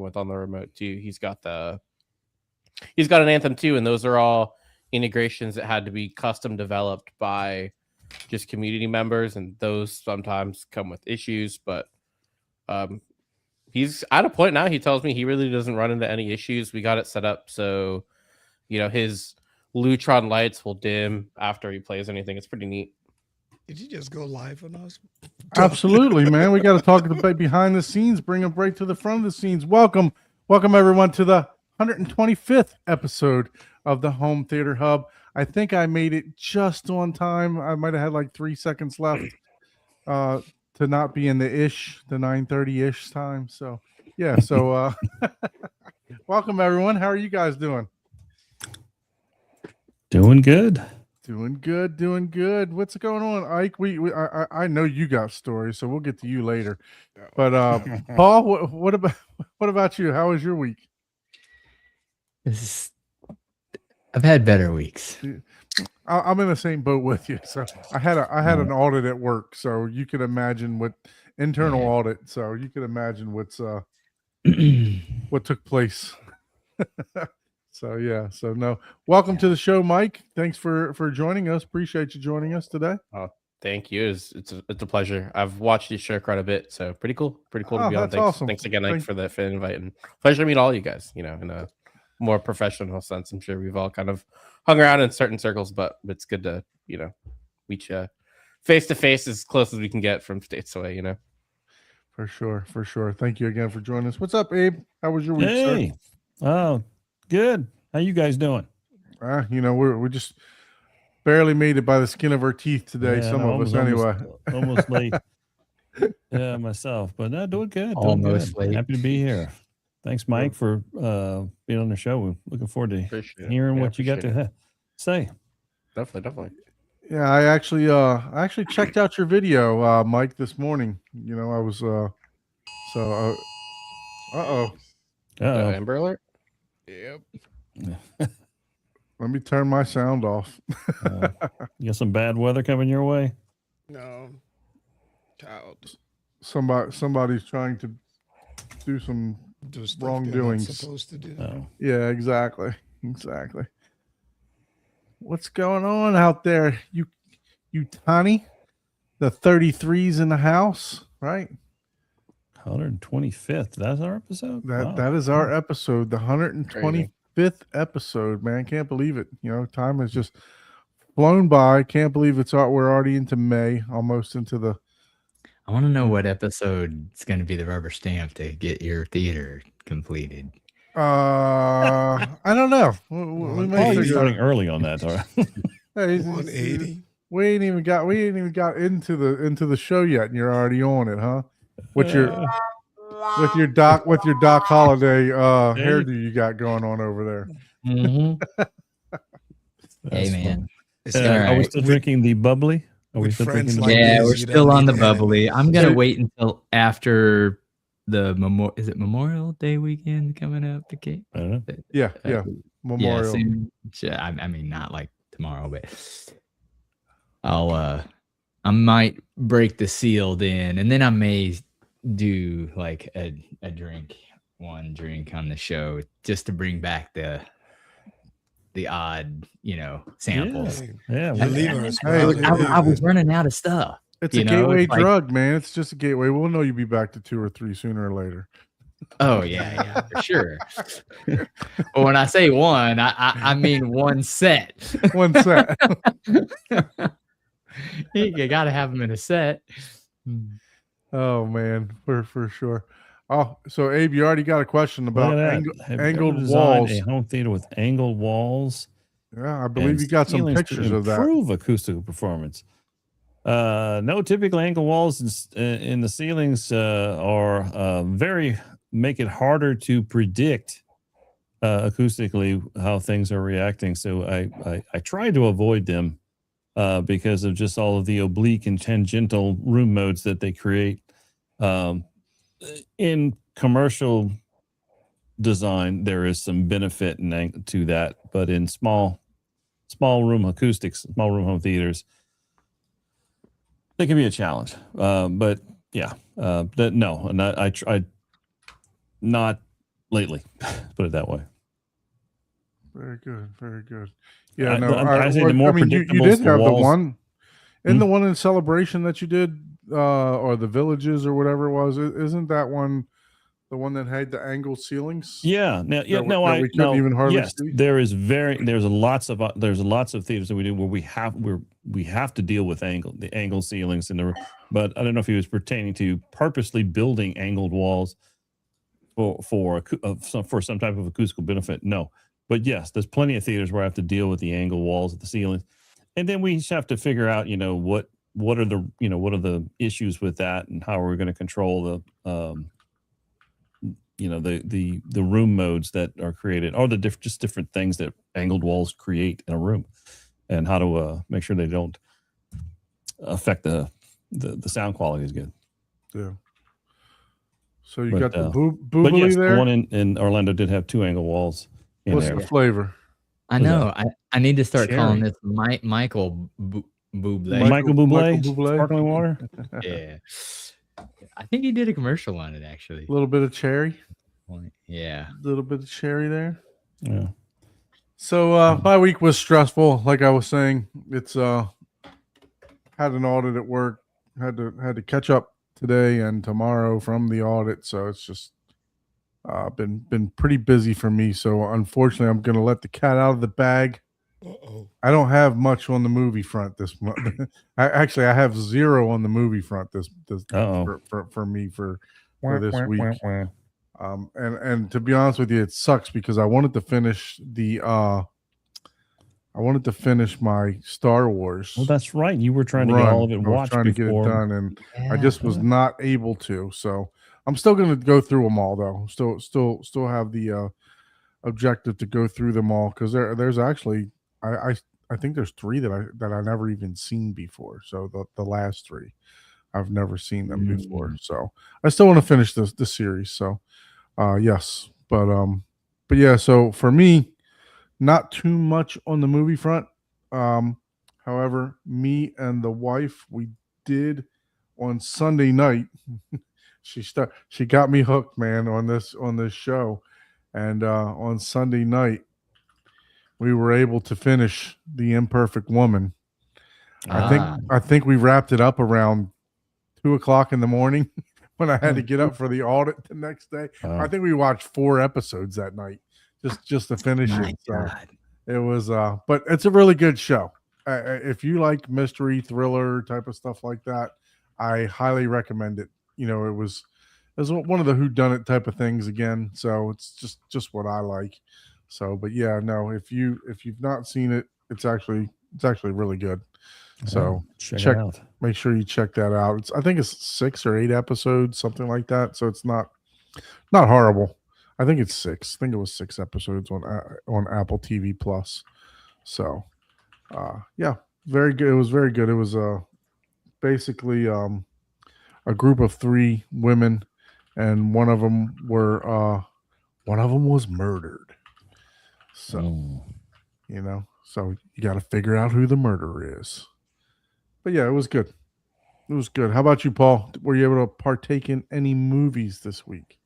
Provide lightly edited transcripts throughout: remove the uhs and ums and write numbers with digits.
with on the remote too. He's got an Anthem too, and those are all integrations that had to be custom developed by just community members, and those sometimes come with issues. But he's at a point now. He tells me he really doesn't run into any issues. We got it set up so his Lutron lights will dim after he plays anything. It's pretty neat. Did you just go live on us? Absolutely, man. We got to talk about behind the scenes, bring them right to the front of the scenes. Welcome everyone to the 125th episode of the Home Theater Hub. I think I made it just on time. I might have had like 3 seconds left to not be in the 9:30-ish time. So yeah, welcome everyone. How are you guys doing? Doing good. Doing good. What's going on, Ike? I know you got stories, so we'll get to you later. But Paul, what about you? How was your week? I've had better weeks. I'm in the same boat with you. So I had an audit at work, so you can imagine what internal audit. So you can imagine what's what took place. So yeah, no. Welcome to the show, Mike. Thanks for joining us. Appreciate you joining us today. Oh, thank you. It's a pleasure. I've watched your show quite a bit, so pretty cool to be on. Thanks, awesome. Thanks again, Ike, for the invite, and pleasure to meet all you guys. In a more professional sense. I'm sure we've all kind of hung around in certain circles, but it's good to meet you face to face as close as we can get from states away. For sure. Thank you again for joining us. What's up, Abe? How was your week, sir? Oh, good. How you guys doing? We just barely made it by the skin of our teeth today. Some of us, anyway. Almost late. Yeah, myself, but no, doing good. Almost late. Happy to be here. Thanks, Mike, for being on the show. We're looking forward to hearing what you got to say. Definitely. Yeah, I actually checked out your video, Mike, this morning. I was Amber Alert. Yep. Let me turn my sound off. You got some bad weather coming your way? No. Child. Somebody's trying to do some wrongdoings. Supposed to do. Oh. Yeah, exactly. What's going on out there? You Tani? The 33's in the house, right? 125th. That's our episode? That is our episode, the 125th episode, man. Can't believe it. Time has just flown by. Can't believe we're already into May, almost into the. I want to know what episode is going to be the rubber stamp to get your theater completed. I don't know. We may you're starting early on that, all right? Hey, 180. We ain't even got into the show yet, and you're already on it, huh? With your Doc Holiday hairdo you got going on over there. Mm-hmm. Hey man, are we still drinking the bubbly? Are we still drinking the bubbly? Yeah, we're still on the bubbly. I'm gonna wait until after the Memorial Day weekend coming up. Yeah, Memorial. Yeah, I mean, not like tomorrow, but I might break the seal then, and then I may do like a drink on the show just to bring back the odd, samples. Yeah. I was running out of stuff. It's a gateway drug, man. It's just a gateway. We'll know you'll be back to 2 or 3 sooner or later. Oh yeah, for sure. But when I say one, I mean one set. One set. You got to have them in a set. Oh man, for sure. Oh, so Abe, you already got a question about angled walls. A home theater with angled walls. Yeah, I believe you got some pictures of that. Improve acoustical performance. No, typically angled walls in the ceilings are make it harder to predict acoustically how things are reacting. So I try to avoid them because of just all of the oblique and tangential room modes that they create. In commercial design, there is some benefit to that, but in small room acoustics, small room home theaters, it can be a challenge. But yeah, no, and I try not lately. Put it that way. Very good. Very good. Yeah, I- no, I say the more you predictable did the have the walls- one in Hmm? the one in Celebration that you did, or the Villages or whatever it was. Isn't that one the one that had the angled ceilings? Yeah, That we couldn't even hardly yes, see? there's lots of theaters that we do where we have to deal with the angle ceilings but I don't know if he was pertaining to purposely building angled walls for some type of acoustical benefit. No, but yes, there's plenty of theaters where I have to deal with the angled walls at the ceilings, and then we just have to figure out what are the issues with that and how are we going to control the the room modes that are created, or just different things that angled walls create in a room, and how to make sure they don't affect the sound quality is good. Yeah. So you But, got the But boobily yes, there. the one in Orlando did have two angle walls in What's there. the flavor? I Was know. I need to start calling cherry. this Michael Bublé. Michael Bublé, Michael Bublé. sparkling water. Yeah. I think he did a commercial on it actually. A little bit of cherry. Yeah. A little bit of cherry there. Yeah. So my week was stressful. Like I was saying, it's had an audit at work. Had to catch up today and tomorrow from the audit. So it's just been pretty busy for me. So unfortunately, I'm going to let the cat out of the bag. Uh-oh. I don't have much on the movie front this month. I have zero on the movie front this Uh-oh. for me for this week. And to be honest with you, it sucks because I wanted to finish my Star Wars. Well, that's right. You were trying to get all of it I was watched trying to get it before. done, and I just was not able to. So I'm still going to go through them all, though. Still have the objective to go through them all because there's actually I think there's 3 that I never even seen before. So the last 3 I've never seen them before. So I still want to finish the series. So yes, but yeah. So for me, not too much on the movie front. However, me and the wife, we did on Sunday night. She got me hooked, man, on this show, and on Sunday night we were able to finish The Imperfect Woman. I think we wrapped it up around 2:00 in the morning when I had to get up for the audit the next day. I think we watched 4 episodes that night just to finish it. So it was, but it's a really good show. If you like mystery thriller type of stuff like that, I highly recommend it. It was one of the whodunit type of things again. So it's just what I like. So, but yeah, no, if you've not seen it, it's actually really good. So check it out. Make sure you check that out. I think it's 6 or 8 episodes, something like that. So it's not horrible. I think it's 6. I think it was 6 episodes on Apple TV Plus. So, yeah, very good. It was very good. It was basically a group of 3 women, and one of them was murdered. So, so you got to figure out who the murderer is. But yeah, it was good. It was good. How about you, Paul? Were you able to partake in any movies this week?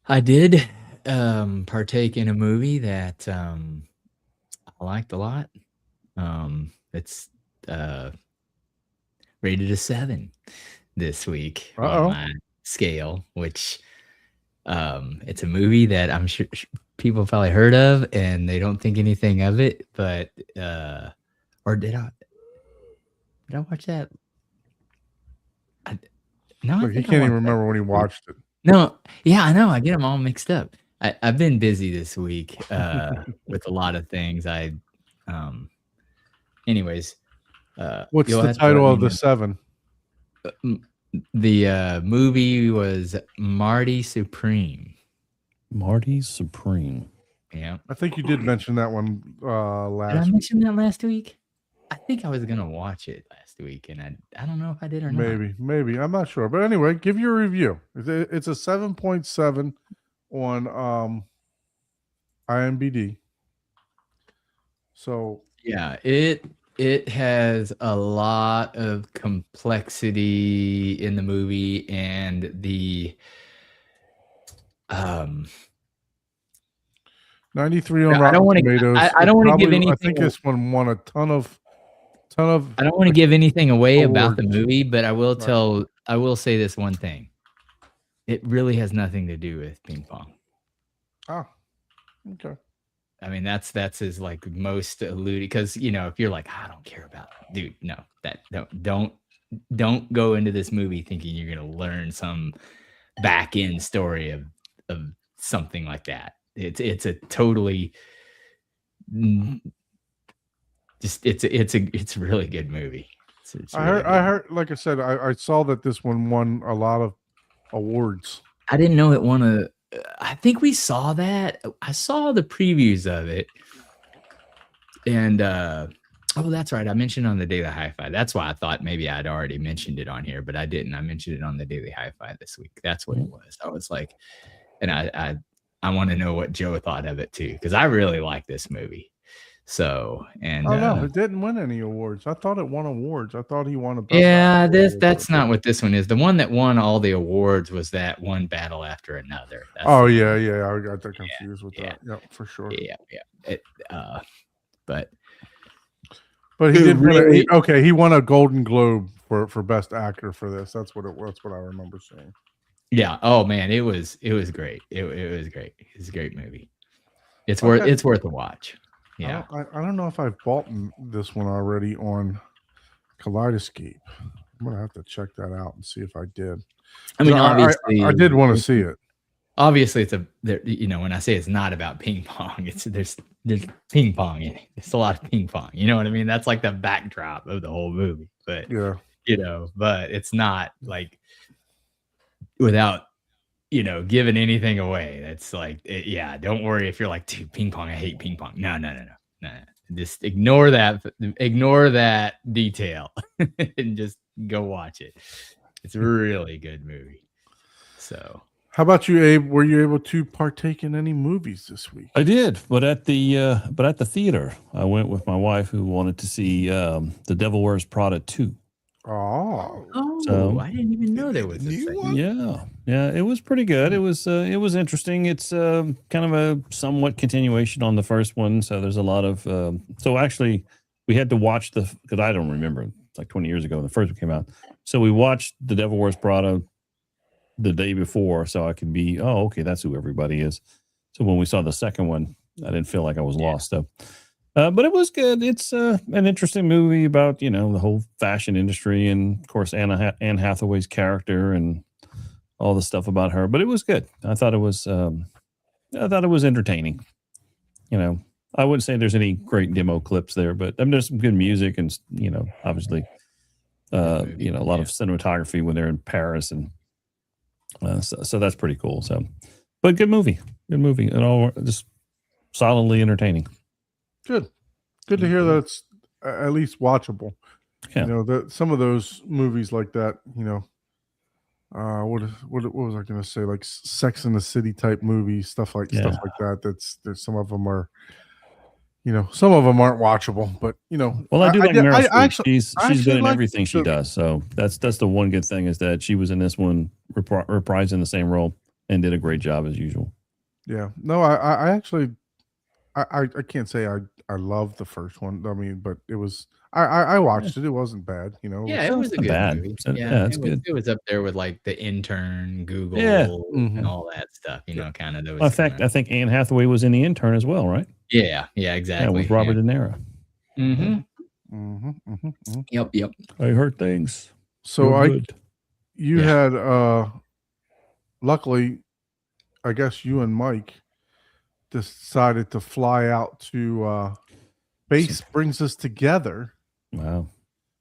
I did partake in a movie that I liked a lot. It's rated a 7 this week on my scale, which it's a movie that I'm sure people probably heard of and they don't think anything of it, but or did I watch that? Look, he can't even remember when he watched it. No, yeah, I know. I get them all mixed up. I've been busy this week with a lot of things. Anyways, what's the title of the 7? The movie was Marty Supreme. Marty Supreme. Yeah, I think you did mention that one last. Did I mention that last week? I think I was gonna watch it last week, and I don't know if I did or not. Maybe I'm not sure, but anyway, give your review. It's a 7.7 on IMDb. So yeah, it has a lot of complexity in the movie, and Um, 93 on I Rotten don't wanna- Tomatoes. I don't wanna give Probably- I think anything- this one won a ton of. I don't want to give anything away about the awards. movie, but I will Right. I will say this one thing. It really has nothing to do with ping pong. Ah, okay. I mean, that's his like most alluded because if you're like, I don't care about, dude, no, that don't go into this movie thinking you're gonna learn some back end story of something like that. It's a totally just it's a really good movie. It's I really heard. good. Like I said, I saw that this one won a lot of awards. I didn't know it won a. I think we saw that. I saw the previews of it, and oh, that's right. I mentioned on the Daily Hi-Fi. That's why I thought maybe I'd already mentioned it on here, but I didn't. I mentioned it on the Daily Hi-Fi this week. That's what it was. I was like, and I want to know what Joe thought of it too, because I really like this movie. So and Oh no, it didn't win any awards. I thought it won awards. I thought he won a. Best yeah, Actor award, that's but- not what this one is. The one that won all the awards was that one Battle After Another. That's Oh the- yeah, I got that confused with yeah. that. Yeah, for sure. yeah. But But he It did win. really- He won a Golden Globe for best actor for this. That's what I remember saying. yeah, oh man, it was great. It was great. It's a great movie. It's Okay. worth a watch. Yeah. I don't know if I've bought this one already on Kaleidoscape. I'm gonna have to check that out and see if I did. I mean, I obviously, I did want to see it. Obviously, it's when I say it's not about ping pong, there's ping pong in it. It's a lot of ping pong. You know what I mean? That's like the backdrop of the whole movie. But Yeah. but it's not like without giving anything away. That's like, yeah, don't worry if you're like, dude, ping pong, I hate ping pong. No. Just ignore that detail and just go watch it. It's a really good movie. So How about you, Abe? Were you able to partake in any movies this week? I did, but at the theater, I went with my wife who wanted to see The Devil Wears Prada 2. Oh, So- I didn't even know there was a New second. one? Yeah, it was pretty good. It was interesting. It's kind of a somewhat continuation on the first one. So there's a lot of so actually we had to watch because I don't remember. It's like 20 years ago when the first one came out. So we watched The Devil Wears Prada the day before, so I could be, oh, okay, that's who everybody is. So when we saw the second one, I didn't feel like I was lost. So, but it was good. It's an interesting movie about the whole fashion industry and of course Anne Hathaway's character and all the stuff about her. But it was good. I thought it was entertaining. I wouldn't say there's any great demo clips there, but I mean, there's some good music and obviously a lot of cinematography when they're in Paris and so that's pretty cool. So, but good movie and all just solidly entertaining. good. Good to hear that it's at least watchable. Yeah. That some of those movies like that. What was I going to say? Like Sex in the City type movies, stuff like that. There's some of them are. Some of them aren't watchable, but Well, I do like Meryl Streep. She's actually good in like everything she the- does. So that's the one good thing is that she was in this one reprising the same role and did a great job as usual. Yeah. No, I actually I can't say I loved the first one. I mean, but it was I watched it. It wasn't bad. Yeah, it was a not good bad. movie. So, yeah, it's good. It was up there with like The Intern, Google, Yeah. Mhm. and all that stuff. Kind of those. In fact, I think Anne Hathaway was in The Intern as well, right? yeah, Yeah, exactly. with Robert De Niro. Yep. I heard things. So You're good. you Yeah. had luckily, I guess you and Mike decided to fly out to base brings us together. Wow.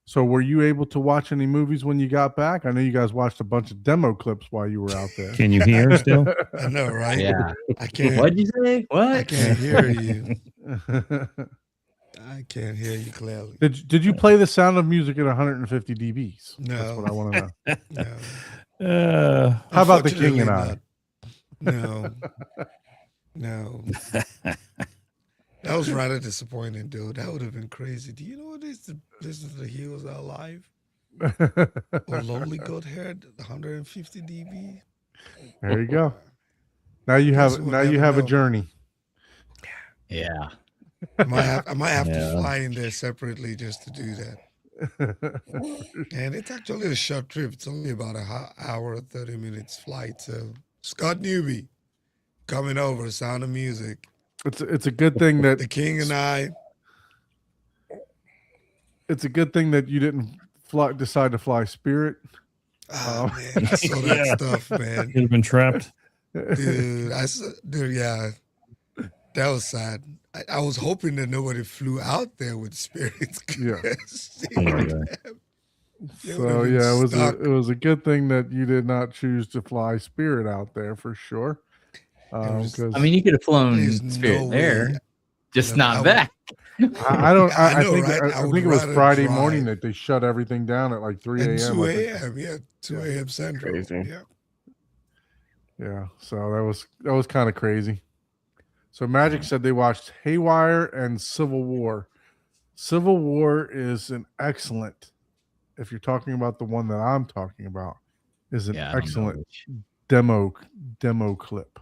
So were you able to watch any movies when you got back? I know you guys watched a bunch of demo clips while you were out there. Can you hear still? I know, right? Yeah. I can't. What'd you say? What? I can't hear you. I can't hear you clearly. Did you play The Sound of Music at 150 dBs? That's No. what I want to know. No. How about The King and I? Unfortunately not. No. That was rather disappointing, dude. That would have been crazy. Do you know what it is to listen to the Heels Are Alive? Or Lonely Goat Head, 150 dB? There you go. Now you Guess have we'll now you never have a know. journey. Yeah. I might have Yeah. to fly in there separately just to do that. And it's actually a short trip. It's only about hour, 30 minutes flight. So Scott Newby coming over, Sound of Music. It's a good thing that The King and I. it's a good thing that you didn't decide to fly Spirit. Oh, man, I saw that Yeah. stuff, man. You'd have been trapped. Dude, yeah, that was sad. I was hoping that nobody flew out there with spirits. Yeah. They So would've been yeah, stuck. it was a good thing that you did not choose to fly Spirit out there for sure. was- Because I mean, you could have flown There's Spirit no there, way. just No, not I would- back. I don't. I I know, think right? I I would think it was rather Friday morning drive. that they shut everything down at like 3 At a.m. 2 I think. a.m. Yeah, 2 a.m. Central. Crazy. Yeah. Yeah, so that was kind of crazy. So Magic said they watched Haywire and Civil War. Civil War is an excellent. If you're talking about the one that I'm talking about, is an Yeah, I don't know excellent which. demo clip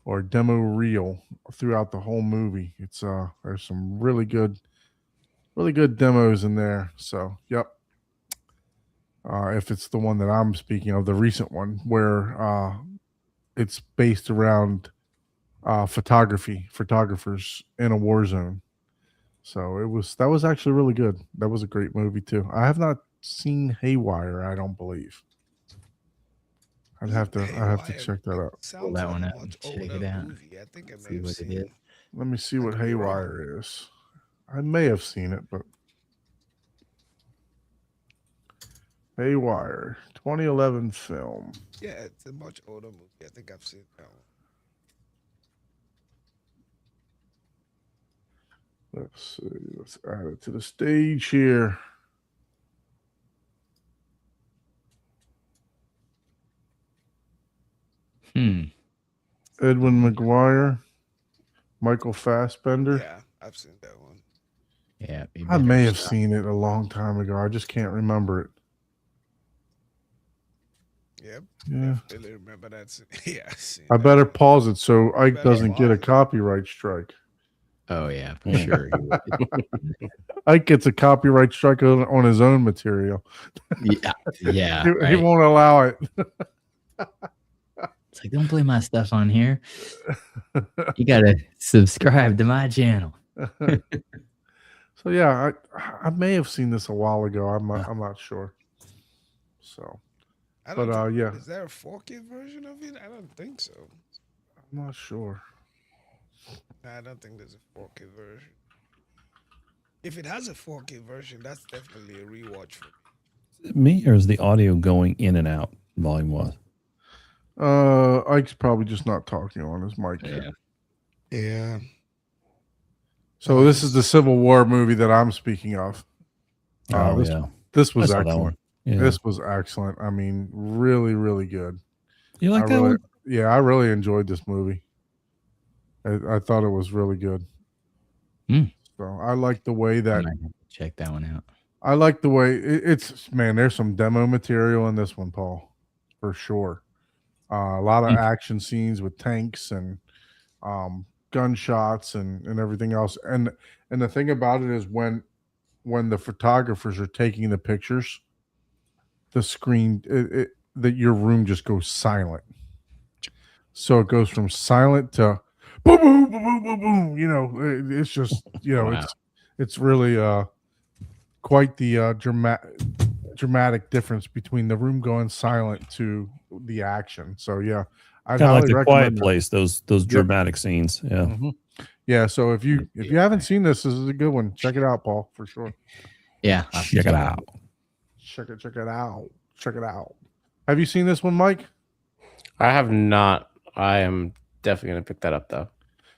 or demo reel throughout the whole movie. It's there's some really good demos in there. So yep. If it's the one that I'm speaking of, the recent one where it's based around photographers in a war zone. So that was actually really good. That was a great movie too. I have not seen Haywire, I don't believe. I'd have to Haywire check that out. sounds that like one a up much and check older it out. movie. I think I may See have what it seen is. it. Let me see I what could be wrong. Haywire is. I may have seen it, but Haywire, 2011 film. Yeah, it's a much older movie. I think I've seen that one. Let's see. Let's add it to the stage here. Edwin McGuire, Michael Fassbender. Yeah, I've seen that one. Yeah, you I better may have stop. seen it a long time ago. I just can't remember it. Yep. Yeah. Definitely remember that. Yeah, I've seen I that better one. pause it so Ike better doesn't get a pause it. copyright strike. Oh yeah, for Yeah. sure. he would. Ike gets a copyright strike on his own material. Yeah, yeah. He Right. won't allow it. It's like, don't play my stuff on here. You gotta subscribe to my channel. So yeah, I may have seen this a while ago. I'm not sure. So I don't but, think- yeah. Is there a 4K version of it? I don't think so. I'm not sure. Nah, I don't think there's a 4K version. If it has a 4K version, that's definitely a rewatch for me. Me, or is the audio going in and out volume wise? Ike's probably just not talking on his mic. Yeah. Yeah. So this is the Civil War movie that I'm speaking of. Oh, this, yeah. this was I saw that excellent. one. Yeah. This was excellent. I mean, really, really good. You like I that really, one? yeah, I really enjoyed this movie. I thought it was really good. Hmm. So I like the way I that might have to check that one out. I like the way it's man. There's some demo material in this one, Paul, for sure. A lot of action scenes with tanks and gunshots and everything else. And the thing about it is when the photographers are taking the pictures, the screen that your room just goes silent. So it goes from silent to boom, boom, boom, boom, boom, boom. You know, it's just Wow. it's really quite the dramatic difference between the room going silent to the action. So yeah, I'd Kind of like highly the Quiet recommend it. Place. Those dramatic scenes. Yeah. Mhm. Yeah. So if you haven't seen this is a good one. Check it out, Paul, for sure. Yeah, I'll Check it out. Check it out. Check it out. Have you seen this one, Mike? I have not. I am definitely gonna pick that up though.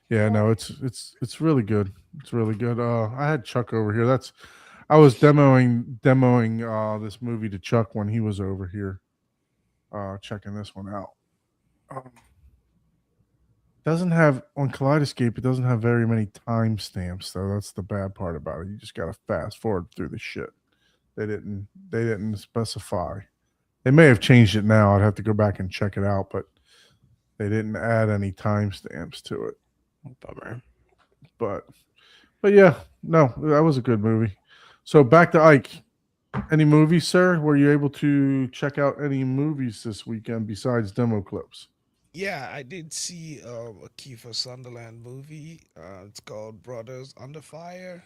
Yeah, no, it's really good. It's really good. I had Chuck over here. I was demoing this movie to Chuck when he was over here, checking this one out. Doesn't have on Kaleidoscape. It doesn't have very many timestamps though. That's the bad part about it. You just gotta fast forward through the shit. They didn't specify. They may have changed it now. I'd have to go back and check it out, but They didn't add any timestamps to it. Bummer. But yeah, no, that was a good movie. So back to Ike. Any movies, sir? Were you able to check out any movies this weekend besides demo clips? Yeah, I did see a Kiefer Sutherland movie. It's called Brothers Under Fire.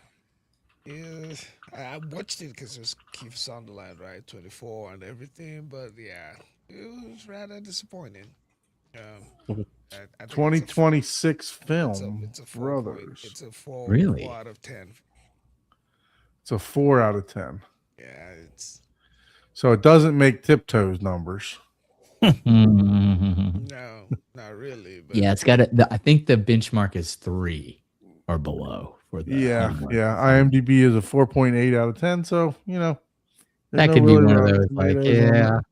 Yeah, I watched it because it was Kiefer Sutherland, right? 24 and everything, but yeah, it was rather disappointing. I think 2026 film, it's a 4 Brothers. It's a 4, Really? 4 out of 10. It's a 4 out of 10. Yeah, it's So it doesn't make Tiptoes numbers. no, not really. But Yeah, it's got I think the benchmark is 3 or below for the Yeah, homework. yeah. IMDb is a 4.8 out of 10. So, you know, That there's could no be really one of Rotten those, like, Tomatoes on yeah. that.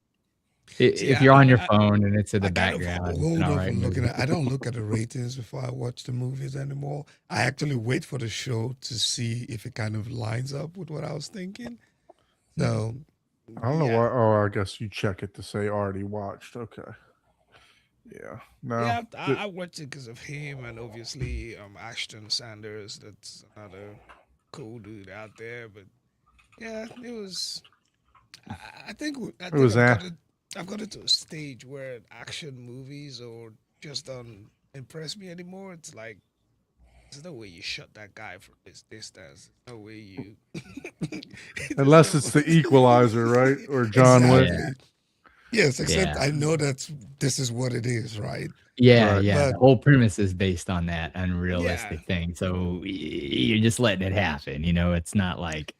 See, If you're on your I- phone and it's in the I kind of background, it's hold an off alright on looking movie. at. I don't look at the ratings before I watch the movies anymore. I actually wait for the show to see if it kind of lines up with what I was thinking. So I don't know yeah. why. Oh, I guess you check it to say already watched. Okay. Yeah. No. Yeah, I watched it because of him and obviously Ashton Sanders. That's another cool dude out there. But yeah, it was. I think It was I've got it to a stage where action movies or just don't impress me anymore. It's like there's no way you shot that guy from this distance. No way you. Unless it's the Equalizer, right? Or John Wick. Exactly. Yes, except Yeah. I know this is what it is, right? Yeah, Right. yeah. The But- whole premise is based on that unrealistic Yeah. thing. So you're just letting it happen. You know, it's not like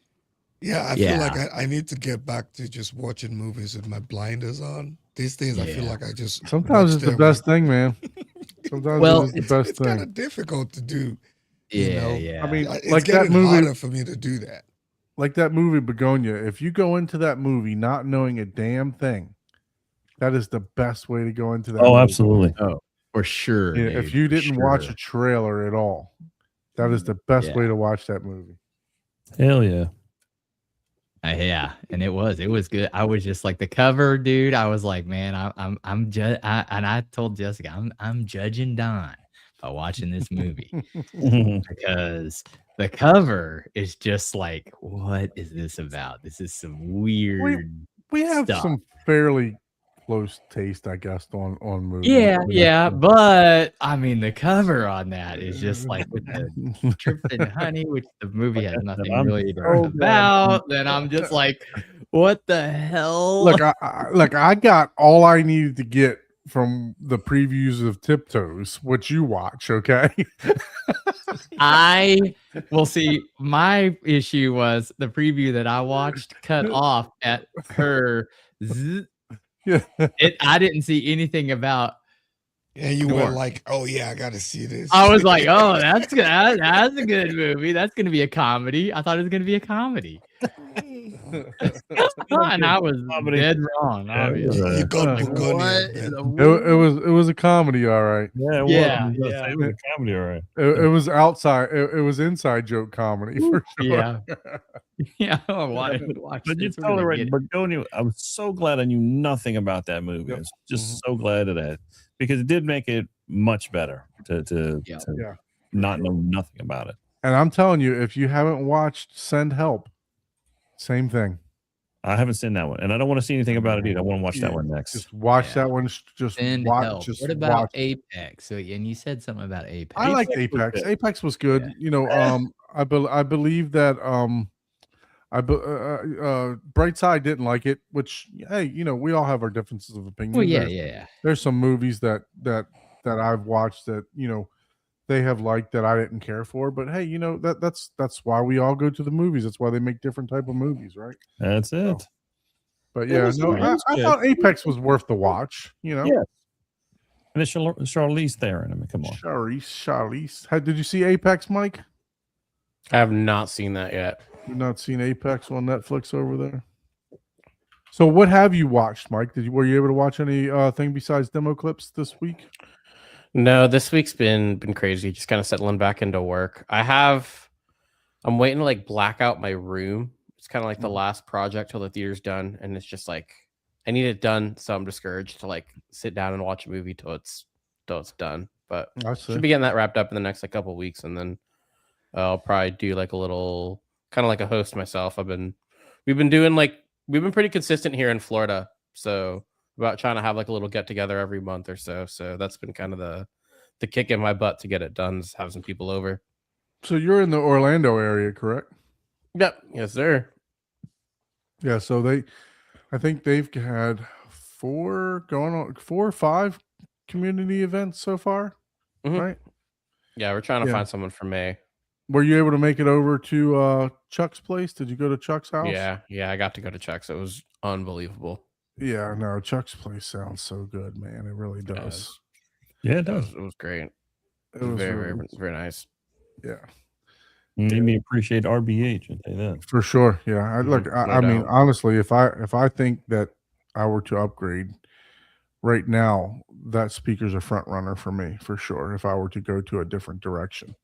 Yeah, I Yeah. feel like I need to get back to just watching movies with my blinders on. These days, I feel Yeah. like I just Sometimes watch it's the them best thing, man. Sometimes Well, it is the best It's kind thing. of difficult to do. yeah, You know, yeah. I mean, It's like that getting movie, harder for me to do that. like that movie Begonia. If you go into that movie not knowing a damn thing, that is the best way to go into that. Oh, movie. absolutely. For sure. Yeah, dude, if you for didn't watch sure. a trailer at all, that is the best Yeah. way to watch that movie. Hell yeah. Yeah, and it was good. I was just like the cover, dude. I was like, man, and I told Jessica, I'm judging Don by watching this movie because the cover is just like, what is this about? This is some weird. We have Stop. some fairly close taste, I guess, on movies. Yeah, but I mean, the cover on that is just like with the tripping honey, which the movie has nothing I'm really so about. Then I'm just like, what the hell? Look, I got all I needed to get from the previews of Tiptoes, which you watch, okay? I will see. My issue was the preview that I watched cut off at her. Yeah. I didn't see anything about. And you were Sure. like, "Oh yeah, I got to see this." I was like, oh, that's good. That's a good movie. That's going to be a comedy. I thought it was going to be a comedy, and I was Comedy. dead wrong. Yeah, Obviously. it was, you got What Begonia. What man. in the It was a comedy, all right. Yeah, it Yeah, was. yeah. It was a comedy, all right. It was outside. It was inside joke comedy for sure. Yeah. Yeah, I wanted to watch But you're this. We're totally gonna right. get it. Begonia, I was so glad I knew nothing about that movie. Yep. I was just so glad of that because it did make it much better to Yeah. Yeah. not know nothing about it. And I'm telling you, if you haven't watched Send Help, same thing. I haven't seen that one, and I don't want to see anything about it either. I want to watch Yeah, that one next. Just watch Yeah. that one. Just Send watch. help. Just What about watch. Apex? So, and you said something about Apex. I liked Apex was Apex. good. Apex was good. Yeah. You know, I believe that Brightside didn't like it, which hey, you know, we all have our differences of opinion. Well, yeah, There's, yeah. there's some movies that I've watched that, you know, they have liked that I didn't care for, but hey, you know, that's why we all go to the movies. That's why they make different type of movies, right? That's it. But It yeah, was no, good. It was I good. thought Apex was worth the watch, you know. Yeah. And it's Charlize Theron. I mean, come on. Charlize. Did you see Apex, Mike? I have not seen that yet. You've not seen Apex on Netflix over there. So what have you watched, Mike? Were you able to watch any thing besides demo clips this week? No, this week's been crazy. Just kind of settling back into work. I'm waiting to like black out my room. It's kind of like the last project till the theater's done, and it's just like I need it done, so I'm discouraged to like sit down and watch a movie till it's it's done. But I see. should be getting that wrapped up in the next like couple weeks, and then I'll probably do like a little kind of like a host myself. We've been pretty consistent here in Florida, so about trying to have like a little get together every month or so. So that's been kind of the kick in my butt to get it done, is have some people over. So you're in the Orlando area, correct? Yep, yes sir. Yeah. So I think they've had 4 or 5 community events so far, Mhm. right? Yeah, we're trying to Yeah. find someone for May. Were you able to make it over to Chuck's place? Did you go to Chuck's house? Yeah, I got to go to Chuck's. It was unbelievable. Yeah, no, Chuck's place sounds so good, man. It really Yeah, does. Yeah, it does. It was great. It It was was very, really- very, very nice. yeah, Made me appreciate RBH. I'll tell you that. for sure. Yeah, look, No I mean, doubt. honestly, if I think that I were to upgrade right now, that speaker's a front runner for me for sure. If I were to go to a different direction,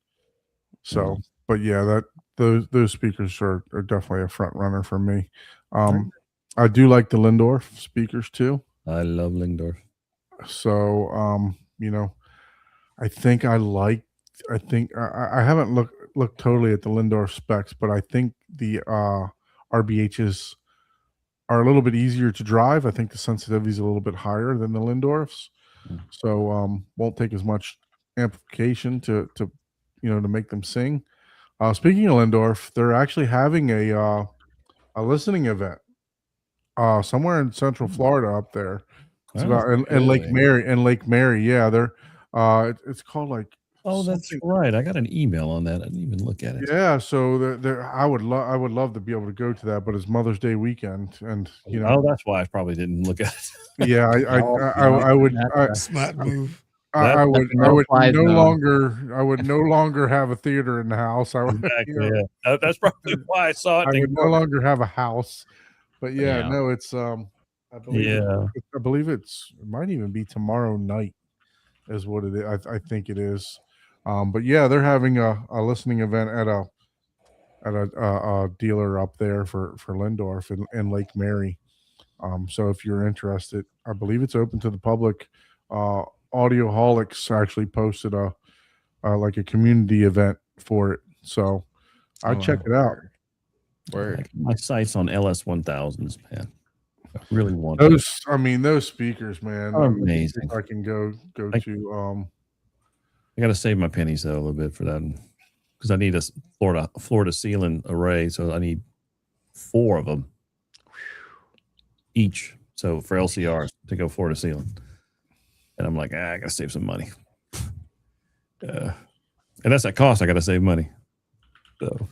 so, but yeah, those speakers are definitely a front runner for me. I do like the Lindorf speakers too. I love Lingdorf. So, I think I haven't looked totally at the Lindorf specs, but I think the RBHs are a little bit easier to drive. I think the sensitivity is a little bit higher than the Lindorfs, so won't take as much amplification to make them sing. Speaking of Lindorf, they're actually having a listening event somewhere in Central Florida up there. It's about in Lake really? Mary. Yeah, they're it's called like Oh, that's something- right. I got an email on that. I didn't even look at it. Yeah, so I would love to be able to go to that, but it's Mother's Day weekend, and Oh, that's why I probably didn't look at it. yeah, I would Smart move. I would That's a no-fly zone. I would no longer have a theater in the house. I would, Exactly. Yeah. That's probably why I saw it. I and would no ignored it. longer have a house. But yeah, Yeah. no, it's I believe Yeah. it might even be tomorrow night is what it is. I think it is. But yeah, they're having a listening event at a dealer up there for Lindorf in Lake Mary. So if you're interested, I believe it's open to the public. Audioholics actually posted a like a community event for it, so I'd check it out. Word. My sights on LS1000s, man. I really want Those speakers, man, Amazing. If I can go I- to I got to save my pennies though a little bit for that because I need a Florida ceiling array, so I need 4 of them each. So for LCRs to go Florida ceiling, and I'm like, I got to save some money. And that's that cost. I got to save money. So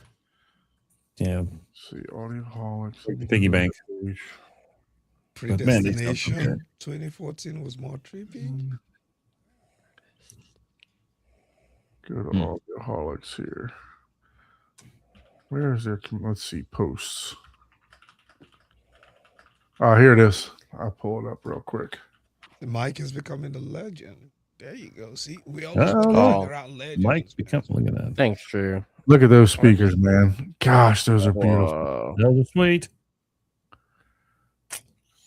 yeah, see Audioholics piggy bank. But man, these stuff are Predestination 2014 was more trippy. Go to Audioholics here. Where is their? Let's see posts. Here it is. I'll pull it up real quick. The mic is becoming a legend. There you go. See, we Oh, always no. around legends. Mike's become. Look at that. Thanks, Drew. Look at those speakers, man. Gosh, those are beautiful. Whoa. Those are sweet.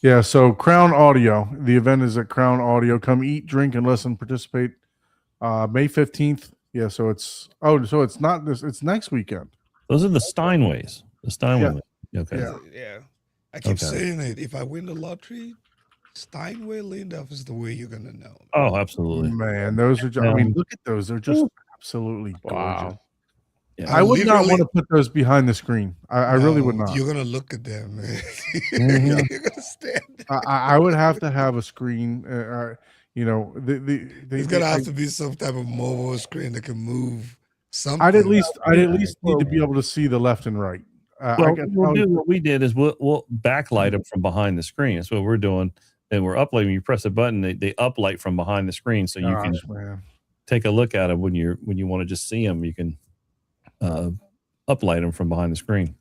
Yeah, so Crown Audio. The event is at Crown Audio. Come eat, drink, and listen. Participate May 15th. Yeah, so it's not this, it's next weekend. Those are the Steinways. The Steinway. Okay. Yeah. Yeah. I keep Okay. saying it. If I win the lottery, Steinway Lindorf is the way you're gonna know. Oh, absolutely. Man, those are I mean, look at those. They're just absolutely gorgeous. Wow. Yeah. I would not literally- want to put those behind the screen. I really would No, not. You're gonna look at them, man. Mhm. You're gonna stand there. I would have to have a screen. It's gonna have to be some type of mobile screen that can move something. I'd at least need to be able to see the left and right. Well, what we did is we'll backlight them from behind the screen. That's what we're doing. And we're uplighting. You press a button, they uplight from behind the screen, so you can man. take a look at them when you want to just see them. You can uplight them from behind the screen.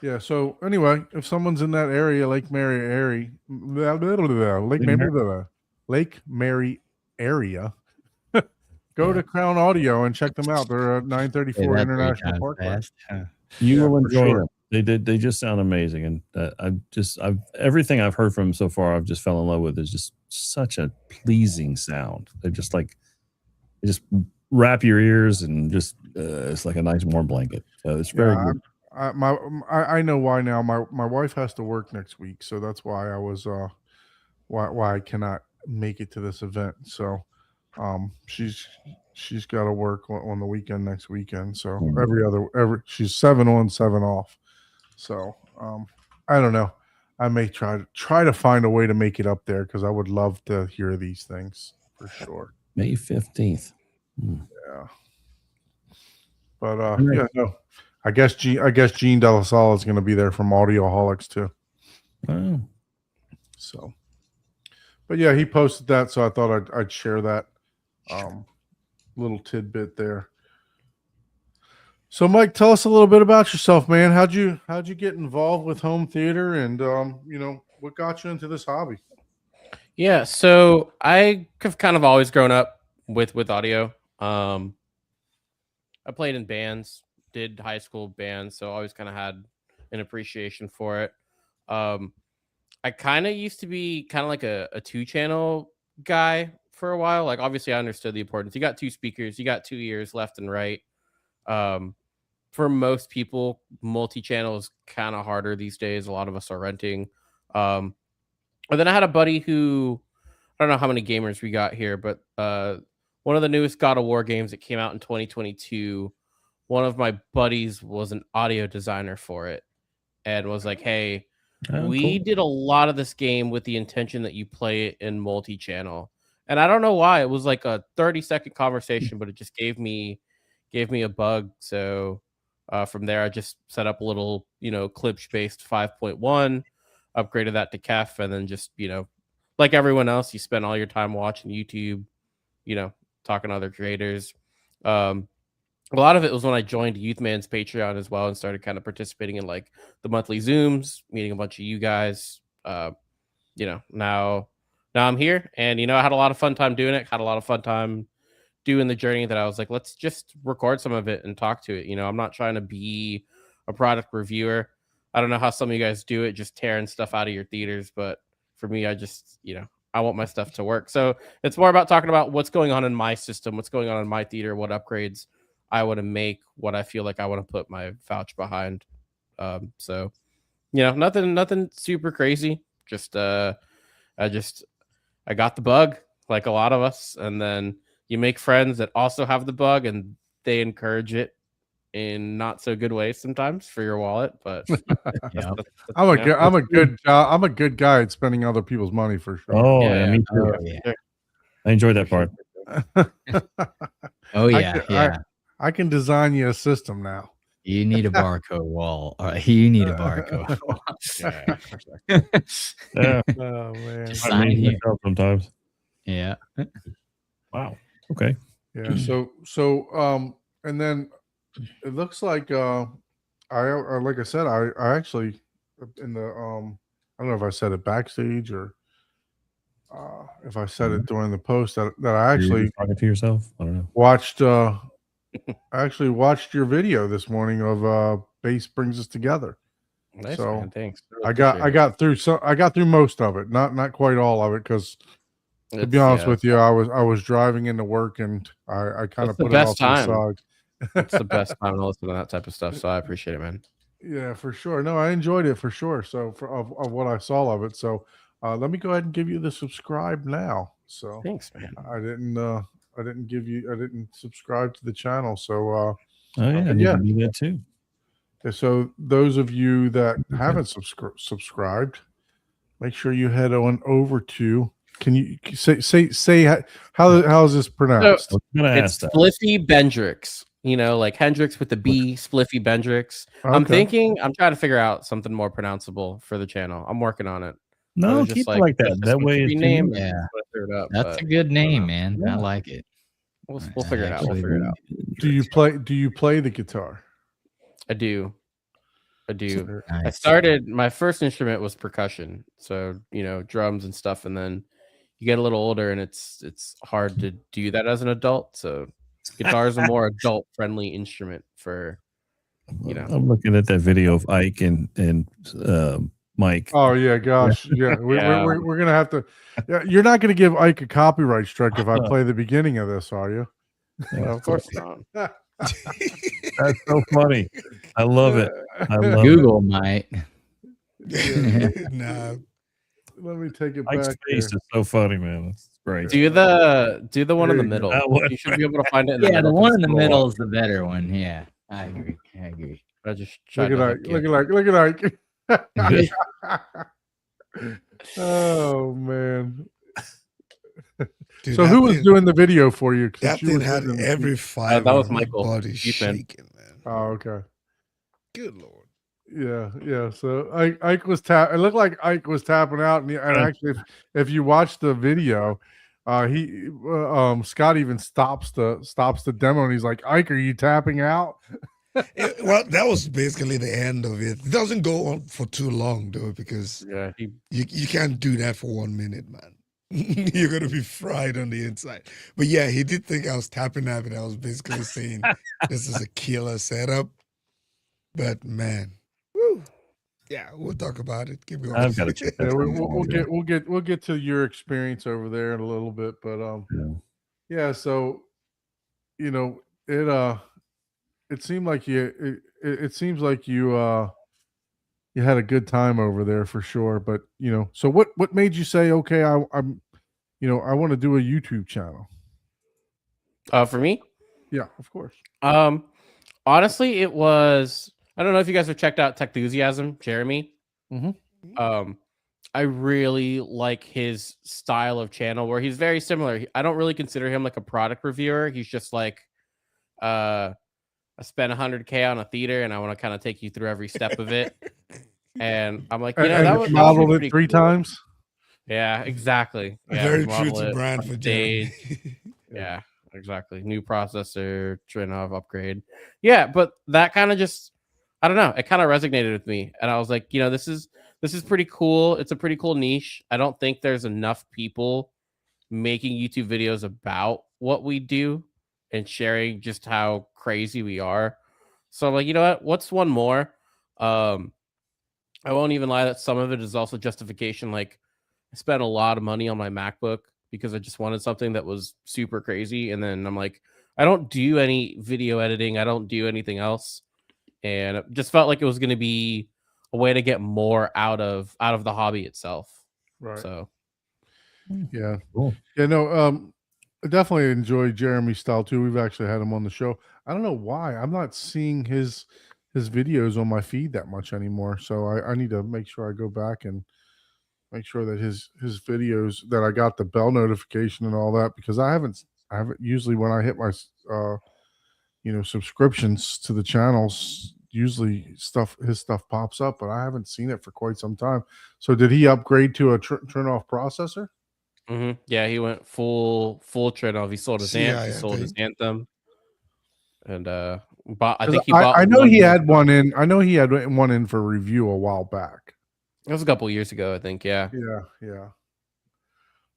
Yeah. So anyway, if someone's in that area, Lake Mary area, Lake Mary area, go to Crown Audio and check them out. They're at 934 International Parkway. You will for enjoy sure. them. They just sound amazing, and I've everything I've heard from them so far, I've just fell in love with. Is just such a pleasing sound. They're just like they just wrap your ears and just it's like a nice warm blanket. So it's very good. I know why now. My wife has to work next week, so that's why I was why I cannot make it to this event. So she's got to work on the weekend next weekend. So she's 7 on, 7 off. So I don't know. I may try to find a way to make it up there because I would love to hear these things for sure. May 15th. Yeah. But yeah, no. I guess Gene De La Sala is going to be there from Audioholics too. Oh. So, but yeah, he posted that, so I thought I'd share that little tidbit there. So, Mike, tell us a little bit about yourself, man. How'd you get involved with home theater, and what got you into this hobby? Yeah, so I have kind of always grown up with audio. I played in bands, did high school bands, so always kind of had an appreciation for it. I kind of used to be kind of like a 2-channel guy for a while. Like, obviously I understood the importance. You got 2 speakers, you got 2 ears left and right. For most people, multi-channel is kind of harder these days. A lot of us are renting. And then I had a buddy who, I don't know how many gamers we got here, but one of the newest God of War games that came out in 2022, one of my buddies was an audio designer for it and was like, hey, we did a lot of this game with the intention that you play it in multi-channel. And I don't know why. It was like a 30-second conversation, but it just gave me a bug. So from there, I just set up a little, Klipsch-based 5.1, upgraded that to KEF, and then just, like everyone else, you spend all your time watching YouTube, talking to other creators. A lot of it was when I joined Youthman's Patreon as well and started kind of participating in like the monthly Zooms, meeting a bunch of you guys. Now I'm here, and I had a lot of fun time doing it. Had a lot of fun time doing the journey that I was like, let's just record some of it and talk to it. I'm not trying to be a product reviewer. I don't know how some of you guys do it, just tearing stuff out of your theaters, but for me, I just, I want my stuff to work. So it's more about talking about what's going on in my system, what's going on in my theater, what upgrades I want to make, what I feel like I want to put my vouch behind. So, nothing super crazy. Just, I got the bug like a lot of us. And then you make friends that also have the bug and they encourage it in not so good ways sometimes for your wallet, but I'm a good guy at spending other people's money for sure. Oh, yeah, me too. Yeah. I enjoyed that part. Oh yeah, I can design you a system now. You need a barcode wall. You need a barcode wall. Yeah. Oh man. Sign I mean, here. myself sometimes. Yeah. Wow. Okay. Yeah. So and then it looks like I like I said, I actually in the I don't know if I said it backstage or if I said it during the post that I actually talking to yourself. I don't know. watched I actually watched your video this morning of Bass Brings Us Together. Nice, So, man. Thanks. I got through most of it, not quite all of it, because to be honest with you, I was driving into work and I kind of It's the put it off best to the time. side. It's the best time to listen to that type of stuff, so I appreciate it, man. Yeah, for sure. No, I enjoyed it for sure. So of what I saw of it. So let me go ahead and give you the subscribe now. So Thanks, man. I didn't subscribe to the channel. So Oh yeah, I need yeah. to do that too. So those of you that haven't subscribed, make sure you head on over to. Can you say how is this pronounced? I was gonna It's ask that. Spliffy Bendrix. Like Hendrix with the B, Spliffy Bendrix. I'm Okay. trying to figure out something more pronounceable for the channel. I'm working on it. I No, was just keep it like that. this That one's way, a it's free name. Yeah. and I figured it up, That's but a good name, man. Yeah. I like it. we'll figure it out. We'll Actually, figure it out. Do you play the guitar? I do. I Nice. started, my first instrument was percussion, so drums and stuff, and then you get a little older and it's hard to do that as an adult. So guitar is a more adult friendly instrument for I'm looking at that video of Ike and Mike. Oh yeah, gosh, yeah. Yeah. We're gonna have to. Yeah, you're not gonna give Ike a copyright strike if I play the beginning of this, are you? No, of course not. That's so funny. I love it. I love it. Google might. Nah, Let me take it Mike's back. face Here. is so funny, man. It's great. Do the one in the There you middle. go. That one. You should be able to find it in the Yeah, middle. the one 'cause in the it's a little middle long. is the better one. Yeah, I agree. I agree. I just tried Look to at hook Ike. you. Look at Ike. Oh man. dude, So that who was thing- doing the video for you? That Since you thing were had sitting in the every seat? fiber that was of my Michael. body Deep in. shaking, man. Oh, okay. Good lord. Yeah. So Ike was It looked like Ike was tapping out, and actually, if you watch the video, Scott even stops the demo, and he's like, "Ike, are you tapping out?" Well, that was basically the end of it. It doesn't go on for too long, though, because Yeah, you can't do that for 1 minute, man. You're gonna be fried on the inside. But yeah, he did think I was tapping out, and I was basically saying this is a killer setup. But man, woo. Yeah, we'll talk about it. Keep going. I've got to check Yeah, that. we'll get to your experience over there in a little bit, but yeah. So you know it seemed like it seems like you had a good time over there for sure. But so what made you say, okay, I'm I want to do a YouTube channel? for me, Yeah, of course. honestly, it was. I don't know if you guys have checked out Techthusiasm, Jeremy. I really like his style of channel where he's very similar. I don't really consider him like a product reviewer. He's just like, I spent $100K on a theater and I want to kind of take you through every step of it. And I'm like, And that would modeled be it pretty 3 cool. times. Yeah, exactly. Yeah, Very true model to it brand on for stage. Jeremy. Yeah, exactly. New processor, Trinnov upgrade. Yeah, but that kind of just, I don't know. It kind of resonated with me, and I was like, this is pretty cool. It's a pretty cool niche. I don't think there's enough people making YouTube videos about what we do and sharing just how crazy we are. So I'm like, you know what? What's one more? I won't even lie that some of it is also justification. Like, I spent a lot of money on my MacBook because I just wanted something that was super crazy. And then I'm like, I don't do any video editing. I don't do anything else. And it just felt like it was going to be a way to get more out of the hobby itself. Right. So Yeah. Cool. Yeah, no, I definitely enjoy Jeremy's style too. We've actually had him on the show. I don't know why. I'm not seeing his videos on my feed that much anymore. So I need to make sure I go back and make sure that his videos, that I got the bell notification and all that, because I haven't usually, when I hit my subscriptions to the channels, usually his stuff pops up, but I haven't seen it for quite some time. So did he upgrade to a Trinnov processor? yeah, he went full Trinnov. He sold his CI, Amp, he I sold his think. Anthem, and bought. I 'Cause think he bought. I know one he more- had one in. I know he had one in for review a while back. It was a couple years ago, I think. Yeah. Yeah.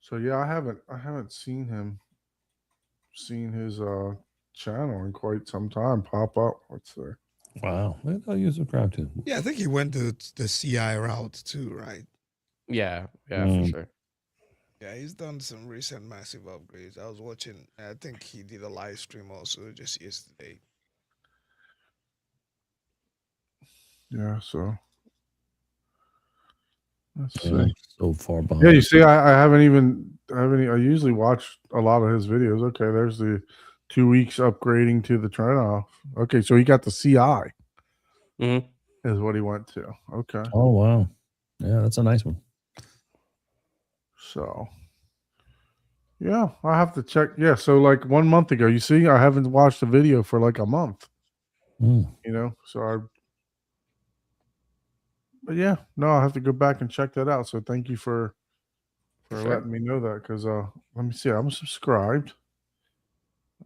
So yeah, I haven't seen his channel in quite some time pop up. Let's see. Wow. I'll use a crowd too. Yeah, I think he went the CI route too, right? Yeah, for Mm. sure. Yeah, he's done some recent massive upgrades. I was watching, I think he did a live stream also just yesterday. Yeah, so let's Yeah, see. so far behind. Yeah, you see, I I usually watch a lot of his videos. Okay, there's the 2 weeks upgrading to the Trinnov. Okay, so he got the CI Mhm. is what he went to. Okay. Oh wow. Yeah, that's a nice one. So, yeah, I have to check. Yeah, so like 1 month ago, you see, I haven't watched a video for like a month. Mm. But yeah, no, I have to go back and check that out. So thank you for Sure. letting me know that, because let me see, I'm subscribed,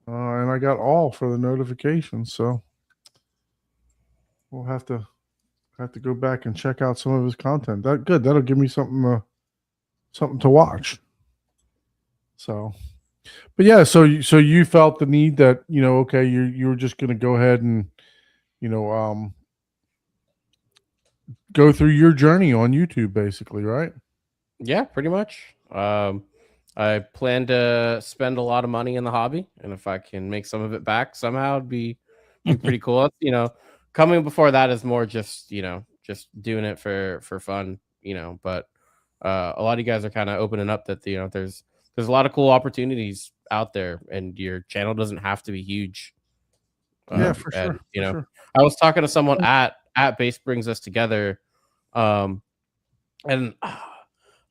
and I got all for the notifications. So we'll have to go back and check out some of his content. That'll give me something to watch. So, but yeah, so you felt the need that, okay, you were just going to go ahead and go through your journey on YouTube, basically, right? Yeah, pretty much. I plan to spend a lot of money in the hobby, and if I can make some of it back somehow, it'd be pretty cool. It's, coming before that is more just just doing it for fun, But a lot of you guys are kind of opening up that there's a lot of cool opportunities out there, and your channel doesn't have to be huge. Yeah, for and, sure. For sure. I was talking to someone at Base Brings Us Together, and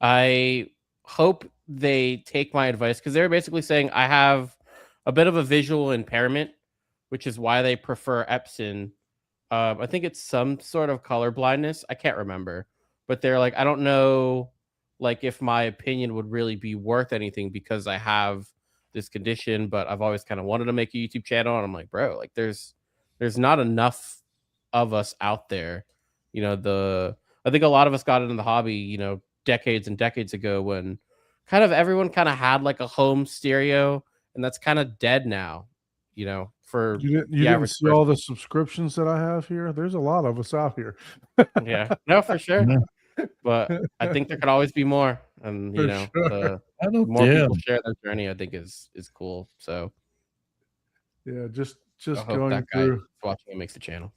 I hope they take my advice, because they're basically saying I have a bit of a visual impairment, which is why they prefer Epson. I think it's some sort of color blindness. I can't remember, but they're like, I don't know, like, if my opinion would really be worth anything because I have this condition, but I've always kind of wanted to make a YouTube channel. And I'm like, bro, like there's not enough of us out there. I think a lot of us got into the hobby, decades and decades ago, when kind of everyone kind of had like a home stereo, and that's kind of dead now, for You the didn't average see all the subscriptions that I have here? There's a lot of us out here. Yeah, no, for sure. Yeah. But I think there could always be more, and For the sure. I don't. more Yeah. people share their journey, I think is cool. So Yeah, just I hope going that guy through. watching it makes the channel.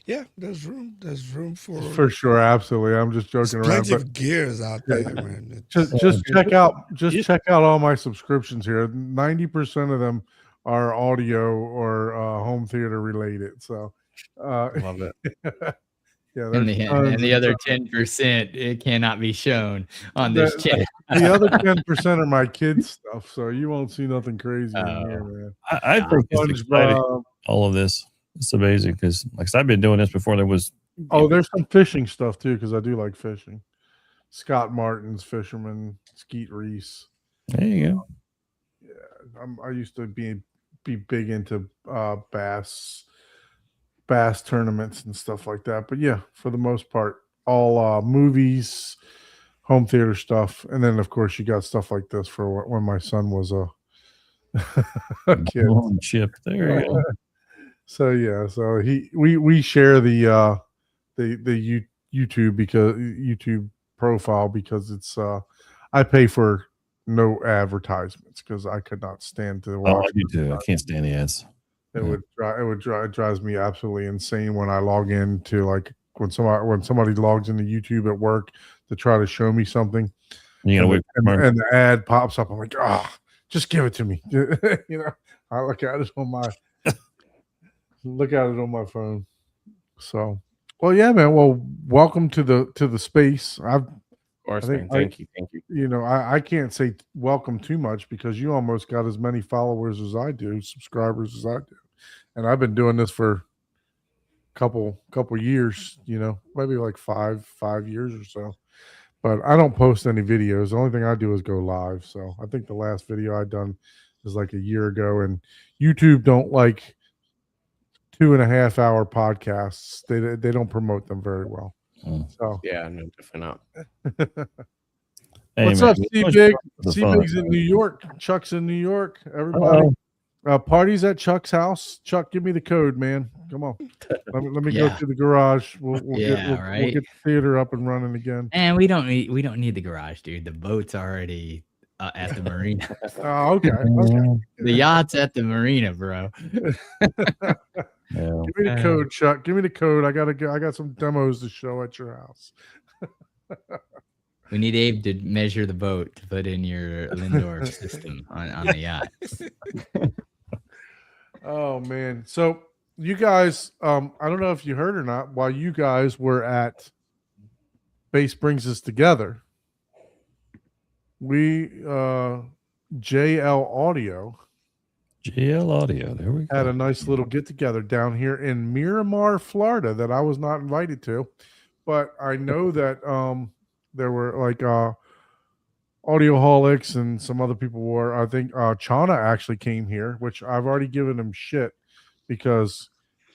Yeah, there's room. There's room For sure, absolutely. I'm just there's joking around, plenty but of gears out Yeah. there, man. just check out all my subscriptions here. 90% of them are audio or home theater related. So, Love it. yeah, And there's the, tons and the and other tons. 10%, it cannot be shown on this The- channel. The other 10% are my kids' stuff, so you won't see nothing crazy in here, man. I think it's exciting. SpongeBob. All of this. It's amazing because, like, I've been doing this before there was. Oh, there's some fishing stuff too, because I do like fishing. Scott Martin's fisherman, Skeet Reese. There you go. I used to be big into bass tournaments and stuff like that. But yeah, for the most part, all movies, home theater stuff, and then of course you got stuff like this for when my son was a kid. Chip. There you go. So yeah, so we share the YouTube profile, because it's I pay for no advertisements because I could not stand to Oh, watch. I do too. I can't stand the ads. It drives me absolutely insane when I log into, like, when somebody logs into YouTube at work to try to show me something, You gotta wait. and the ad pops up. I'm like, just give it to me. I look at it on my phone. So, well, yeah, man. Well, welcome to the space. Of course, man. Thank you. I can't say welcome too much, because you almost got as many followers as I do, subscribers as I do, and I've been doing this for a couple years. Maybe like five years or so. But I don't post any videos. The only thing I do is go live. So I think the last video I done is like a year ago, and YouTube don't like 2.5-hour podcasts. They don't promote them very well. So Yeah, no, definitely not. Hey, what's man, up, it's much C-Big? fun for the C-Big's fun. in New York. Chuck's in New York. Everybody. Parties at Chuck's house. Chuck, give me the code, man. Come on. Let me go Yeah. to the garage. We'll right. get the theater up and running again. And we don't need the garage, dude. The boat's already at the marina. Oh, okay. The yacht's at the marina, bro. Yeah. Give me the code, Chuck. Give me the code. I got some demos to show at your house. We need Abe to measure the boat to put in your Lindor system on the yacht. Oh man. So you guys, I don't know if you heard or not, while you guys were at Base Brings Us Together, we JL Audio There we had go. a nice little get together down here in Miramar, Florida, that I was not invited to, but I know that there were like Audioholics and some other people were. I think Chana actually came here, which I've already given him shit because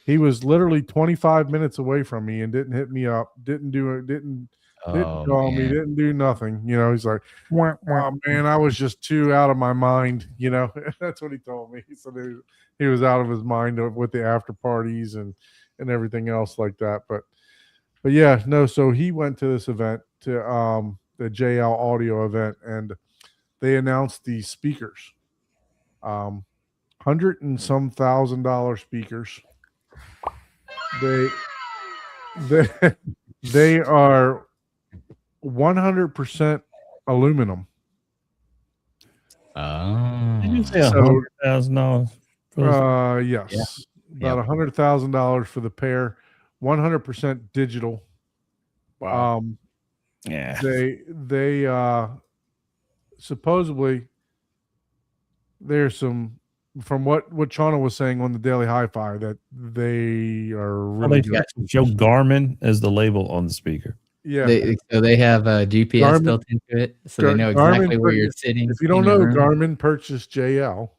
he was literally 25 minutes away from me and didn't hit me up, didn't call me, didn't do nothing. He's like, oh man, I was just too out of my mind. That's what he told me. He said he was out of his mind with the after parties and everything else like that. But But yeah, no. So he went to this event, to the JL Audio event, and they announced these speakers, $100 and some $1,000 speakers. They they are 100% aluminum. Did you say So- $100,000? Yes, about $100,000 for the pair. 100% digital. Wow. Yeah. They supposedly there's some, from what Chana was saying on the Daily Hi-Fi, that they are Well, really they good. show Garmin as the label on the speaker. Yeah. So they have a GPS Garmin- built into it, so Gar- they know Garmin exactly where put- you're sitting. If you don't in your know, room. Garmin purchased JL.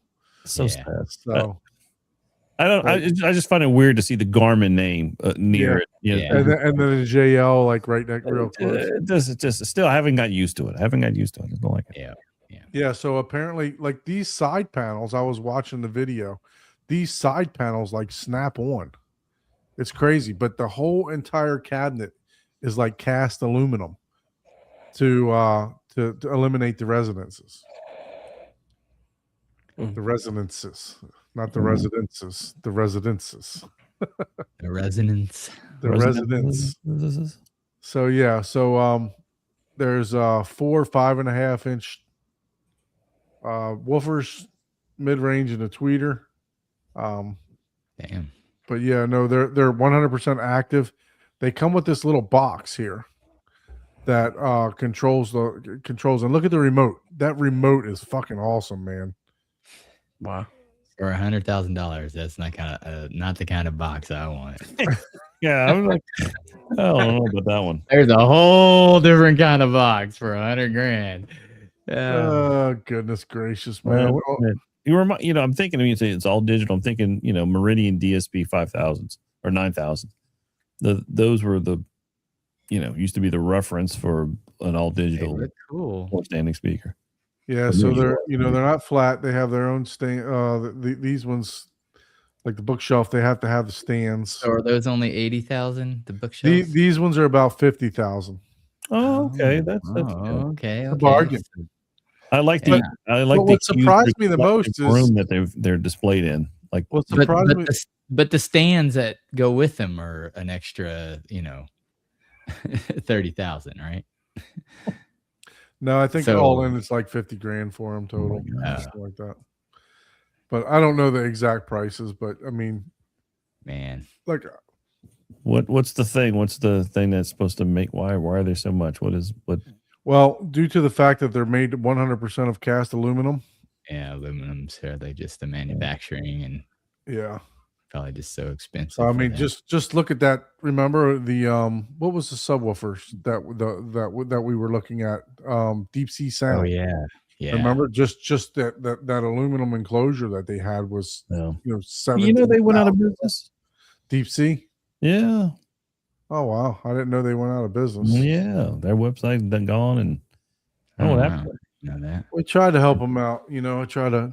So Yeah. sad. So I don't. I just find it weird to see the Garmin name near Yeah. it. You know, Yeah. and then a JL like right next, real close. just still, I haven't got used to it. I haven't got used to it. I don't like it. Yeah. Yeah, so apparently, like these side panels, I was watching the video. These side panels like snap on. It's crazy, but the whole entire cabinet is like cast aluminum to eliminate the resonances. The resonances, not the residences. The residences. The resonance. The residence. So yeah, so there's 4 5.5 inch woofers, mid range, and a tweeter. Damn. But yeah, no, they're 100% active. They come with this little box here that controls, and look at the remote. That remote is fucking awesome, man. Wow. For $100,000, that's not the kind of box I want. Yeah, I'm like, I don't know about that one. There's a whole different kind of box for $100,000. Oh, goodness gracious, man. Well, you remind, I'm thinking when you say it's all digital, I'm thinking, Meridian DSP 5000s or 9000. Those were the, used to be the reference for an all They digital look cool. standing speaker. Yeah, so they're they're not flat. They have their own stand. These ones, like the bookshelf, they have to have the stands. So are those only 80,000? The bookshelves. These ones are about 50,000. Oh, okay. That's good. okay. A bargain. I like Yeah. What surprised me the most is room that they're displayed in. Like, What But, surprised me. but the stands that go with them are an extra, 30,000, right? No, I think So- all in it's like 50 grand for them total, God. something like that. But I don't know the exact prices. But I mean, Man. like, what's the thing? What's the thing that's supposed to make? Why are there so much? What? well, due to the fact that they're made 100% of cast aluminum. Yeah, aluminum's are they just the manufacturing and Yeah. probably just so expensive. So I for mean, them. just look at that. Remember the what was the subwoofers that we were looking at? Deep Sea Sound. Oh yeah. Yeah. Remember, just that aluminum enclosure that they had was No. 17. They went out of business. Deep Sea. Yeah. Oh wow, I didn't know they went out of business. Yeah. Their website's done gone, and I don't know what happened. Know that. We tried to help them out. Try to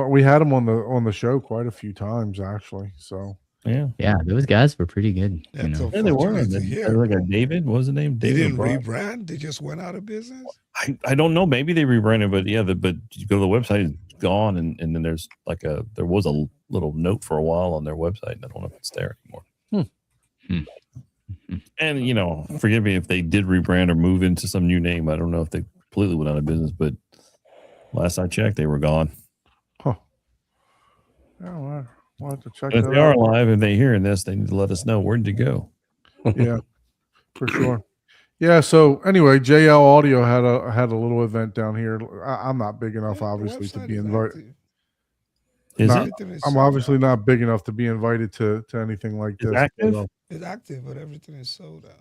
we had them on the show quite a few times actually. So Yeah. Yeah, those guys were pretty good. That's Yeah, they were. unfortunate to hear. Like a David, what was the name? They David didn't Brock? rebrand. They just went out of business. I don't know. Maybe they rebranded, but yeah, but you go to the website, it's gone, and then there's there was a little note for a while on their website. And I don't know if it's there anymore. And forgive me if they did rebrand or move into some new name. I don't know if they completely went out of business, but last I checked, they were gone. yeah, we'll have to check But if that they are out. alive and they hearing this, they need to let us know where did you go. Yeah, for sure. Yeah. So anyway, JL Audio had a little event down here. I'm not big enough, Yeah, the obviously, to website be is invited. active. Is Not- it? Everything is I'm sold obviously out. not big enough to be invited to anything like It's this. active? It's active, but everything is sold out.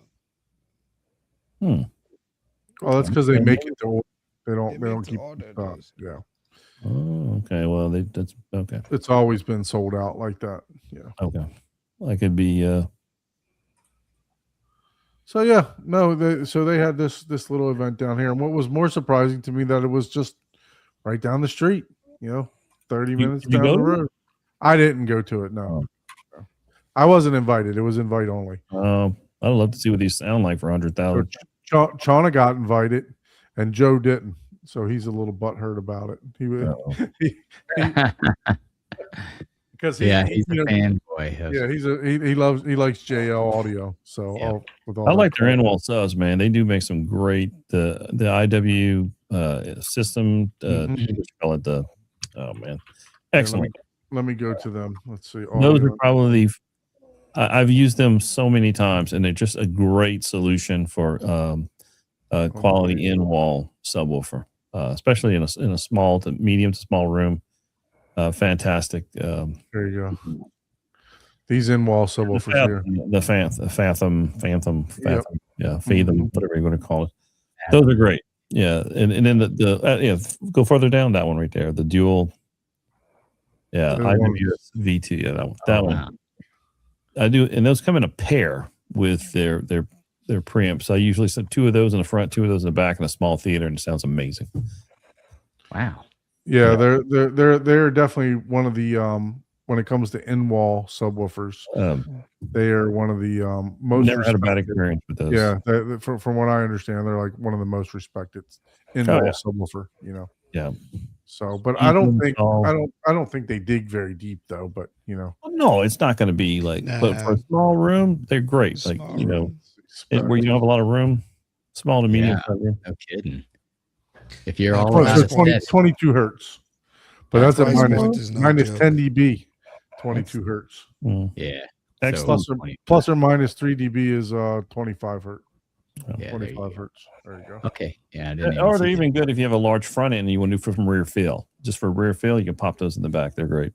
Oh, that's because they make it to order. They don't make to keep order, stock. those. Yeah, Oh, okay. Well, that's okay. it's always been sold out like that. Yeah. Okay. I could be. So yeah, no. So they had this little event down here, and what was more surprising to me that it was just right down the street. 30 minutes did you down go the to it? road. I didn't go to it. No. Oh. No. I wasn't invited. It was invite only. I'd love to see what these sound like for So 100,000. Chana got invited, and Joe didn't. So he's a little butthurt about it. He was because Yeah, he's a you know, fanboy. Of, yeah, he likes JL audio. So Yeah. with all I that like their crap. in-wall subs, man. They do make some great the IW system. Mhm. What you call it? Excellent. Let me go to them. Let's see. Those are Audio. probably I've used them so many times, and they're just a great solution for quality in-wall subwoofer, especially in a small to medium to small room. Fantastic. There you go. These in-wall subwoofers here. The Fathom, Yep. yeah, Fathom, Mhm. whatever you want to call it. Those are great. Yeah, and then go further down, that one right there, the dual. Yeah, The one- IWS V2. Yeah, that one. wow. I do, and those come in a pair with their preamps. I usually set 2 of those in the front, 2 of those in the back, in a small theater, and it sounds amazing. Wow. Yeah, they're definitely one of the when it comes to in-wall subwoofers, they are one of the most Never had a bad respected. experience with those. Yeah, from what I understand, they're like one of the most respected in-wall subwoofer. You know. Yeah. So, but I don't think all- I don't think they dig very deep though. But you know, No, it's not going to be like. But for a small room, they're great. Like Small you know, room. where you don't have a lot of room, small to medium Yeah. size room. No kidding. If you're Yeah, all plus about it's aesthetic, 22 hertz, but that's a Price minus point is no minus joke. 10 dB, 22 hertz. Mm. yeah. Excellent. So, Plus or minus 3 dB is 25 hertz. yeah, there you 25 go. hertz. There you go. Okay. Yeah. I didn't Or see they're that. even good if you have a large front end and you want to do from rear fill. Just for rear fill, you can pop those in the back. They're great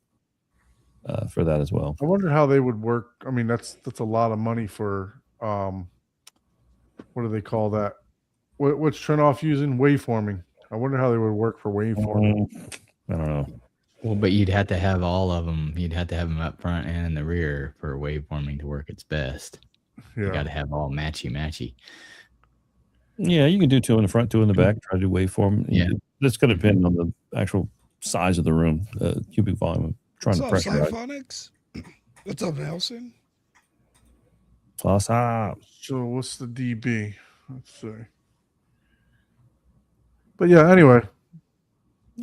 for that as well. I wonder how they would work. I mean, that's a lot of money for what do they call that? What's Chernoff using? Waveforming. I wonder how they would work for waveforming. I don't know. Well, but you'd have to have all of them. You'd have to have them up front and in the rear for waveforming to work its best. You got Yeah. to have all matchy. Yeah, you can do 2 in the front, 2 in the back. Try to do waveform. Yeah. It's going to depend on the actual size of the room, cubic volume. I'm trying What's to up, pressurize. Symphonics? What's up, Nelson? What's up? So what's the dB? Let's see. But yeah, anyway,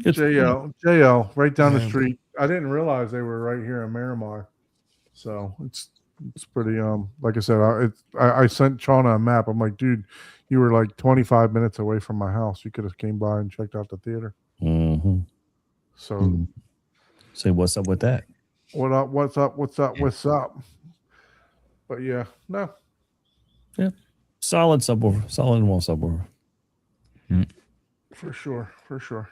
It's- JL, right down the Yeah. street. I didn't realize they were right here in Miramar, so it's pretty. Like I said, I sent Chana a map. I'm like, dude, you were like 25 minutes away from my house. You could have came by and checked out the theater. Mhm. So Mm. Say what's up with that? what up? What's up? What's up? What's up? But yeah, no, Solid subwoofer, solid in-wall subwoofer. for sure.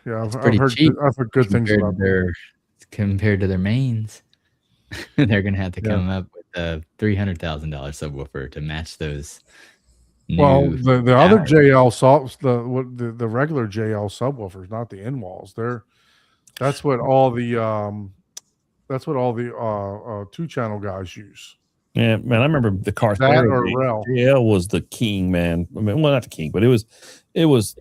Yeah, It's I've pretty heard cheap I've heard good things about them. Compared to their mains. They're gonna have to Yeah. come up with a $300,000 subwoofer to match those. Well, new the other power. JL subs, the regular JL subwoofers, not the in walls. That's what all the 2-channel guys use. Yeah, man, I remember the car That stereo. or days. Rel. JL was the king, man. I mean, well, not the king, but it was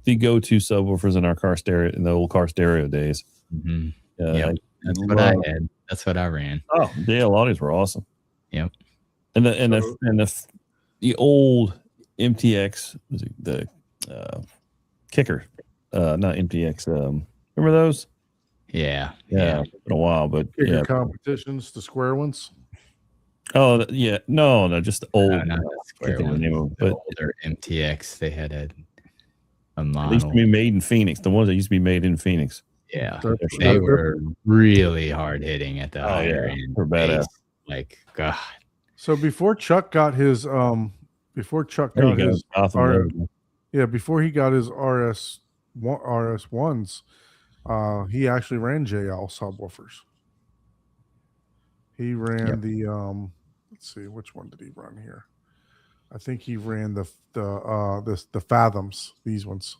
the go-to subwoofers in our car stereo in the old car stereo days. Mhm. Yeah, Yep. That's what I had. That's what I ran. Oh, JL audios were awesome. Yep. And the old MTX was it the kicker, not MTX. Remember those? Yeah. Yeah, it's been a while, but Kicker yeah. competitions, the square ones. Oh, yeah. No, just the old. No, not the I square can't think of the ones. name of it, The but older MTX, they had a they used model. to be made in Phoenix. The ones that used to be made in Phoenix. Yeah. They're- They they're- were really hard hitting at the Oh, higher yeah. end. They're badass. bass. Like, God. So before Chuck got his There you got go. his Gotham R- Road. before he got his RS1s, he actually ran JL subwoofers. He ran Yep. the let's see, which one did he run here? I think he ran the Fathoms, these ones.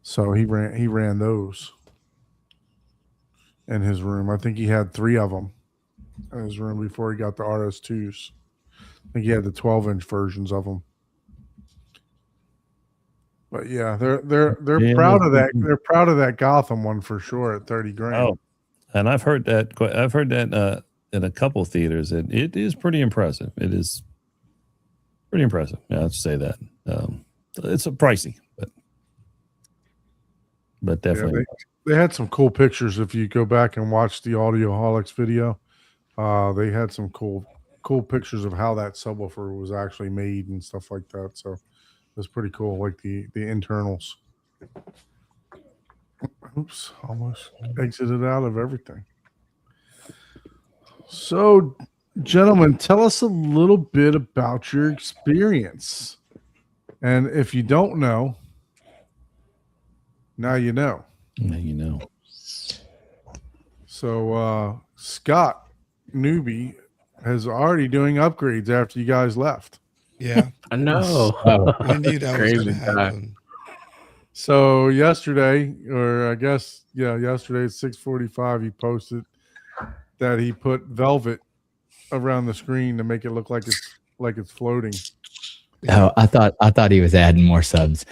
So he ran those in his room. I think he had 3 of them in his room before he got the RS2s. I think he had the 12-inch versions of them. But yeah, they're Yeah, proud of that. mhm. They're proud of that Gotham one for sure at 30 grand. Oh, and I've heard that in a couple theaters, and it is pretty impressive. It is pretty impressive. Yeah, I'll say that. It's a pricey, but definitely. They had some cool pictures. If you go back and watch the Audioholics video, they had some cool pictures of how that subwoofer was actually made and stuff like that. So it was pretty cool, like the internals. Oops, almost exited out of everything. So, gentlemen, tell us a little bit about your experience. And if you don't know, now you know. Now you know. So, Scott Newbie is already doing upgrades after you guys left. Yeah, I know. we knew that was Crazy going to guy. happen. So yesterday, or I guess, yesterday at 6:45, he posted that he put velvet around the screen to make it look like it's floating. Oh, I thought he was adding more subs.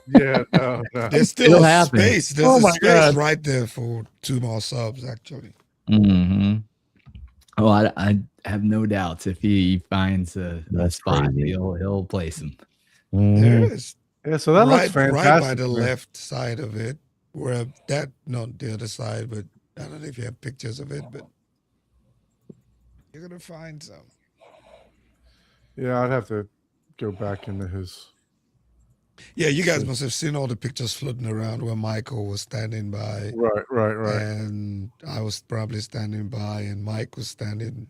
Yeah, no. There's still It'll a happen. space. There's Oh a my space God. right there for 2 more subs, actually. Mm-hmm. Oh, I have no doubts if he finds a That's spot, crazy. he'll place him. There is. Yeah, so that looks Right fantastic. by the man. left side of it, where not the other side, but I don't know if you have pictures of it, but you're gonna find some. Yeah, I'd have to go back into his. Yeah, you guys must have seen all the pictures floating around where Michael was standing by, Right. and I was probably standing by, and Mike was standing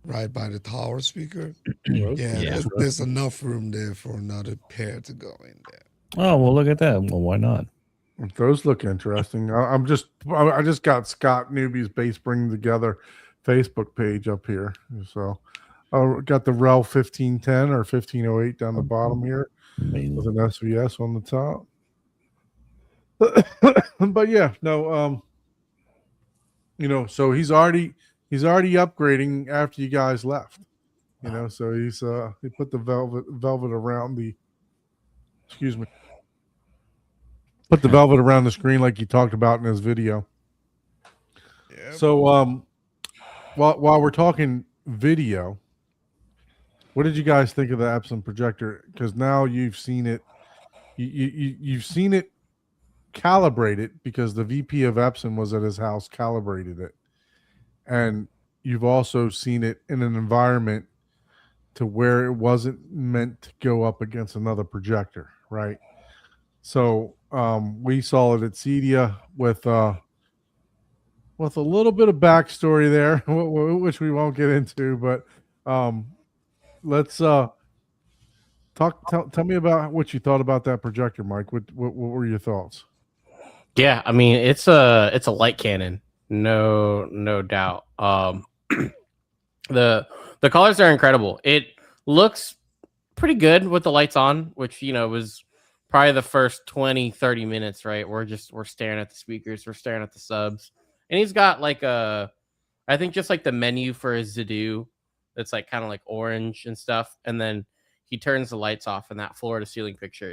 right by the tower speaker. Yeah, Yeah. there's enough room there for another pair to go in there. Oh, well, look at that. Well, why not? Those look interesting. I just got Scott Newbie's Base Bring Together Facebook page up here. So I got the REL 1510 or 1508 down the bottom here Amazing. with an SVS on the top. But yeah, no, so he's already upgrading after you guys left. So he put the velvet around the put the velvet around the screen like he talked about in his video. Yeah. So while we're talking video, what did you guys think of the Epson projector? Because now you've seen it, you've seen it calibrated because the VP of Epson was at his house, calibrated it, and you've also seen it in an environment to where it wasn't meant to go up against another projector, right? So we saw it at CEDIA with a little bit of backstory there, which we won't get into, but let's tell me about what you thought about that projector, Mike. What were your thoughts? Yeah, I mean it's a light cannon, no doubt. The colors are incredible. It looks pretty good with the lights on, which was probably the first 20-30 minutes, right? We're staring at the speakers, we're staring at the subs, and he's got like I think just like the menu for his Zadu that's like kind of like orange and stuff, and then he turns the lights off, and that floor to ceiling picture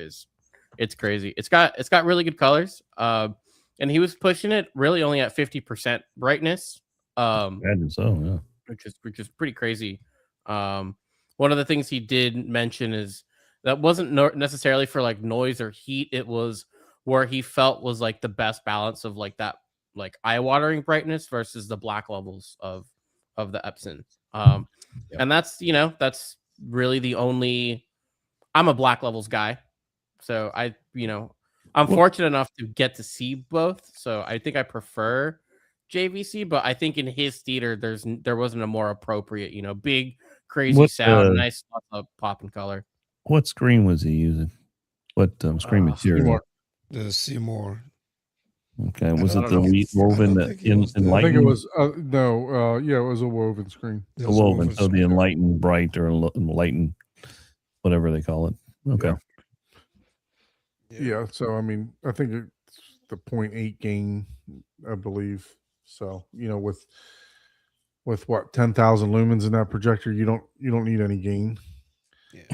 it's crazy. It's got really good colors, and he was pushing it really only at 50% brightness, Imagine so, yeah. which is pretty crazy. One of the things he did mention is that wasn't necessarily for like noise or heat. It was where he felt was like the best balance of like that like eye-watering brightness versus the black levels of the Epson. And that's that's really the only. I'm a black levels guy, so I'm fortunate enough to get to see both. So I think I prefer JVC, but I think in his theater there wasn't a more appropriate, big crazy sound, nice pop and color. What screen was he using? What screen material? The Seymour. Okay, was it don't the know. woven I don't think it was the- I think it enlightened? was it was a woven screen. The The woven, Seymour so the screen. enlightened bright or enlightened, whatever they call it. Okay. Yeah, so I mean, I think it's the 0.8 gain, I believe. So with what 10,000 lumens in that projector, you don't need any gain,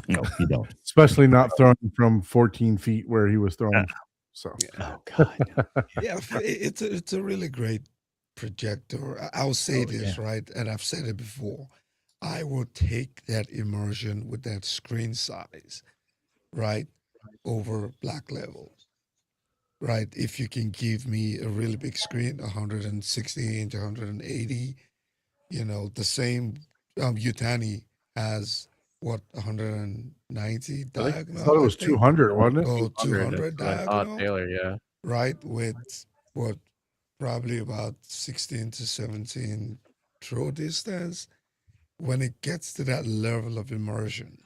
No, you don't. especially not throwing from 14 feet where he was throwing. So Oh God. Yeah, it's a really great projector, I'll say Oh, this, yeah. right? And I've said it before. I will take that immersion with that screen size, right, over black levels, right? If you can give me a really big screen, 160 inch, 180, the same Yutani has what, 190 I thought diagonal, it I was think, 200, wasn't it? or 200 That's what I thought, diagonal, Taylor. Yeah. right? With what, probably about 16 to 17 throw distance. When it gets to that level of immersion,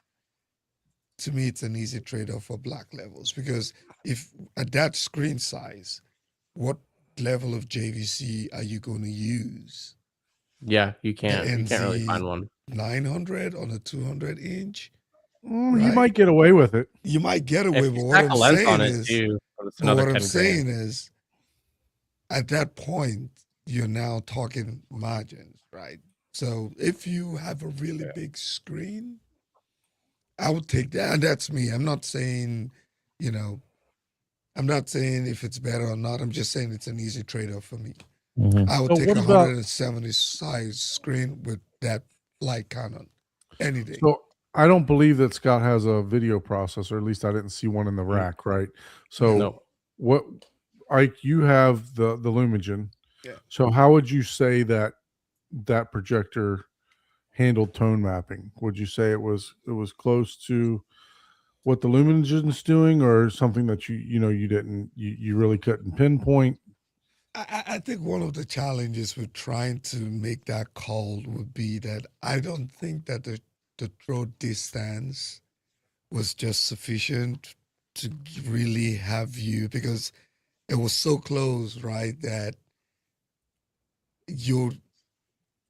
to me, it's an easy trade-off for black levels, because if at that screen size, what level of JVC are you going to use? Yeah, you The can't. You can't really find NZ one. 900 on a 200 inch? You Right. might get away with it. You might get away, If but you what stack I'm a lens on saying it is, too, it's but another what I'm 10 saying grand. is, at that point, you're now talking margins, right? So if you have a really big screen, I would take that. And that's me. I'm not saying, I'm not saying if it's better or not. I'm just saying it's an easy trade-off for me. Mhm. I would So take what a about- 170 size screen with that light Canon any day. So I don't believe that Scott has a video processor. At least I didn't see one in the rack, right? So Nope. what, Ike, you have the Lumigen. Yeah. So how would you say that projector handled tone mapping? Would you say it was close to what the Lumigen's doing, or something that you really couldn't pinpoint? I think one of the challenges with trying to make that call would be that I don't think that the throw distance was just sufficient to really have you, because it was so close, right? That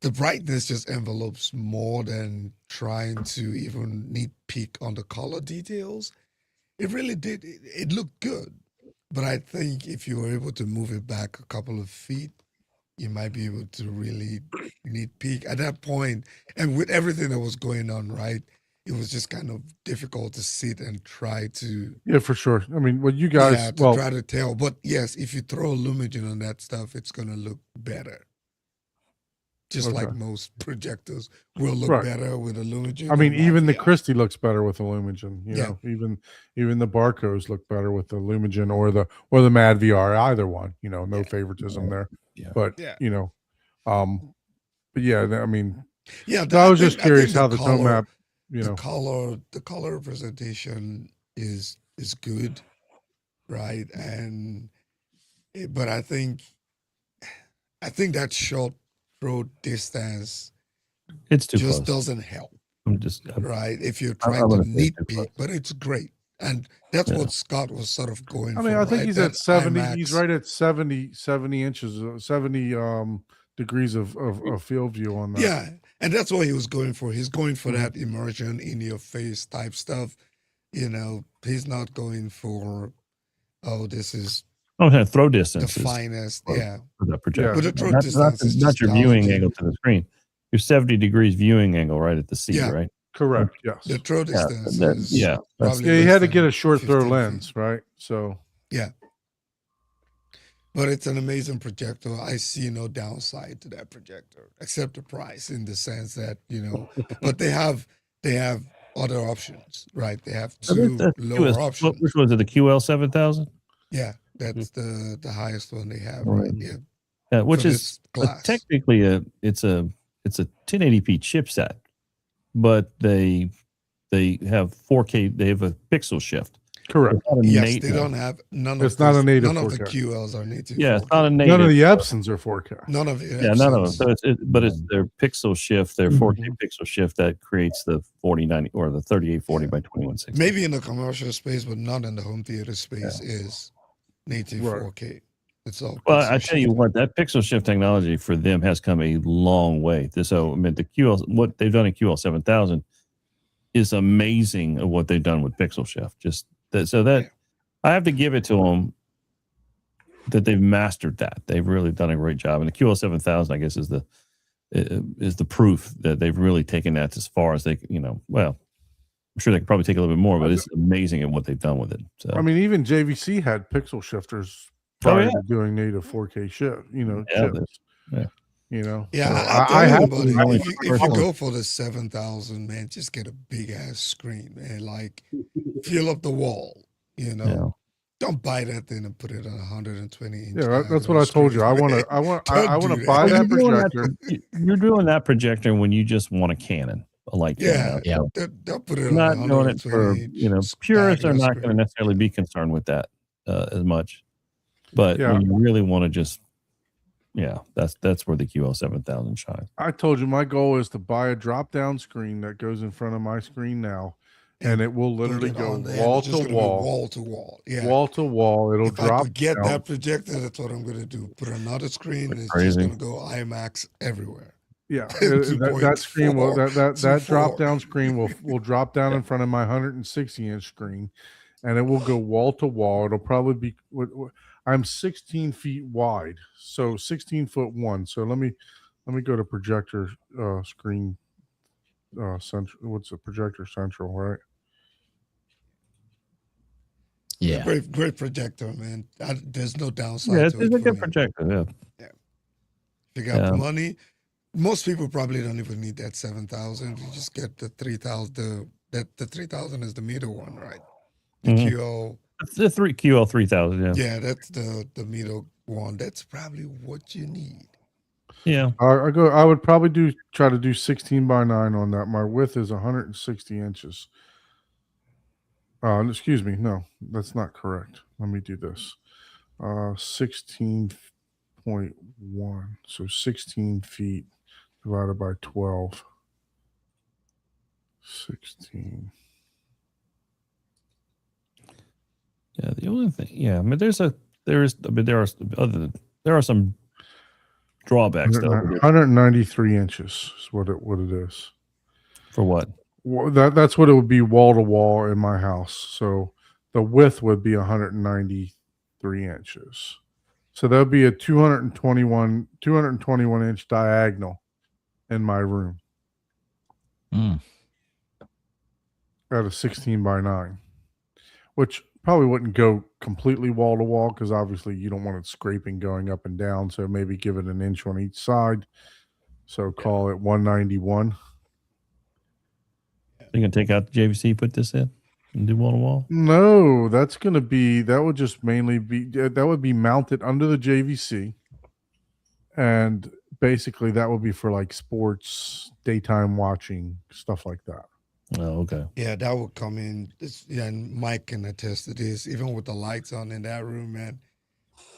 the brightness just envelopes more than trying to even nitpick on the color details. It really did. It looked good. But I think if you were able to move it back a couple of feet, you might be able to really nitpick at that point. And with everything that was going on, right, it was just kind of difficult to sit and try to, Yeah, for sure. I mean, well, you guys, try to tell. But yes, if you throw a Lumigen on that stuff, it's going to look better. Just like Okay. most projectors will look Right. better with a Lumigen. I mean, or even the Mafia. Christie looks better with the Lumigen. You Yeah. know, even the Barcos look better with the Lumigen or the Mad VR. Either one. You know, no Yeah. favoritism there. Yeah. But Yeah. but yeah, I mean, Yeah, I was just think curious how the tone color- map. the color representation is good, right? But I think that short throw distance It's too just close. doesn't help, I'm just right? If you're I'm trying to gonna say it's too nitpick, close. but it's great, and that's Yeah. what Scott was sort of going I for. mean, I think right? he's That at 70. IMAX. He's right at 70 inches, 70 degrees of field view on that. Yeah, and that's what he was going for. He's going for Mhm. that immersion, in your face type stuff. He's not going for, oh, this is Oh, yeah, throw the distance is finest. close. Yeah, for that projector. But the throw Not distance is not just your viewing challenging. angle to the screen. Your 70 degrees viewing angle right at the seat, Yeah. right? Correct. Yes. the throw distance that- is yeah, that's- probably Yeah, he less had to than get a short 15 throw feet. lens, right? So But it's an amazing projector. I see no downside to that projector, except the price, in the sense that but they have other options, right? They have two That's lower QS options. Which was it? The QL 7000? Yeah, that's the highest one they have, right? Yeah, Yeah, which for is this class. technically it's a 1080p chipset, but they have 4K. They have a pixel shift. correct. It's not a Yes, native- they don't have none It's of not a these- native None of the 4K. QLs are native. Yeah, it's 4K. not a native. None of the Epsons are 4K. None of it. Yeah, none of them. So but it's their pixel shift, their 4K Mm-hmm. pixel shift that creates the 4090 or the 3840 by 2160. Maybe in the commercial space, but not in the home theater space is native Right. 4K. It's all. Well, pixel I tell you shift. what, that pixel shift technology for them has come a long way. So, I mean, the QL, what they've done in QL 7000 is amazing of what they've done with pixel shift. Just that, so that I have to give it to them that they've mastered that. They've really done a great job. And the QL 7000, I guess, is the proof that they've really taken that as far as they, well, I'm sure they could probably take a little bit more, but it's amazing at what they've done with it. So, I mean, even JVC had pixel shifters Oh, prior yeah. to doing native 4K shift. Yeah, chips. You know, Yeah, So I I tell have everybody, only if you personally- go for the 7,000, man, just get a big ass screen, man. Like fill up the wall. You know, Yeah. don't buy that thing and put it on a 120 inch. Yeah, that's what I told you. I want to. I want to buy Well, that you're doing projector. you're doing that projector when you just want a Canon, a light Yeah, Canon. Yeah. they'll put it You're on not a doing it for 120 inch. purists are diagonal not going to necessarily be concerned with that as much. But Yeah. when you really want to just, that's where the QL7000 shines. I told you my goal is to buy a drop down screen that goes in front of my screen now, and it will Put literally it go on there, wall it's just to gonna be wall, wall to wall. Yeah. wall to wall. It'll If I drop could get down. that projector, that's what I'm gonna do. Put another screen. That's It's crazy. just gonna go IMAX everywhere. Yeah, 2.4 that screen will that to drop 4. down screen will drop down in front of my 160 inch screen, and it will go wall to wall. It'll probably be. I'm 16 feet wide, so 16'1". So let me go to projector screen central. What's the projector central, right? Yeah. Great projector, man. There's no downside Yeah, it's to it a for good me. projector. Yeah. If you got Yeah. the money, most people probably don't even need that 7,000. You just get the 3,000. The 3,000 is the middle one, right? The Mhm. QL. It's the QL3000. Yeah. Yeah, that's the middle one. That's probably what you need. Yeah. I would probably try to do 16:9 on that. My width is 160 inches. Excuse me, no, that's not correct. Let me do this. 16.1. So 16 feet divided by 12. 16. Yeah. The only thing, I mean, there are some drawbacks though. 193 inches is what it is. For what? Well, that's what it would be wall to wall in my house. So the width would be 193 inches. So that would be a 221 inch diagonal in my room Mm. at a 16:9, which probably wouldn't go completely wall to wall because obviously you don't want it scraping going up and down. So maybe give it an inch on each side. So call it 191. You can take out the JVC, put this in, and do wall to wall. No, that would just mainly be that would be mounted under the JVC, and basically that would be for like sports, daytime watching, stuff like that. Oh, okay. Yeah, that would come in. And Mike can attest to this. Even with the lights on in that room, man,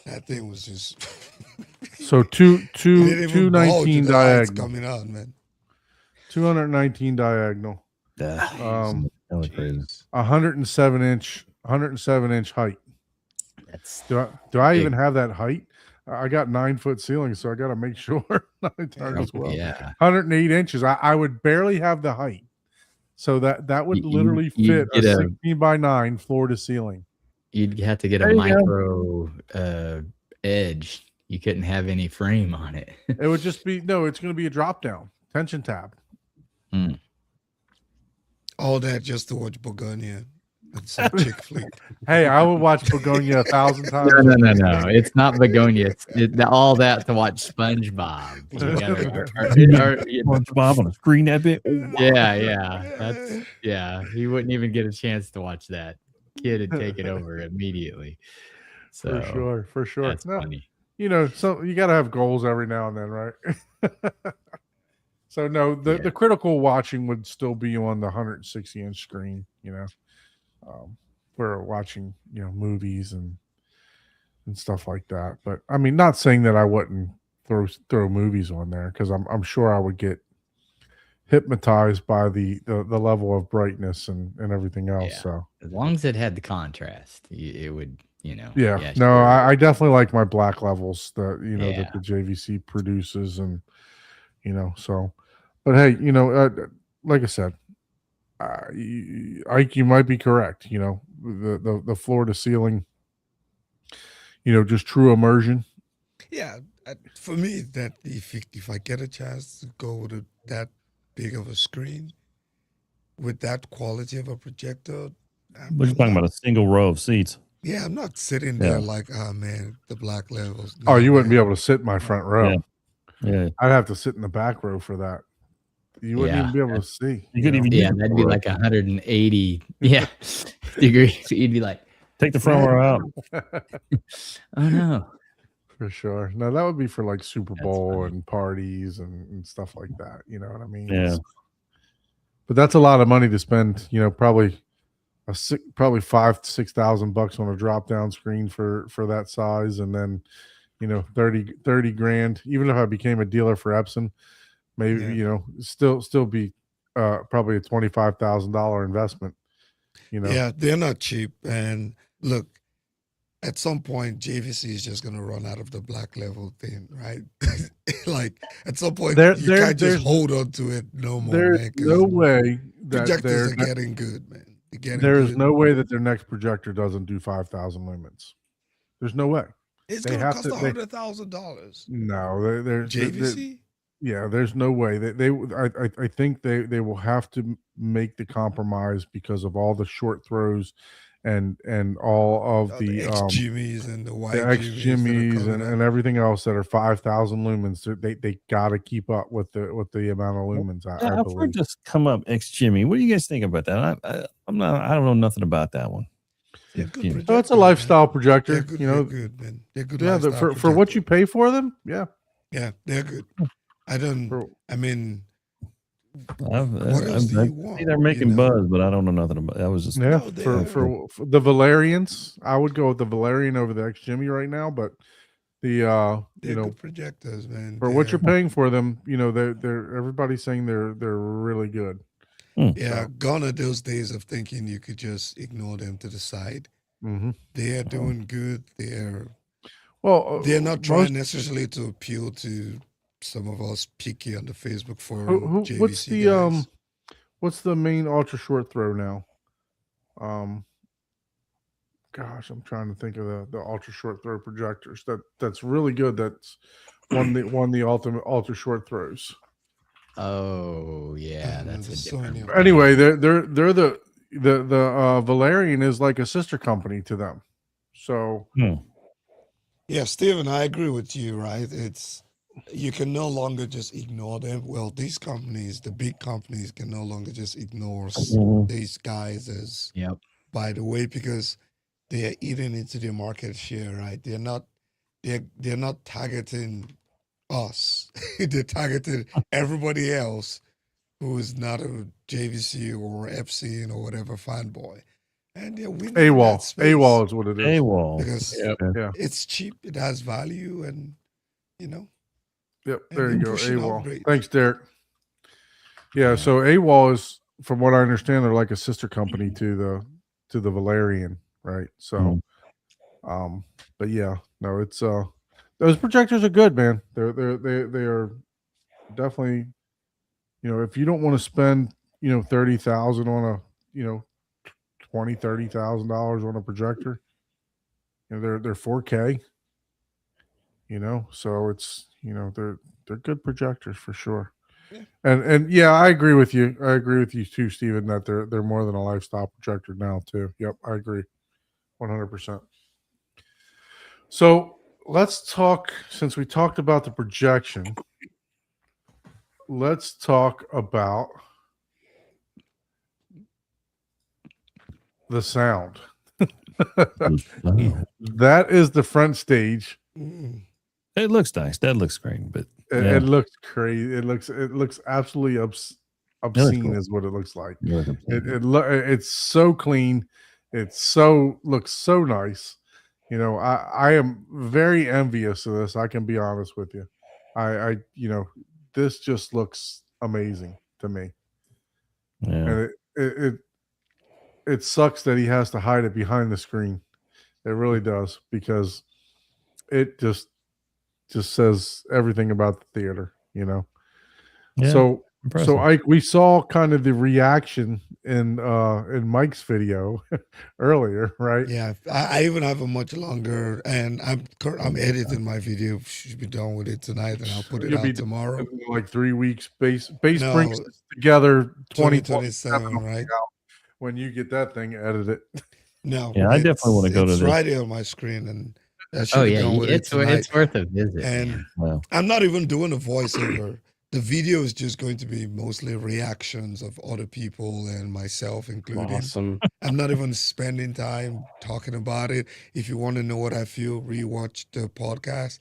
that thing was just. So It didn't even bulge 219 with the lights diagonal, coming on, man. 219 diagonal, That was crazy. 107 inch height. That's Do I big. even have that height? I got 9-foot ceiling, so I got to make sure as well. yeah. 108 inches. I would barely have the height. So that would You- literally you fit a get a- 16:9 floor to ceiling. You'd have to get There a you go. micro edge. You couldn't have any frame on it. It would just be it's going to be a drop down tension tab. All that just to watch Begonia. It's some chick flick. Hey, I would watch Begonia 1,000 times. No. It's not Begonia. All that to watch SpongeBob. You SpongeBob on a screen that big. yeah. He wouldn't even get a chance to watch that. Kid would take it over immediately. So For sure. that's No, funny. so you got to have goals every now and then, right? So no, the critical watching would still be on the 160 inch screen, for watching, movies and stuff like that. But I mean, not saying that I wouldn't throw movies on there because I'm sure I would get hypnotized by the level of brightness and everything else. Yeah. So As long as it had the contrast, it would, no, sure. I definitely like my black levels that Yeah. that the JVC produces, and so. But hey, like I said, Ike, you might be correct. The floor to ceiling, just true immersion. Yeah, for me, that if I get a chance to go to that big of a screen with that quality of a projector, We're just talking about a single row of seats. Yeah, I'm not sitting there Yeah. like, oh man, the black levels. Oh, No, you wouldn't be man. able to sit in my front row. Yeah. Yeah, I'd have to sit in the back row for that. You wouldn't Yeah. even be able to see. you could know? even Yeah, use the that'd be front like 180 degrees. You'd be like, take the front row out. oh no. For sure. No, that would be for like Super That's Bowl funny. and parties and stuff like that. You know what I mean? Yeah. But that's a lot of money to spend. Probably probably $5,000 to $6,000 on a drop down screen for that size, and then 30 grand. Even if I became a dealer for Epson, maybe still be probably a $25,000 investment. Yeah, they're not cheap. And look, at some point, JVC is just going to run out of the black level thing, right? Like at some point, There- you there- can't just there's- hold on to it no more, There's man. 'cause no way that projectors are getting good, man. They're getting there is good. no way that their next projector doesn't do 5,000 lumens. There's no way. It's they going to have cost to- they- $100,000. No, there's JVC? yeah, there's no way. I think they will have to make the compromise because of all the short throws and all of the X Jimmies and the white X Jimmies Jimmies and everything else that are 5,000 lumens. They got to keep up with the amount of lumens. I I've heard believe. this come up, X Jimmy. What do you guys think about that? I don't know nothing about that one. They're good Yeah. So it's a projectors, man. lifestyle projector. They're good, they're good, man. They're good. Yeah, lifestyle for what you projectors. pay for them. Yeah. Yeah, they're good. For- I mean, I've, what else do I you see want? they're making you know? buzz, but I don't know nothing about. That was just Yeah, No, they're- for the Valerians, I would go with the Valerian over the X Jimmy right now. But the They're good projectors, man. for what you're They're- paying for them, they're everybody's saying they're really good. Yeah, gone are those days of thinking you could just ignore them to the side. Mm-hmm. They are doing good. They're not most- trying necessarily to appeal to some of us picky on the Facebook forum. what's JVC the guys. what's the main ultra short throw now? Gosh, I'm trying to think of the ultra short throw projectors that's really good. That's won the ultimate ultra short throws. Oh yeah, that's a There's so many different. of them. Anyway, they're the Valerian is like a sister company to them. So Yeah, Steven, I agree with you, right? You can no longer just ignore them. Well, these companies, the big companies, can no longer just ignore these guys as Yep. by the way, because they are eating into their market share, right? They're not targeting us. They're targeting everybody else who is not a JVC or Epson or whatever fanboy. And they're winning in that space AWOL is what it is. AWOL. because Yep. Yeah. it's cheap, it has value, and Yep, And there you then go. pushing AWOL. upgrade. Thanks, Derek. Yeah, so AWOL is, from what I understand, they're like a sister company to the Valerian, right? So, but yeah, no, it's those projectors are good, man. They are definitely, if you don't want to spend $30,000 on a $20,000-$30,000 on a projector, they're 4K. So it's they're good projectors for sure. Yeah. And yeah, I agree with you. I agree with you too, Steven, that they're more than a lifestyle projector now too. Yep, I agree 100%. So let's talk, since we talked about the projection, let's talk about the sound. That is the front stage. mm, It looks nice. That looks great, but It looks crazy. It looks absolutely obscene, cool. is what it looks like. yeah. It's so clean. Looks so nice. I am very envious of this. I can be honest with you. I this just looks amazing to me. And it sucks that he has to hide it behind the screen. It really does, because it just says everything about the theater, Yeah, So impressive. we saw kind of the reaction in Mike's video earlier, right? yeah, I even have a much longer, and I'm editing my video. Should be done with it tonight, and I'll put it You'll be out tomorrow. In like 3 weeks. Base No, brings us together 2027, right? When you get that thing edited. No, Yeah, I definitely wanna go to it's this. right here on my screen, and That should Oh be yeah, done with it tonight. it's worth a visit. And man. Wow. I'm not even doing a voiceover. The video is just going to be mostly reactions of other people and myself included. Awesome. I'm not even spending time talking about it. If you want to know what I feel, rewatch the podcast.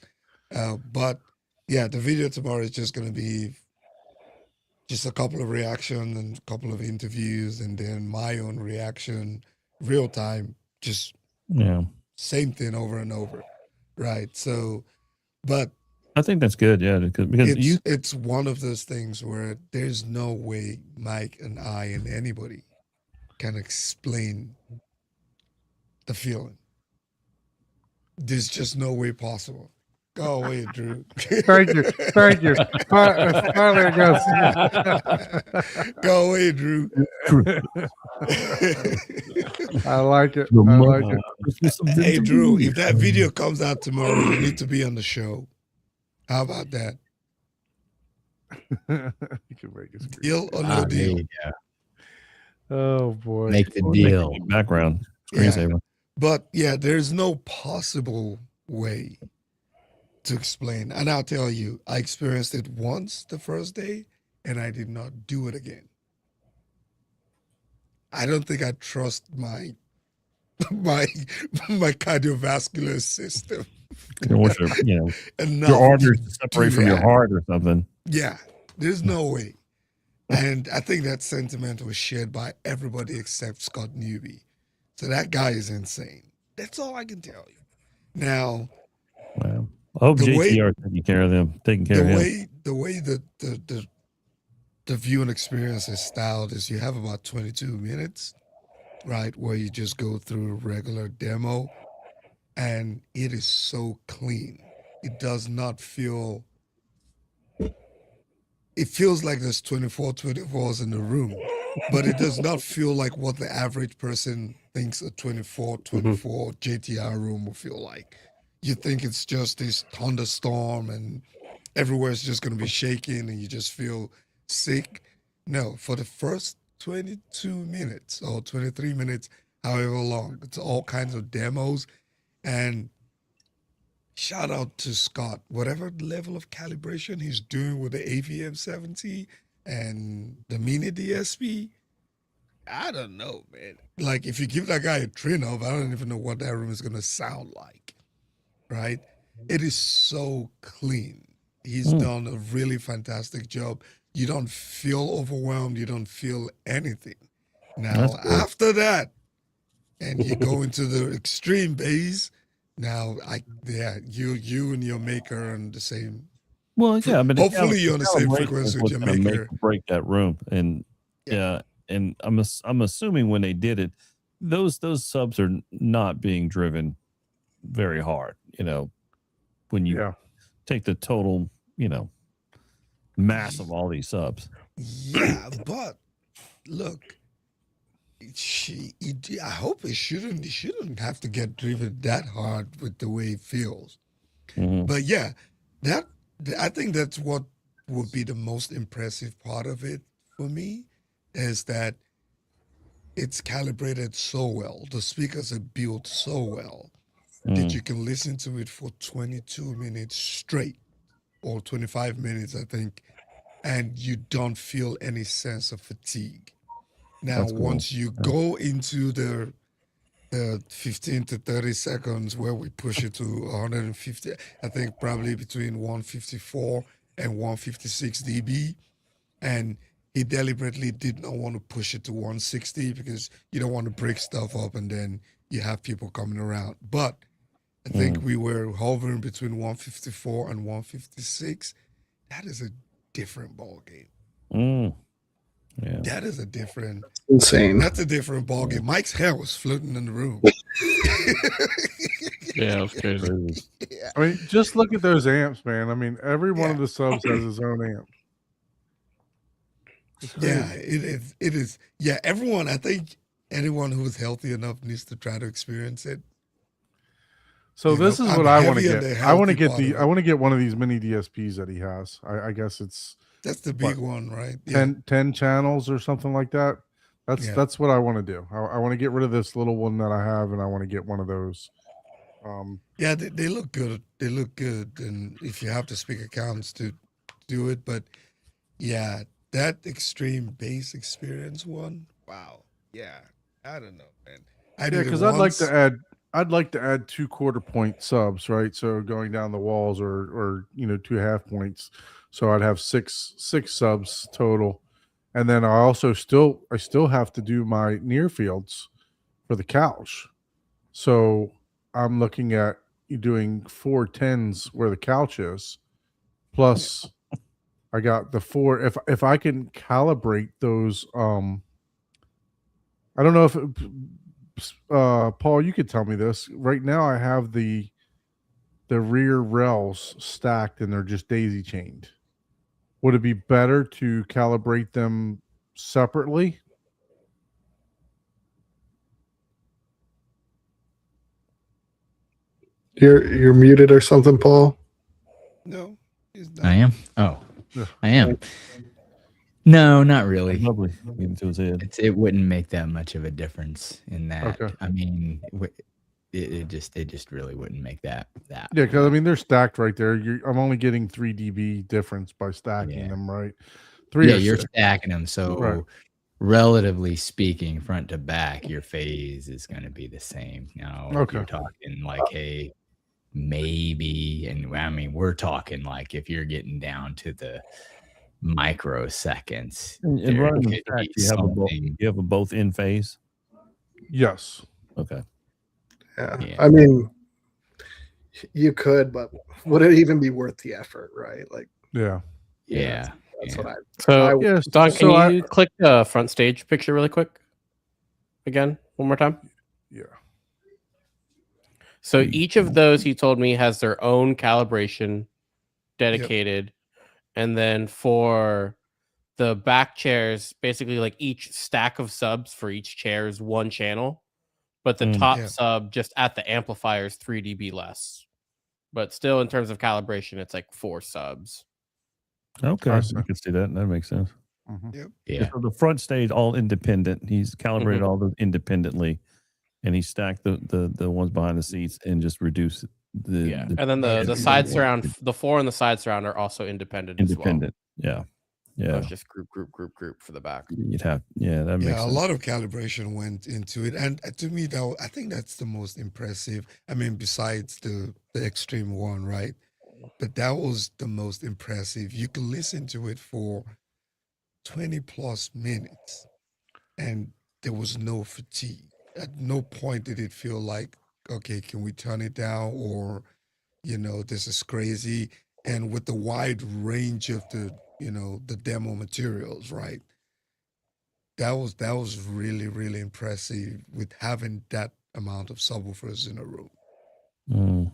But yeah, the video tomorrow is just going to be just a couple of reactions and a couple of interviews, and then my own reaction, real time, just Yeah. same thing over and over, right? So, but I think that's good. Yeah. Because it's one of those things where there's no way Mike and I and anybody can explain the feeling. There's just no way possible. Go away, Drew. Thank you. Thank you. Finally, I got Go away, Drew. I like it. I like it. Hey, Drew, if that video comes out tomorrow, you need to be on the show. How about that? You can make it screen. Deal or no Ah, there deal? you go. Oh boy. Make the Make a deal. big background Yeah. screensaver. But yeah, there's no possible way to explain. And I'll tell you, I experienced it once the first day and I did not do it again. I don't think I trust my my cardiovascular system You know, what enough. your arteries to separate do from your that. heart or something. Yeah, there's no way. And I think that sentiment was shared by everybody except Scott Newby. So that guy is insane. That's all I can tell you. Now, Wow. I hope The way- JTR taking care of him. Taking care of him. the way the viewing experience is styled is you have about 22 minutes, right, where you just go through a regular demo, and it is so clean. It does not feel. It feels like there's 24s in the room, but it does not feel like what the average person thinks a 24 JTR room will feel like. You think it's just this thunderstorm and everywhere is just going to be shaking and you just feel sick. No, for the first 22 minutes or 23 minutes, however long, it's all kinds of demos. And shout out to Scott, whatever level of calibration he's doing with the AVM 70 and the Mini DSP. I don't know, man. Like, if you give that guy a Trinnov, I don't even know what that room is going to sound like, right? It is so clean. He's done a really fantastic job. You don't feel overwhelmed. You don't feel anything. Now, That's good. after that, and you go into the extreme bass, now, you and your maker are on the same. Well, yeah. I mean, Hopefully you're on the same calibration frequency is with what's your gonna make maker. or break that room, and Yeah. and I'm assuming when they did it, those subs are not being driven very hard. You know, when you Yeah. take the total, mass of all these subs. Yeah, but look, I hope it shouldn't have to get driven that hard with the way it feels. Mhm. But yeah, I think that's what would be the most impressive part of it for me, is that it's calibrated so well. The speakers are built so well that you can listen to it for 22 minutes straight, or 25 minutes, I think, and you don't feel any sense of fatigue. Now, That's cool. once you go into the 15 to 30 seconds where we push it to 150, I think probably between 154 and 156 dB, and he deliberately did not want to push it to 160 because you don't want to break stuff up and then you have people coming around. But I think we were hovering between 154 and 156. That is a different ball game. Yeah. That is a different. Insane. That's a different ball game. Mike's hair was floating in the room. Yeah, it was crazy. I mean, just look at those amps, man. I mean, every one of the subs has his own amp. It's Yeah, crazy. it is. It is. Yeah, everyone. I think anyone who is healthy enough needs to try to experience it. So You this know, is I'm what I want to heavy on get. the I want to healthy get part of it. I want to get one of these mini DSPs that he has. I guess it's That's the big one, right? 10 channels or something like that. Yeah. That's what I want to do. I want to get rid of this little one that I have, and I want to get one of those Yeah, they look good. They look good, and if you have the speaker counts to do it, but yeah, that extreme bass experience one. Wow. Yeah, I don't know, man. I Yeah, did it because once. I'd like to add 2 quarter-point subs, right? So going down the walls, or 2 half points. So I'd have six subs total, and then I still have to do my near fields for the couch. So I'm looking at doing 4 10s where the couch is, plus I got the 4. If I can calibrate those, I don't know if Paul, you could tell me this. Right now, I have the rear rails stacked and they're just daisy chained. Would it be better to calibrate them separately? You're muted or something, Paul. No, it's not. I am. Oh, Yeah. I am. No, not really. Lovely. Give it to his head. It wouldn't make that much of a difference in that. Okay. I mean, it just really wouldn't make that. Yeah, because I mean they're stacked right there. I'm only getting 3 dB difference by stacking Yeah. them, right? 3 Yeah, or you're 6. stacking them, so Right. relatively speaking, front to back, your phase is going to be the same. Now, if Okay. you're talking like, hey, maybe, and I mean, we're talking like if you're getting down to the microseconds, And there running them could stacked, be you have them both. something. You have them both in phase. Yes. Okay. Yeah. Yeah. I mean, you could, but would it even be worth the effort, right? Like, Yeah. Yeah. that's yeah. what I. So, Yes. Don, can so you click the front stage picture really quick? Again, one more time. Yeah. So each of those, he told me, has their own calibration dedicated. And then for the back chairs, basically like each stack of subs for each chair is 1 channel. But the top Yeah. sub just at the amplifier is 3 dB less. But still, in terms of calibration, it's like 4 subs. Okay. I I see. can see that. That makes sense. Mhm. Yeah. So the front stage all independent. He's calibrated all those independently, and he stacked the ones behind the seats and just reduced the Yeah. And then the the- side surround, the 4 and the side surround are also independent. independent. Yeah. So Yeah. it's just group for the back. You'd have. Yeah. That makes Yeah, a sense. lot of calibration went into it, and to me, I think that's the most impressive. I mean, besides the extreme one, right? But that was the most impressive. You could listen to it for 20 plus minutes, and there was no fatigue. At no point did it feel like, okay, can we turn it down, or this is crazy. And with the wide range of the demo materials, right? That was really, really impressive with having that amount of subwoofers in a room. Mm.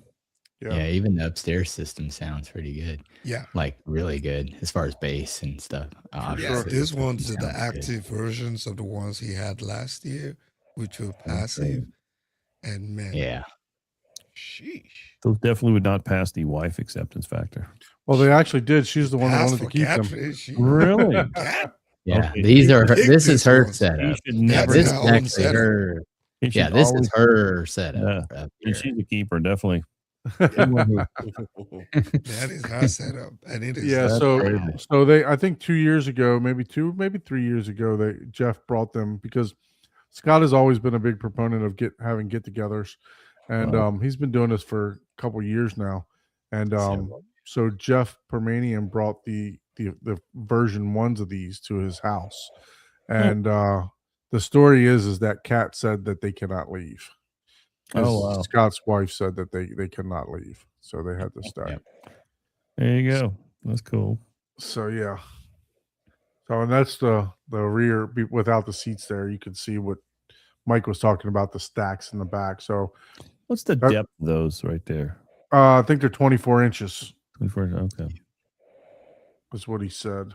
Yeah. Even the upstairs system sounds pretty good. Yeah. Like really good as far as bass and stuff. Yeah, Obviously, these it ones are the sounds good. active versions of the ones he had last year, which were passive. And man, Yeah. sheesh. Those definitely would not pass the wife acceptance factor. Well, they actually did. She's the one that Pass wanted to for keep them. catfish. Really? Cat? Yeah. Okay. These are her, Big this is her ones. You setup. should Yeah, never. this her is own actually setup. her. You should Yeah, this always- is her setup. Yeah. up And here. she's a keeper, definitely. That is her setup. And it is Yeah, That's so crazy. so they, I think 2 years ago, maybe 3 years ago, Jeff brought them because Scott has always been a big proponent of having get-togethers, and Wow. he's been doing this for a couple years now, and so Jeff Permanian brought the version 1s of these to his house, and the story is that Kat said that they cannot leave. 'Cause Oh, wow. Scott's wife said that they cannot leave, so they had to stay. Yep. There you go. That's cool. So yeah. So and that's the rear without the seats there. You can see what Mike was talking about, the stacks in the back. So What's the That- depth of those right there? I think they're 24 inches 24. Okay. is what he said.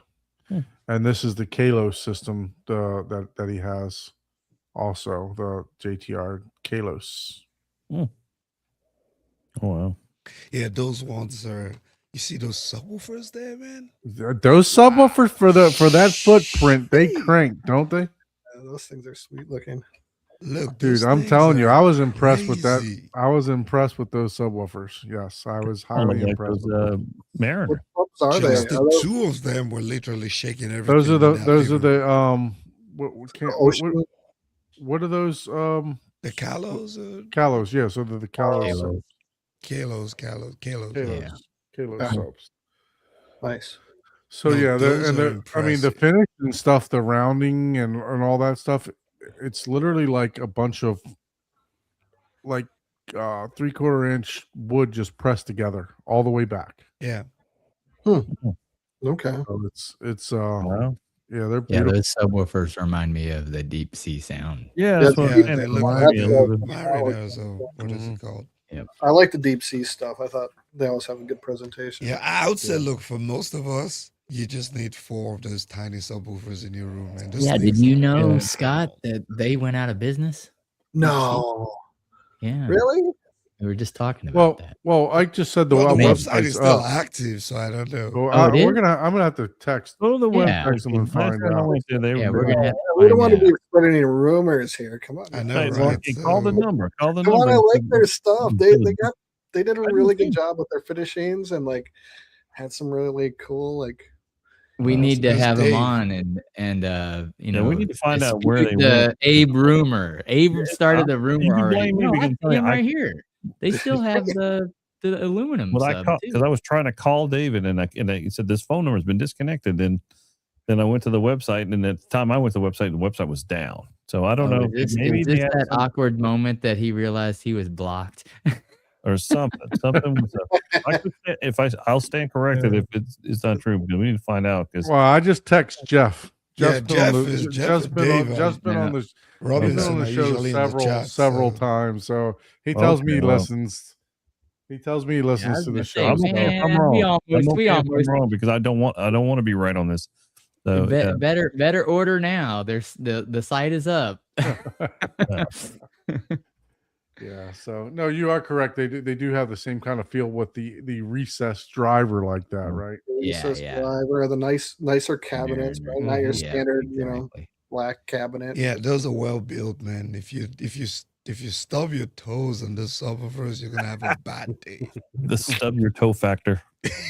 Hmm. And this is the Kalos system that he has also, the JTR Kalos. Oh, wow. Yeah, those ones are. You see those subwoofers there, man? Those subwoofers for that footprint, they crank, don't they? Those things are sweet looking. Look, Dude, those I'm things telling you, are I was impressed with that. crazy. I was impressed with those subwoofers. Yes, I was Oh, highly like impressed. those with them. What Mariner. subs are they? Just Are the those two of them were literally shaking everything. Those are in the that those are living room. the Ocean? what are those The Kalos, Kalos? Yeah, so they're the Kalos Kalos. subs. Kalos. Yeah. Kalos Yeah. subs. Nice. So No, yeah, those are I mean the impressive. finish and stuff, the rounding and all that stuff, it's literally like a bunch of like 3/4 inch wood just pressed together all the way back. Yeah. Okay. So it's Wow. yeah, they're Yeah, beautiful. those subwoofers remind me of the deep sea sound. Yeah, that's Yeah, what Yeah, I'm saying. they It look reminded like me a the little bit. Mariners, or what is it called? I like the deep sea stuff. I thought they always have a good presentation. Yeah, I would say, look, for most of us, you just need 4 of those tiny subwoofers in your room, man. Those Yeah, did things you are know, Yeah. Scott, that they went out of business? No. Yeah. Really? We were just talking about that. Well, I just said the Well, the Maybe. website is website's still up. active, so I don't know. So Oh, it I'm is? gonna have to text. Go to the Yeah. website. Text them and Last find time I out. went there, they Yeah, were we're gonna have to We don't find want to out. be spreading any rumors here. Come on. I know, Hey, right? well, call the So- number. Call the Come on, number. I like their stuff. They did a I do really good too. job with their finishings and like had some really cool like We need to That's have him Dave. on and you Yeah, know, we need to find out dispute where they the went. Abe rumor. Abe started the You rumor can already. blame me No, I because, see I mean, him I- right here. They still have the aluminum Well, I sub called too. because I was trying to call David, and he said this phone number has been disconnected. Then I went to the website, and at the time I went to the website was down. So I don't know. Maybe Is they this had that some, awkward moment that he realized he was blocked? or something. Something was up. I'll stand corrected if it's not true. But we need to find out because Well, I just text Jeff. Yeah, Jeff's Jeff and Jeff's Dave been on and the he's been Robinson on the are show usually in the chat. several so- times. So he tells me he Okay, well. listens. He tells me he I listens was to the gonna show. say, I'm so- okay if I'm man, wrong. we I'm almost if I'm wrong because I don't want to be right on this. So, yeah. better order now. There's the site is up. Yeah, so no, you are correct. They do have the same kind of feel with the recessed driver like that, right? Yeah, recessed yeah. driver, the nicer cabinets, right? Not your Yeah, standard, exactly. black cabinet. Yeah, those are well built, man. If you stub your toes on the subwoofers, you're gonna have a bad day. The stub your toe factor.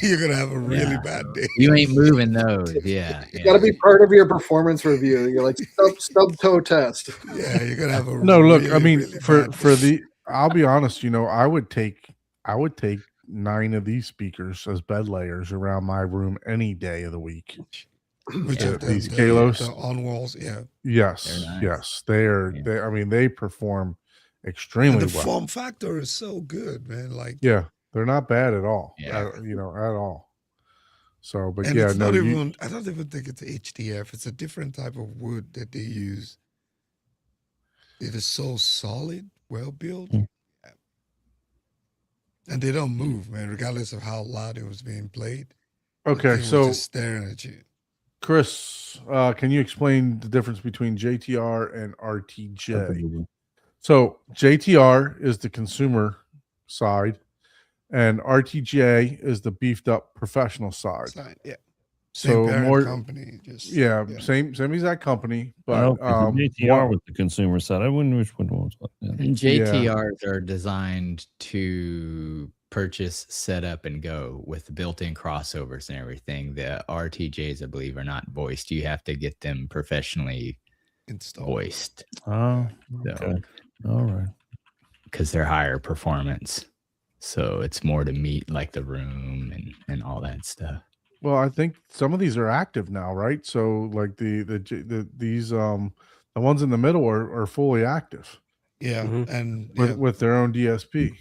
You're gonna have a really Yeah. bad day. You ain't moving those. Yeah. It's got to be part of your performance review. You're like stub toe test. Yeah, you're gonna have a No, look, I really, mean, really for bad for day. the, I'll be honest, I would take 9 of these speakers as bed layers around my room any day of the week. Which Yeah, of them, these the Kalos. on walls, yeah. Yes, They're nice. yes, they are. Yeah. I mean, they perform And extremely the well. form factor is so good, man. Like, Yeah, they're not bad at all. Yeah. At all. So, but and yeah, it's no, not you, even. I don't even think it's HDF. It's a different type of wood that they use. It is so solid, well built, Mm. and they don't move, man. Regardless of how loud it was being played. the okay. thing was So, just staring at you. Chris, can you explain the difference between JTR and RTJ? Absolutely. So JTR is the consumer side, and RTJ is the beefed up professional side. Side, yeah. So Same parent more- company. Just Yeah, same exact company, but Okay, so JTR one- was the consumer side. I wouldn't know which one was what. Yeah. And JTRs are designed to purchase, set up, and go with built-in crossovers and everything. The RTJs, I believe, are not voiced. You have to get them professionally installed. voiced Oh, So- okay. All right. because they're higher performance. So it's more to meet like the room and all that stuff. well, I think some of these are active now, right? So like these the ones in the middle are fully active Yeah, Mhm. and with, yeah, with their own DSP.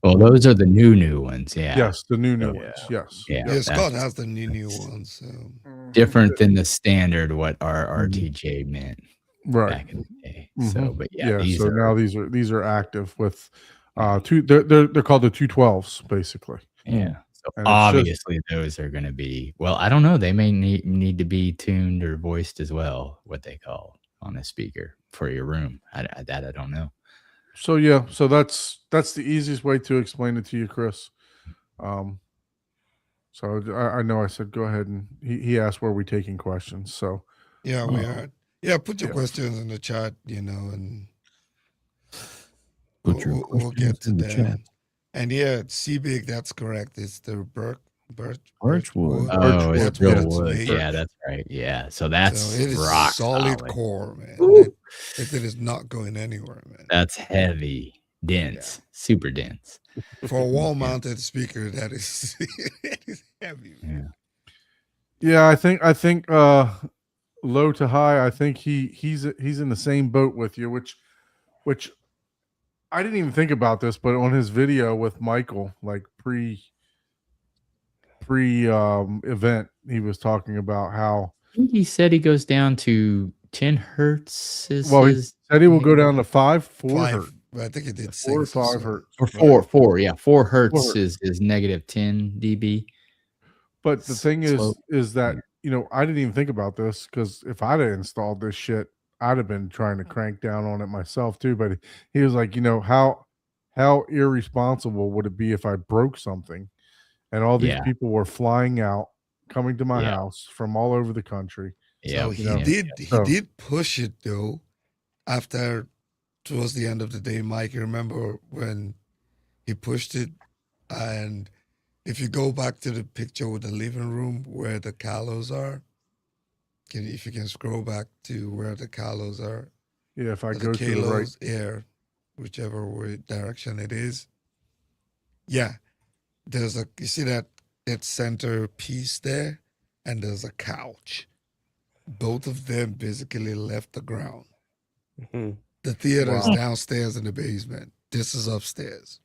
Well, those are the new ones. Yeah. Yes, the new Yeah. ones. Yes. Yeah. yeah, Scott that's has the new ones. So different than the standard what our RTJ meant Right. back in the day. So, Mhm. but yeah, these so are now these are active with two. They're called the 212s basically. yeah. So And it's just- obviously those are going to be well. I don't know. They may need to be tuned or voiced as well. What they call on a speaker for your room. I don't know. So yeah, so that's the easiest way to explain it to you, Chris. So I know I said go ahead, and he asked were we taking questions. So yeah, we are. Yeah, put your Yeah. questions in the chat, and Put your we'll get questions to in the them. chat. And yeah, Seabig, that's correct. It's the Birchwood. Oh, it's That's real what it's wood. made. Yeah, that's right. Yeah, so that's So it is rock solid core, man. Ooh. It is not going anywhere, man. That's heavy, dense, super dense. For a wall-mounted speaker, that is, it is heavy. Man. Yeah, I think low to high, I think he's in the same boat with you, which I didn't even think about this, but on his video with Michael, like pre event, he was talking about how I think he said he goes down to 10 hertz. he said he will go down to 4 hertz. I think it did 4 or 6 or 5 so. hertz. Or 4. Yeah, 4 hertz hertz. is negative 10 dB. But the thing Slow. is that, I didn't even think about this, because if I'd have installed this shit, I'd have been trying to crank down on it myself too. But he was like, how irresponsible would it be if I broke something and all these people were flying out, coming to my house from all over the country. Yeah, So he did push it though. After towards the end of the day, Mike, you remember when he pushed it? And if you go back to the picture with the living room where the Kalos are, if you can scroll back to where the Kalos are. Yeah, if I or go to the right, air, whichever way direction it is. Yeah, there's you see that center piece there, and there's a couch. Both of them basically left the ground. Mhm. The theater is Wow. downstairs in the basement. This is upstairs.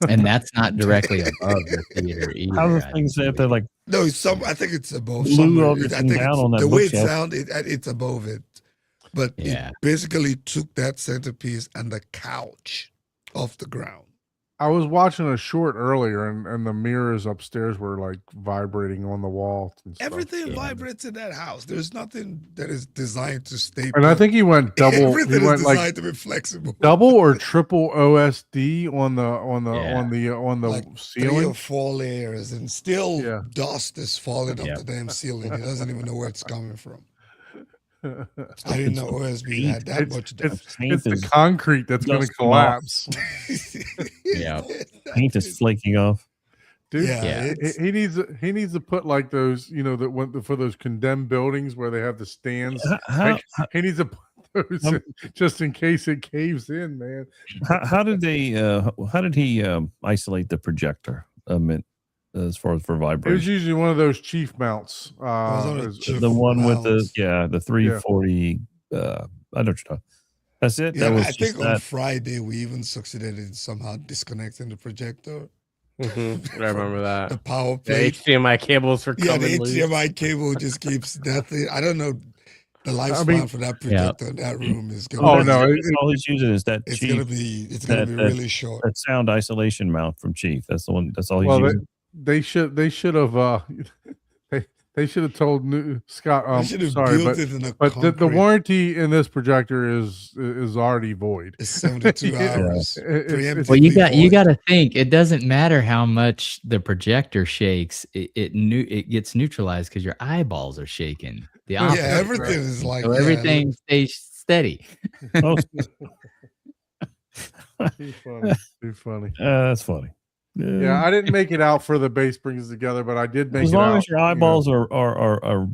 and that's not directly above the theater either. How the I things think. that they're like No, it's I think it's above. Blew Somewhere. everything I think down it's, on that the way it bookshelf. sounds, it's above it. But Yeah. it basically took that centerpiece and the couch off the ground. I was watching a short earlier, and the mirrors upstairs were like vibrating on the wall. And stuff. Everything vibrates in that house. There's nothing that is designed to stay. And I think he went double. Everything He went is like designed to be flexible. double or triple OSD on the Like 3 ceiling. or 4 layers, and still Yeah. dust is falling Yeah. off the damn ceiling. He doesn't even know where it's coming from. I didn't know OSB had that It's- much it's- dust. paint It's the is concrete that's going to dusting off. collapse, Yeah. paint is flaking off. dude. Yeah, He needs to put like those, that went for those condemned buildings where they have the stands. How, He needs to put those in, just in case it caves in, man. how did they? How did he isolate the projector? As far as for It was vibration, usually one of those chief mounts. on a chief the one with mounts. the 340. I know what you're talking. That's it. Yeah, That was I just think on that. Friday we even succeeded in somehow disconnecting the projector. Mhm. I remember that. The power The plate. HDMI cables were Yeah, coming the loose. HDMI cable just keeps nothing. I don't know. The lifespan for that projector in that room is going. Oh, to no, That's all he's using is that it's gonna Chief, be. It's gonna be that- really short. that sound isolation mount from Chief. That's the one. That's all he's Well, using. they should have they should have told Scott. They should have Sorry, built but it in a the concrete. warranty in this projector is already void. It's 72 Yeah. hours. It's- Well, you preemptively got void. to think it doesn't matter how much the projector shakes. It gets neutralized because your eyeballs are shaking. The Yeah, opposite. Yeah, everything is like So everything stays steady. Oh, Too funny. Too funny. that's funny. Yeah, I didn't make it out for the bass brings together, but I did make as it long out. as your eyeballs are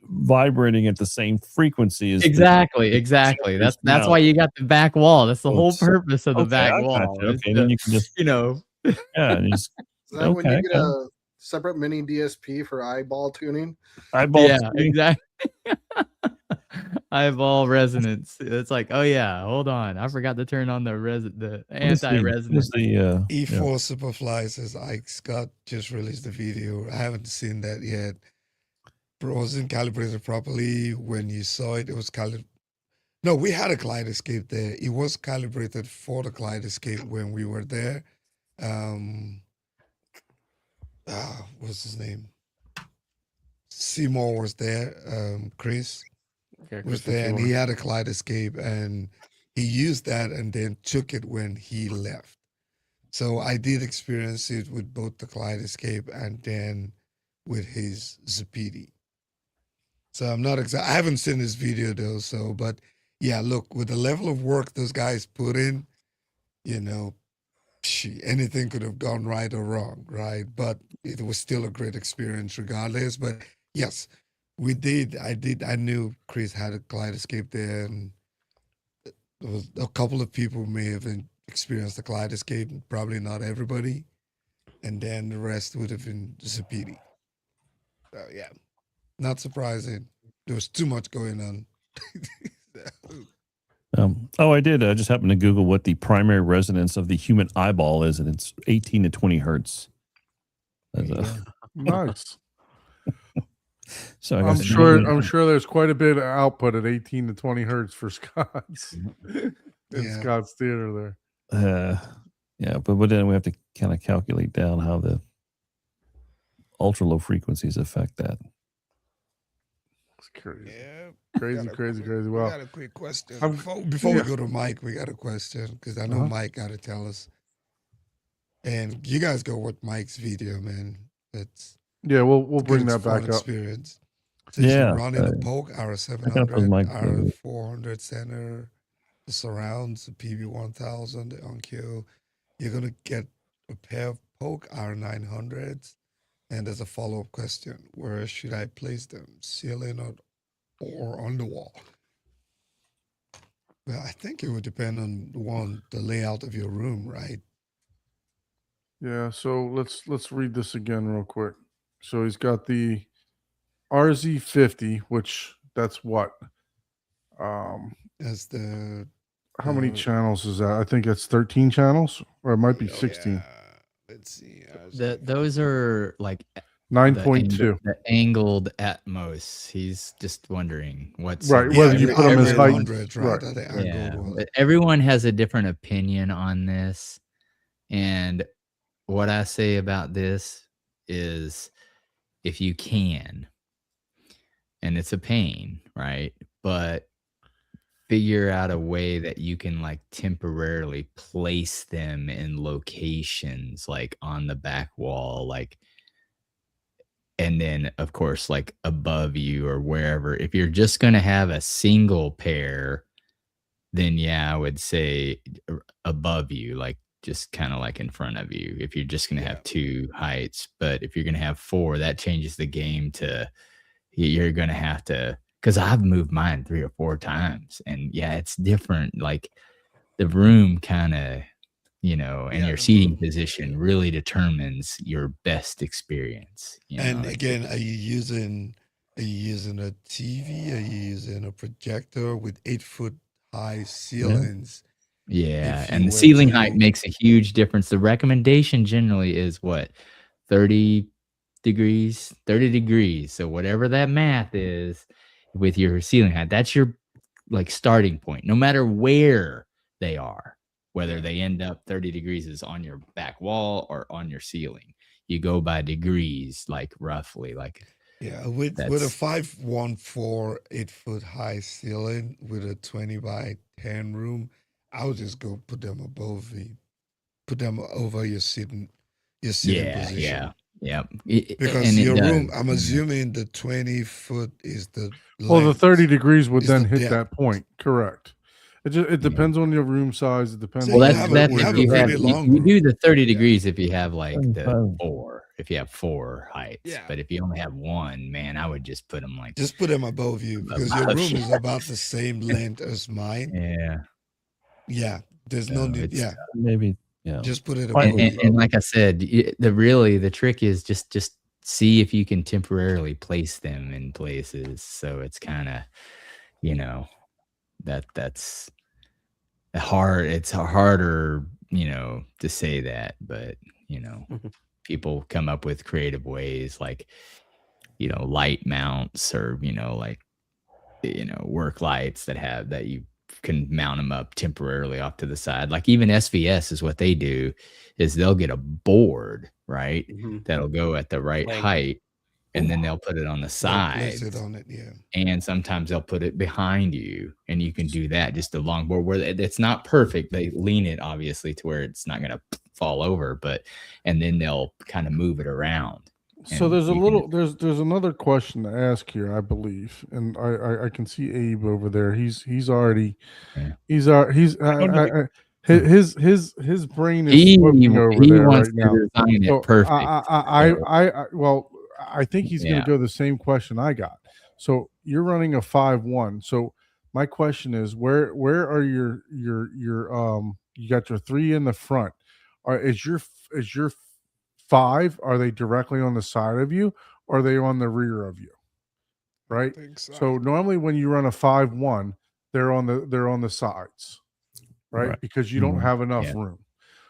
vibrating at the same frequency as Exactly. That's now. why you got the back wall. That's the Oh, whole it's- purpose of the Okay, back I got wall. you. is Okay, then to, you can just yeah. and just Is that when Okay, you get okay. a separate mini DSP for eyeball tuning? eyeball. Yeah, tuning. exactly. Eyeball resonance. It's like, oh yeah, hold on, I forgot to turn on the What is anti-resonance. the E4 yeah. Superfly says Ike Scott just released the video. I haven't seen that yet. But it wasn't calibrated properly. When you saw it, it was calibrated. No, we had a Kaleidoscape there. It was calibrated for the Kaleidoscape when we were there. What's his name? Seymour was there. Chris Okay, was Christian there, and Seymour. he had a Kaleidoscape, and he used that and then took it when he left. So I did experience it with both the Kaleidoscape and then with his Zapiti. So I'm not exact. I haven't seen this video though. So, but yeah, look, with the level of work those guys put in, you know, anything could have gone right or wrong, right? But it was still a great experience regardless. But yes, I knew Chris had a Glide Escape there, and there was a couple of people may have experienced the Glide Escape, probably not everybody. And then the rest would have been Zapiti. So yeah, not surprising. There was too much going on. I did. I just happened to Google what the primary resonance of the human eyeball is, and it's 18 to 20 hertz. Nice. So I'm sure there's quite a bit of output at 18 to 20 hertz for Scott's in Yeah. Scott's theater there. Yeah, but then we have to kind of calculate down how the ultra low frequencies affect that. It's crazy. Yeah. Crazy. We Well, got a quick question. I'm- Before we yeah. go to Mike, we got a question because I know Uh-huh. Mike got to tell us. And you guys go watch Mike's video, man. That's yeah, we'll good bring that fun back up. experience. So Yeah, you're running the Polk I gotta put R700, Mike R400 center, the surrounds, the PB1000, the on-cue. You're gonna get a pair of Polk R900s, and there's a follow-up question: where should I place them, ceiling or on the wall? Well, I think it would depend on the layout of your room, right? Yeah, so let's read this again real quick. So he's got the RZ50, which that's what? As the How many Uh, channels is that? I think it's 13 channels, or it might be 16. yeah, let's see. Those are like 9.2. the angled Atmos. He's just wondering what's Right, Yeah, whether you put them as height. 100, right? Right. Are they angled Yeah, ones? but everyone has a different opinion on this. And what I say about this is if you can, and it's a pain, right? But figure out a way that you can like temporarily place them in locations like on the back wall, like, and then of course like above you or wherever. If you're just going to have a single pair, then yeah, I would say above you, like just kind of like in front of you, if you're just going to have two heights. But if you're going to have four, that changes the game to you're going to have to, because I've moved mine 3 or 4 times, and yeah, it's different. Like the room kind of, and Yeah, your the seating room, position really determines your best experience. And like, again, are you using a TV? Are you using a projector with 8-foot high ceilings? yeah, if you and the were ceiling height to- makes a huge difference. The recommendation generally is what, 30 degrees. So whatever that math is with your ceiling height, that's your like starting point, no matter where they are, whether they end up 30 degrees is on your back wall or on your ceiling. You go by degrees, like roughly, like Yeah, with a That's- 514 8-foot high ceiling with a 20 by 10 room, I would just go put them over your sitting position. yeah. Because And it your room, does, I'm assuming the 20-foot is the Well, the length. 30 degrees would is then the hit depth. that point. Correct. It depends on your room size. It depends. So Well, on you that's have a- that's you if have a you have pretty long you room. do the 30 Yeah. degrees if you have like the 25. 4, if you have 4 heights. Yeah. But if you only have 1, man, I would just put them like Just put them above you because your Above room you. is about the same length as mine. yeah. Yeah, there's no No, need. it's- Yeah, Maybe, yeah. just put it Well, above And, you. and like I said, the trick is just see if you can temporarily place them in places. So it's kind of, that's hard. It's harder, to say that, but Mhm. people come up with creative ways like, light mounts or, work lights that you can mount them up temporarily off to the side. Like even SVS is what they do is they'll get a board, right? Mhm. That'll go at the right Like- height. And then they'll put it on the They'll place side. it on it. Yeah, And sometimes they'll put it behind you, and you can do that. Just a long board where it's not perfect. They lean it obviously to where it's not going to fall over, and then they'll kind of move it around. So And there's a you can little there's another question to ask here, I believe, and I can see Abe over there. He's already Yeah. he's don't know. his brain is He smoking over he there wants right to now. design it So perfect. well, I think he's going Yeah. to go the same question I got. So you're running a 5-1. So my question is, where are your you got your 3 in the front? Is your 5, are they directly on the side of you, or are they on the rear of you? Right. think so. So normally when you run a 5-1, they're on the sides, right? Right. Because you don't Mhm. have enough Yeah. room.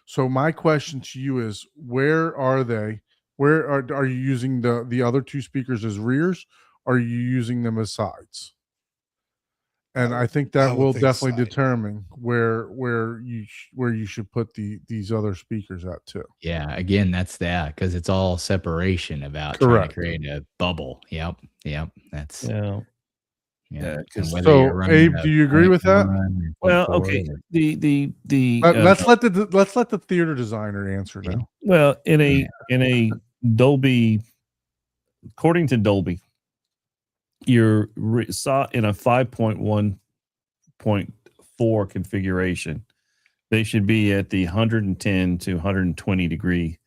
So my question to you is, where are they? Where are you using the other 2 speakers as rears? Or are you using them as sides? And I think I that would will think definitely side. determine where you should put these other speakers at too. Yeah, again, that's that because it's all separation about trying Correct. to create a bubble. Yep, that's Yeah. yeah. Yeah, And 'cause- whether you're So, running Abe, a do you agree with that? 0.1 or Well, 0.4 okay. or- The Let's let the theater designer answer Yeah. now. well in a Dolby, according to Dolby, you're saw in a 5.1.4 configuration, they should be at the 110 to 120 degree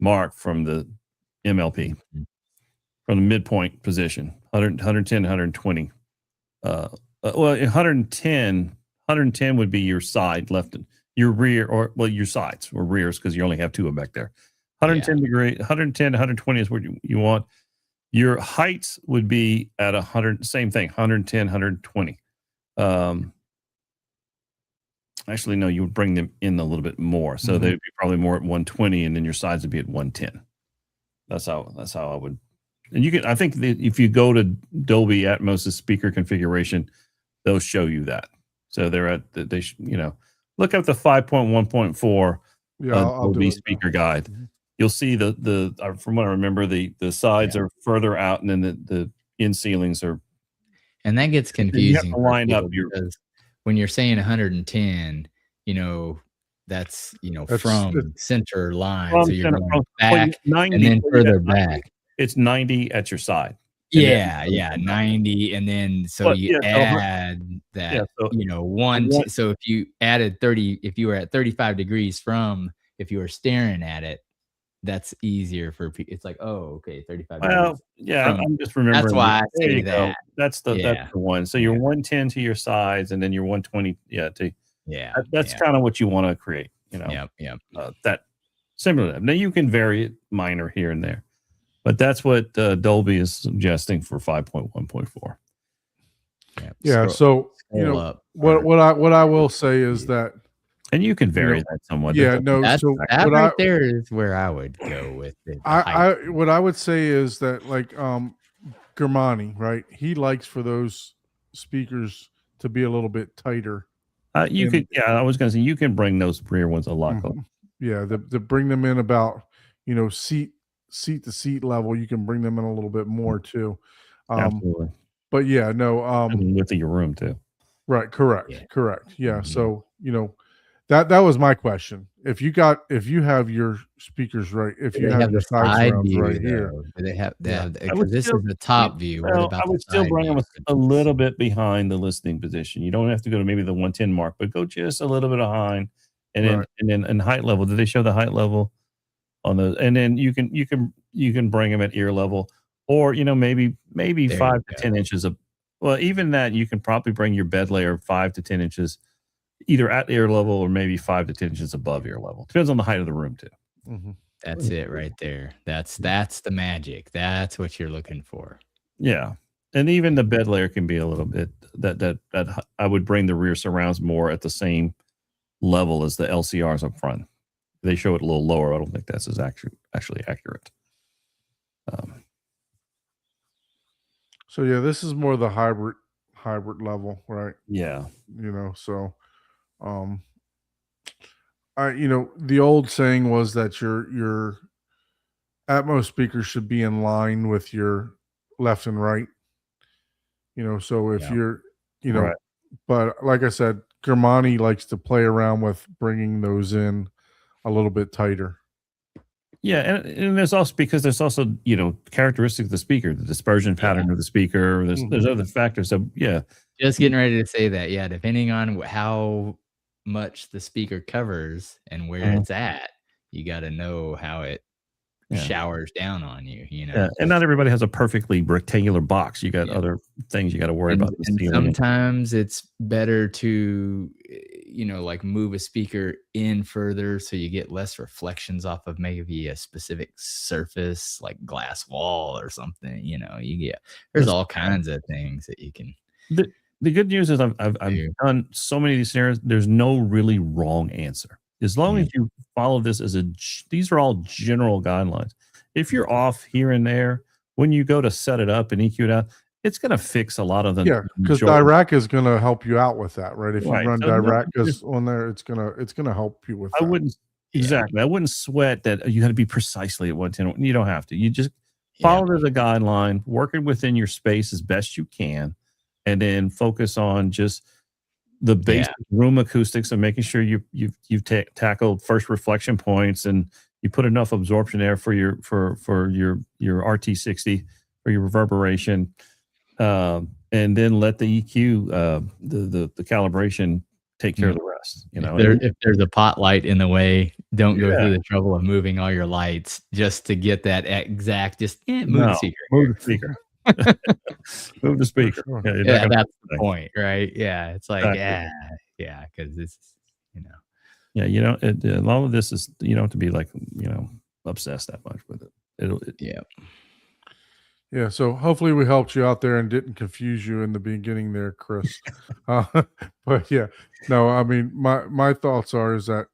mark from the MLP, from the midpoint position, 110 120. Well, 110 would be your side left, your rear, or well, your sides or rears, because you only have 2 of them back there. 110 degree, 110 120 is what you want. Your heights would be at 100, same thing, 110 120. Actually, no, you would bring them in a little bit more, so Mhm. they'd be probably more at 120, and then your sides would be at 110. That's how I would. And you can, I think that if you go to Dolby Atmos' speaker configuration, they'll show you that. So they're at they look up the 5.1.4 Yeah, I'll do Dolby it now. speaker guide. Mhm. You'll see the from what I remember, the sides are further out, and then the in ceilings are. And that gets you have to confusing for line up people your- because when you're saying 110, that's That's- from center line, From so you're center- going well, back 90, and then so you further got 90. back. It's 90 at your side. And then- Yeah, 90, and then so But, you yeah, so add that, yeah, so- one. one- So if you added 30, if you were at 35 degrees from, if you were staring at it, that's easier for people. It's like, oh, okay, 35 Well, degrees. yeah, from- I'm just remembering. That's why I There say you go. that. That's Yeah. the one. So you're Yeah. 110 to your sides, and then you're 120. Yeah, Yeah, that's yeah, kind of what you want to create. yep. That similar. Now you can vary it minor here and there, but that's what Dolby is suggesting for 5.1.4. Yeah, so Scroll up. what I will say is that And you can vary know, that somewhat. yeah, no, That so that what right there is where I would go with it. the height. I what I would say is that, like, Germani, right? He likes for those speakers to be a little bit tighter. You and- could. Yeah, I was going to say you can bring those rear ones a lot closer. Mhm. Yeah, to bring them in about seat to seat level, you can bring them in a little bit more too. Absolutely. But yeah, no, And the width of your room too. right, correct, Yeah. correct. Yeah, Mhm. so that was my question. If you have your speakers right, if Do you they have have your the side side surrounds view right here, though? Do they have Yeah. I would because this still- is the top view. What Well, about I would the still side bring them view? a little bit behind the listening position. You don't have to go to maybe the 110 mark, but go just a little bit behind, and then Right. and then in height level. Did they show the height level on the? And then you can bring them at ear level, or maybe There 5 you to 10 go. inches of. Well, even that you can probably bring your bed layer 5 to 10 inches, either at ear level or maybe 5 to 10 inches above ear level. Depends on the height of the room too. Mhm. That's it right there. That's the magic. That's what you're looking for. Yeah. And even the bed layer can be a little bit that I would bring the rear surrounds more at the same level as the LCRs up front. They show it a little lower. I don't think that's as actually accurate. So yeah, this is more the hybrid level, right? Yeah. So the old saying was that your Atmos speakers should be in line with your left and right. So if Yeah. you're Right. but like I said, Germani likes to play around with bringing those in a little bit tighter. Yeah, and there's also because there's also characteristics of the speaker, the dispersion pattern of the speaker. There's other factors. So yeah, Just getting ready to say that. Yeah, depending on how much the speaker covers and where Mhm. it's at, you got to know how it Yeah. showers down on you. yeah, and not everybody has a perfectly rectangular box. You got Yeah. other things you got to worry And, about. The and ceiling. sometimes it's better to like move a speaker in further so you get less reflections off of maybe a specific surface like glass wall or something. There's That's- all kinds of things that you can The good news is I've do. done so many of these scenarios. There's no really wrong answer as long as you follow this these are all general guidelines. If you're off here and there, when you go to set it up and EQ it out, it's going to fix a lot of the because majority- Dirac is going to help you out with that, right? If you Right, run so no, Dirac on there, it's gonna help you with I that. wouldn't Yeah. exactly. I wouldn't sweat that you had to be precisely at 110. You don't have to. You just Yeah. follow the guideline, work it within your space as best you can, and then focus on just the basic room acoustics and making sure you've tackled first reflection points and you put enough absorption there for your RT60 for your reverberation, and then let the EQ the calibration take care of the rest. If there's a pot light in the way, don't go through the trouble of moving all your lights just to get that exact. Just move the speaker. Move the speaker. Move the speaker. Sure. Yeah, you're not Yeah, gonna- that's the point, right? Yeah, it's like Exactly. because it's Yeah, a lot of this is you don't have to be like obsessed that much with it. Yeah, so hopefully we helped you out there and didn't confuse you in the beginning there, Chris. But yeah, no, I mean my thoughts is that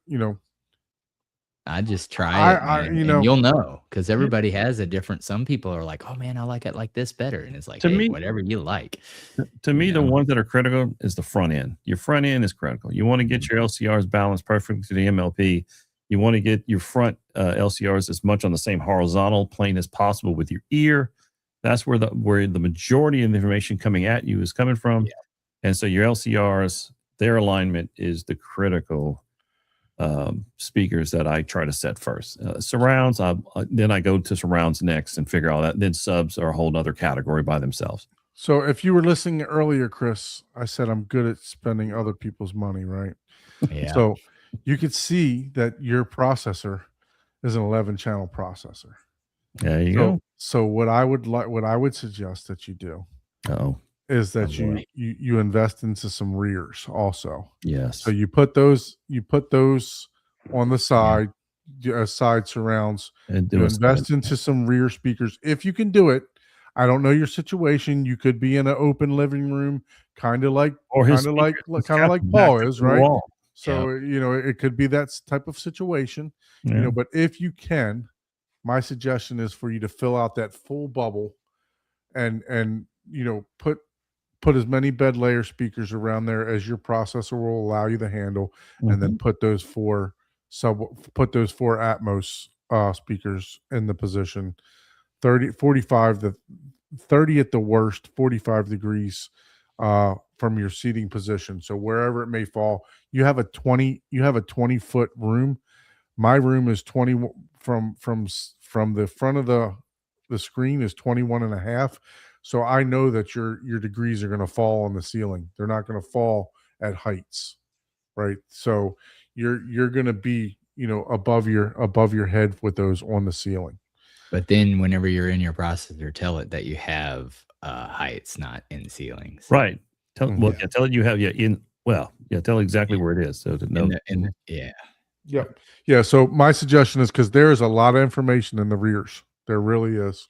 I just try I- it, man, and you'll know because everybody has a different. Some people are like, "Oh man, I like it like this better," and it's like, To hey, me- whatever you like. To me, the Yeah. ones that are critical is the front end. Your front end is critical. You want to get your LCRs balanced perfectly to the MLP. You want to get your front LCRs as much on the same horizontal plane as possible with your ear. That's where the majority of the information coming at you is coming from. Yeah. And so your LCRs, their alignment is the critical speakers that I try to set first. Surrounds, then I go to surrounds next and figure all that. Then subs are a whole other category by themselves. So if you were listening earlier, Chris, I said I'm good at spending other people's money, right? Yeah. So you could see that your processor is an 11-channel processor. There you go. So what I would suggest that you do Oh, is that Oh, boy. you invest into some rears also. yes. So you put those on the side, side surrounds. And do You a invest into some rear speakers if you can do it. I don't know your situation. You could be in an open living room, kind of like or his like speakers kind of like back Paul to is, the right? wall. So it could be that type of situation. Yeah. But if you can, my suggestion is for you to fill out that full bubble and put as many bed layer speakers around there as your processor will allow you to handle, and then put those four Atmos speakers in the position 45 to 30 at the worst, 45 degrees from your seating position. So wherever it may fall, you have a 20-foot room. My room is 20 from the front of the screen is 21 and a half. So I know that your degrees are going to fall on the ceiling. They're not going to fall at heights, right? So you're going to be, above your head with those on the ceiling. But then whenever you're in your processor, tell it that you have heights, not in ceilings. Right. Tell Mhm. tell it you have tell exactly where it is. So to know. Yep. Yeah. So my suggestion is because there is a lot of information in the rears. There really is.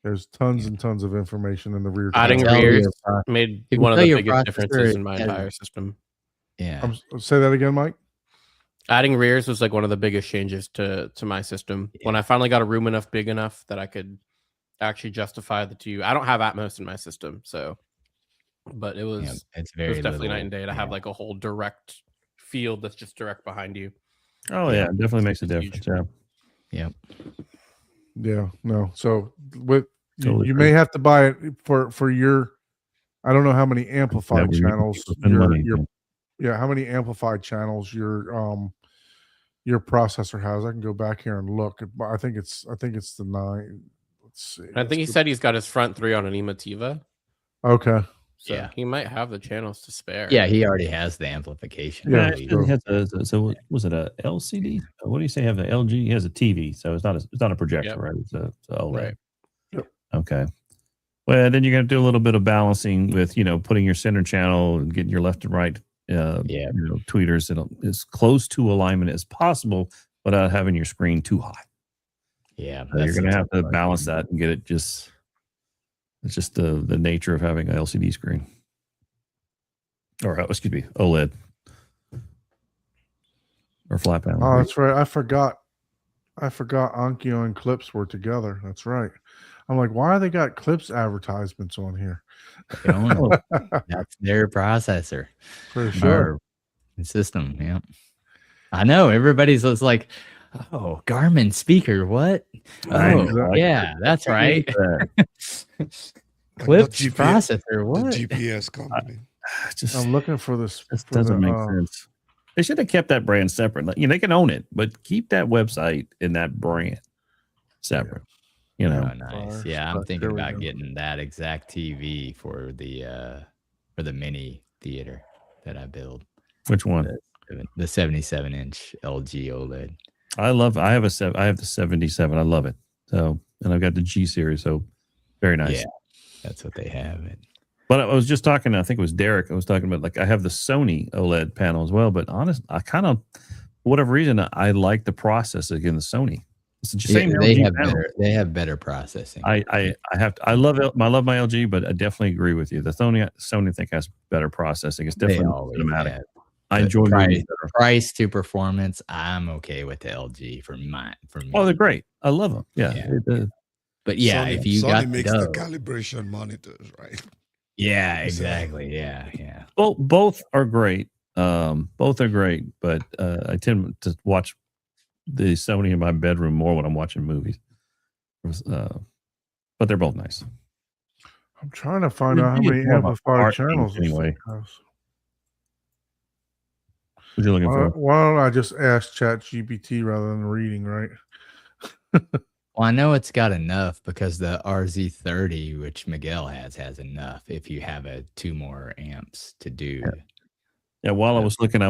There's tons and tons of information in the rear. Adding Tell rears your made you can one of tell the your biggest processor differences in my has- entire system. Yeah. Say that again, Mike. Adding rears was like one of the biggest changes to my system. When I finally got a room big enough that I could actually justify the two. I don't have Atmos in my system, so but it was It's it very was definitely little, night and day to have like a whole direct field that's just direct behind you. Oh yeah, it definitely makes a It's huge. difference. Yeah. Yeah. No. So with Totally you agree. may have to buy it for your. I don't know how many amplified Yeah, we need channels to spend money, your how many amplified channels your your processor has. I can go back here and look. But I think it's the 9. Let's see. I think he said he's got his front 3 on an Emotiva, Okay. so Yeah. he might have the channels to spare. Yeah, he already has the amplification. Yeah, I Actually, believe. he has so was it a LCD? What do you say? Have the LG? He has a TV, so it's not a projector, Yep. right? It's a OLED. Right. Yep. Okay. Well, then you're going to do a little bit of balancing with, putting your center channel and getting your left and right, tweeters as close to alignment as possible without having your screen too high. Yeah, So you're that's going the to have tough to part. balance that and get it it's just the nature of having an LCD screen. Or, excuse me, OLED. Or flat panel. Oh, that's right. I forgot Onkyo and Clips were together. That's right. I'm like, why they got Clips advertisements on here? They own it. That's their processor. For sure. Or system. Yeah. I know. Everybody's just like, oh, Garmin speaker. What? I Oh, know. yeah, that's right. Like Clips the processor. What? The GPS company. Just, I'm looking for this. This for doesn't the, make sense. They should have kept that brand separate. They can own it, but keep that website and that brand separate. Oh, nice. Fire Yeah, I'm stuff. thinking There we about go. getting that exact TV for the mini theater that I build. Which one? The 77-inch LG OLED. I have the 77. I love it. So, and I've got the G series. So, very nice. Yeah, that's what they have. But I was just talking. I think it was Derek. I was talking about I have the Sony OLED panel as well. But I kind of, for whatever reason, I like the processing in the Sony. It's the same. They LG have panel. they have better processing. I love my LG, but I definitely agree with you. The Sony I think has better processing. It's They definitely always cinematic. have. I But enjoy movies better. price to performance. I'm okay with the LG for me. Oh, they're great. I love them. Yeah. Yeah. But yeah, Sony, if you Sony got makes the the dough, calibration monitors, right? yeah, So- exactly. Yeah. Both are great. Both are great, but I tend to watch the Sony in my bedroom more when I'm watching movies. But they're both nice. I'm trying to find It out how is many more of a amplified art channels thing this anyway. thing has. What you looking for? Why don't I just ask ChatGPT rather than reading, right? Well, I know it's got enough because the RZ30, which Miguel has enough. If you have 2 more amps to do, Yeah, while I was looking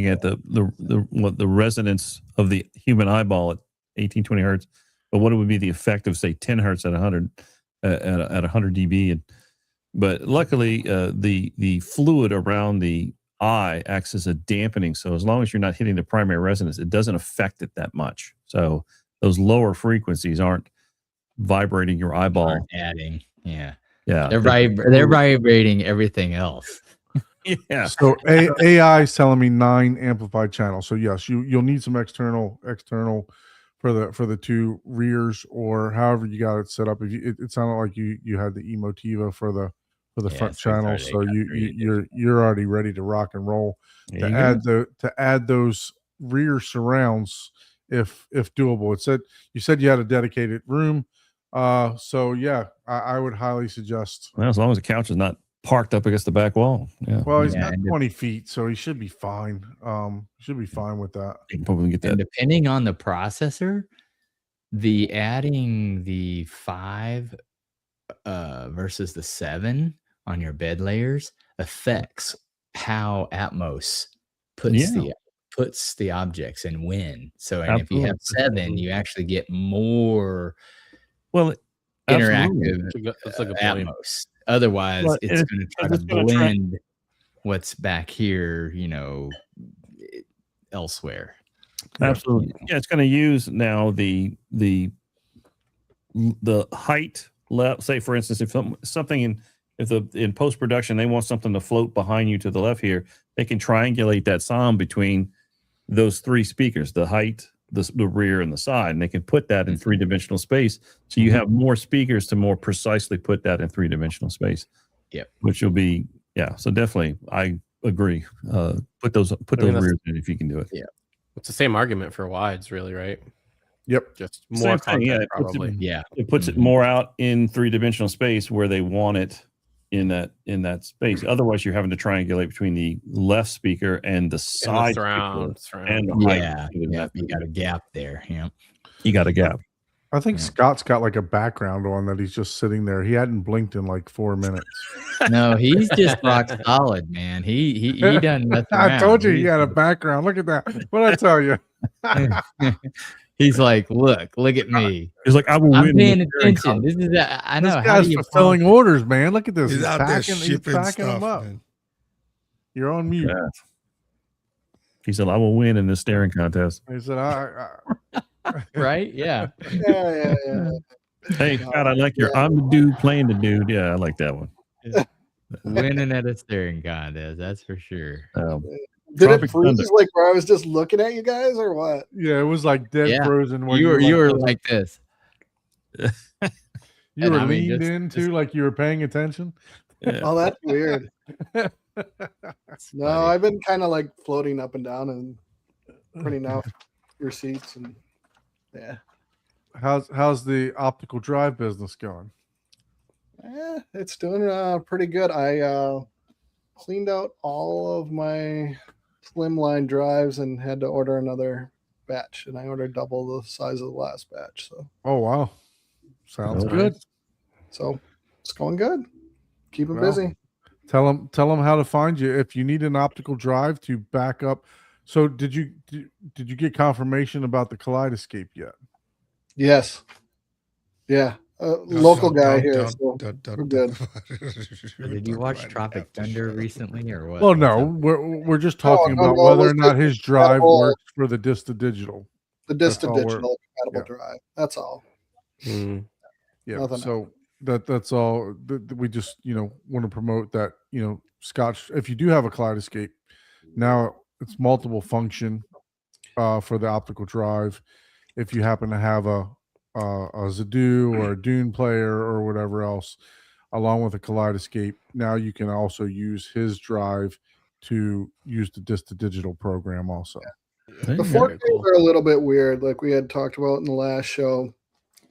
at the resonance of the human eyeball at 1820 hertz, but what it would be the effect of say 10 hertz at 100 at 100 dB, but luckily the fluid around the eye acts as a dampening, so as long as you're not hitting the primary resonance, it doesn't affect it that much. So those lower frequencies aren't vibrating your eyeball. aren't adding. Yeah, Yeah, they're vibrating everything else. yeah. So AI is telling me 9 amplified channels. So yes, you'll need some external for the 2 rears or however you got it set up. If it sounded like you had the Emotiva for the Yeah, front so channel, it's so already got you're already ready to rock and roll. There you go. To add those rear surrounds if doable. You said you had a dedicated room. So yeah, I would highly suggest. Well, as long as the couch is not parked up against the back wall. Yeah, Well, he's Yeah, got and 20 feet, so he should be fine. Should be fine with that. you can probably get And that. depending on the processor, adding the 5 versus the 7 on your bed layers affects how Atmos puts the objects and when. So, and if you have 7, you actually get more Well, absolutely. interactive It's like a point. Atmos. Otherwise, Well, it's and going to try it's to gonna try- blend what's back here, elsewhere. Absolutely. Yeah, it's going to use now the height left. Say, for instance, if something in post production they want something to float behind you to the left here, they can triangulate that sound between those 3 speakers: the height, the rear, and the side, and they can put that in 3-dimensional space. So you have more speakers to more precisely put that in 3-dimensional space. Yep. Which will be So definitely, I agree. Put those that's- rears in if you can do it. Yeah. It's the same argument for wides, really, right? Yep. Just Same more thing, yeah, content, it puts it- probably. Yeah. It puts it more out in 3-dimensional space where they want it in that space. Otherwise, you're having to triangulate between the left speaker and the side surround. and the right Yeah, speaker. yeah, you got a gap there. Yeah. You got a gap. I think Yeah. Scott's got like a background on that he's just sitting there. He hadn't blinked in like 4 minutes. No, he's just rock solid, man. He done nothing. I told you he had a background. Look at that. What I tell you? He's like, look at me. It's like I will I'm win. paying in the staring attention. This is I know This how guy's do you fulfilling orders, man. Look at this. He's out there he's shipping packing stuff. them up. Man. You're on mute. Yeah. He said, "I will win in this staring contest." He said, right? Yeah. Yeah. Hey, Scott, I like your I'm the dude playing the dude. Yeah, I like that one. Winning at a staring contest, that's for sure. Did Tropic it freeze Thunder. like where I was just looking at you guys, or what? yeah, it was like dead Yeah. frozen. Where You were like, like this. you and were I mean, leaned just- into like you were paying attention. Yeah. Oh, that's weird. No, I've been kind of like floating up and down and printing out receipts and yeah. How's the optical drive business going? It's doing pretty good. I cleaned out all of my slimline drives and had to order another batch, and I ordered double the size of the last batch. So, wow, sounds Oh, good. so it's going good. Keep 'em Well, busy. Tell them how to find you if you need an optical drive to back up. So did you get confirmation about the Kaleidoscape yet? Yes. Yeah. Local guy here. So we're good. Did you watch Tropic Thunder recently or what? Well, What's no, up? we're just talking no, about no, whether or it's not just his drive compatible. works for the disc to digital. The disc to That's all digital compatible drive. That's all. Mm. Yeah. Nothing So that's all. We just want to promote that Scotch. If you do have a Kaleidoscape, now it's multiple function for the optical drive. If you happen to have a Zadoo or a Dune player or whatever else, along with a Kaleidoscape, now you can also use his drive to use the disc to digital program also. There The you go. 4Ks are a little bit weird, like we had talked about in the last show.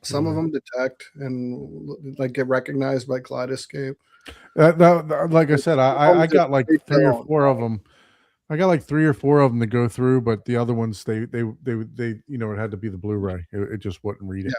Some of them detect and like get recognized by Kaleidoscape. Like I said, I got like They 3 or don't. 4 of them. I got like 3 or 4 of them to go through, but the other ones they it had to be the Blu-ray. It just wouldn't read it.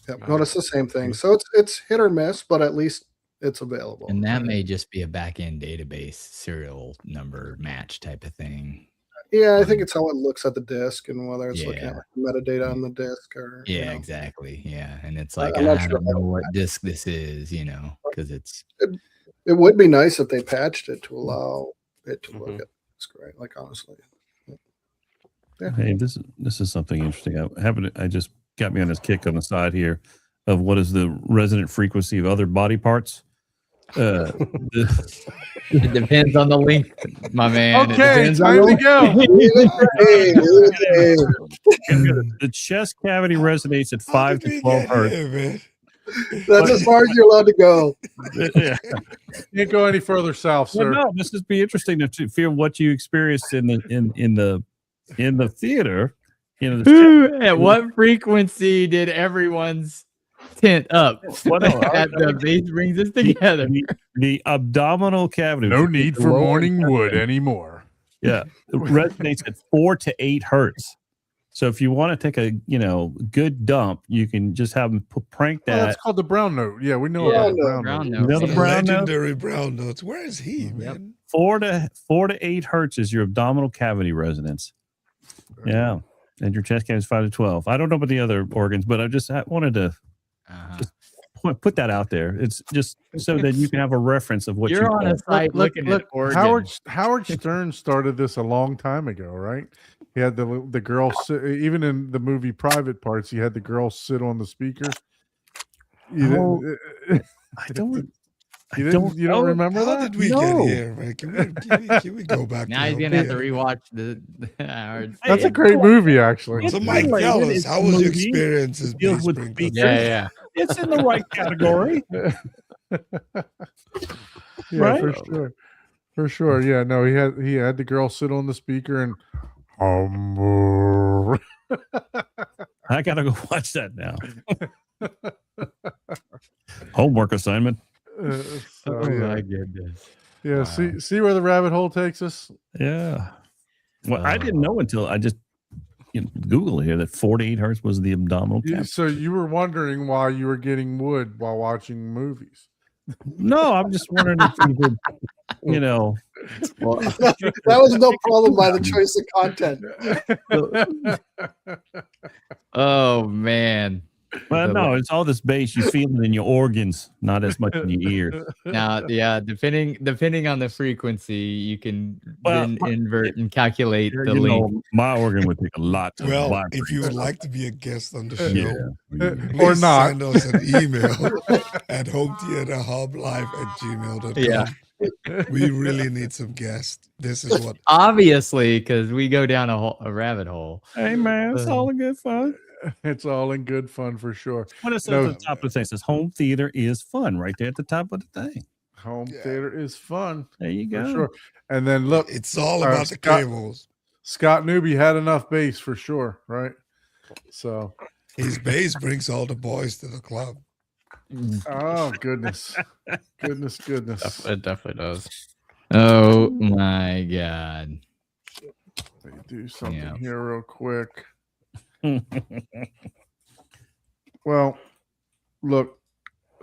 Yep. Notice the same thing. So it's hit or miss, but at least it's available. And that may just be a back end database serial number match type of thing. Yeah, I think it's how it looks at the disc and whether it's looking Yeah. at like, metadata on the disc or Yeah, exactly. Yeah. And it's like, I'm not I sure don't know about what disc this is, because it's It would be nice if they patched it to allow it to look at the disc, right? Like honestly. Hey, this is something interesting. I just got me on this kick on the side here of what is the resonant frequency of other body parts. it depends on the length, my man. It Okay, depends on time the to go. The chest cavity resonates at 5 to 12 hertz. man? That's as far as you're allowed to go. Yeah. Can't go any further south, Well, sir. no, this would be interesting to feel what you experienced in the theater. At what frequency did everyone's tent up Well, no, that the base brings us together? the abdominal cavity. No need the for lower morning wood intestine, anymore. Yeah, it resonates at 4 to 8 hertz. So if you want to take a good dump, you can just have them prank Oh, that. that's called the brown note. Yeah, we know Yeah, about the brown, brown note. note. You know the brown note? Legendary brown notes. Where is he, man? 4 to 8 hertz is your abdominal cavity resonance. Yeah, and your chest cavity is 5 to 12. I don't know about the other organs, but I wanted to put that out there. It's just so that you can have a reference of what You're you on a site Look, looking at Howard Stern started this a long time ago, right? He had the girl sit, even in the movie Private Parts. He had the girl sit on the speaker. You I don't. don't remember How that? did we get here, man? Can we go back? Now to he's the gonna have to movie? rewatch the Howard That's a Stern. great movie, actually. It's So, Mike, related. tell us, It's how was your movie. experience as Deals Base with Sprinkler? speakers. Yeah. It's in the right category. Yeah, Right? for sure. Yeah, no, he had the girl sit on the speaker and I gotta go watch that now. Homework assignment. So Oh yeah, my goodness. yeah. Wow. See where the rabbit hole takes us. Yeah. Well, I didn't know until I just Google here that 48 hertz was the abdominal cap. So you were wondering why you were getting wood while watching movies. No, I'm just wondering if you could, Well, That was no problem by the choice of content. oh man. Well, The- no, it's all this bass. You feel it in your organs, not as much in your ears. Now, yeah, depending on the frequency, you can Well, then invert and calculate the You length. know, my organ would take a lot to Well, vibrate. if you would like to be a guest on the show, Yeah. Or please not. send us an email at hometheaterhublive@gmail.com. Yeah. We really need some guests. This is what Obviously, because we go down a rabbit hole. Hey, man, it's all in good fun. It's all in good fun for sure. What it says No. at the top of the thing, it says home theater is fun right there at the top of the thing. Home Yeah. theater is fun There you for go. sure. And then look, it's all Our about the Scott- cables. Scott Newby had enough bass for sure, right? So, His bass brings all the boys to the club. oh goodness, goodness. It definitely does. Oh my god. Let me do something Yeah. here real quick. Well, look,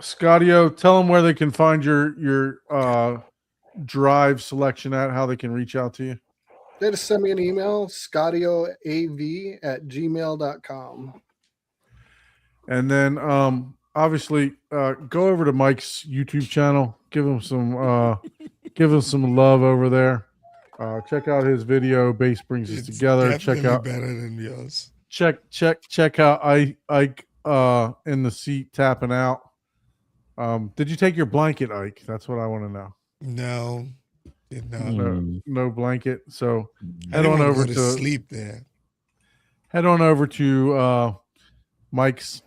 Scottio, tell them where they can find your drive selection at, how they can reach out to you. They just send me an email, scottioav@gmail.com. And then obviously go over to Mike's YouTube channel, give him some love over there. Check out his video, Bass Brings Us It's Together. Check definitely out better than yours. check out Ike in the seat tapping out. Did you take your blanket, Ike? That's what I want to know. No, did not. No blanket. So I head didn't on wanna over go to sleep there. head on over to Mike's,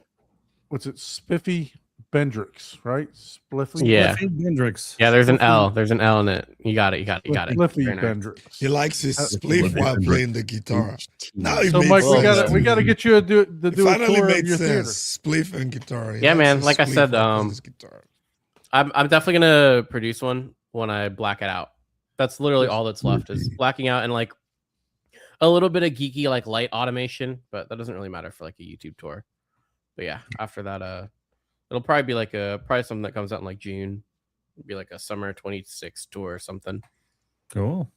what's it, Spiffy Bendrix, right? Spliffy? Yeah. Hendrix. Yeah, there's an L. There's an L in it. You got it. Spliffy Very nice. Bendrix. He likes his That's spliff what while they- playing the guitar. Now he So makes Mike, we sense gotta to me. get you to do It a finally tour of made your theater. sense. Spliff and guitar. He Yeah, likes man, his like I spliff said, while playing his guitar. I'm definitely gonna produce one when I black it out. That's literally all that's left is blacking out and like a little bit of geeky like light automation, but that doesn't really matter for like a YouTube tour. But yeah, after that, it'll probably be like probably something that comes out in like June. It'll be like a summer 26 tour or something. Cool.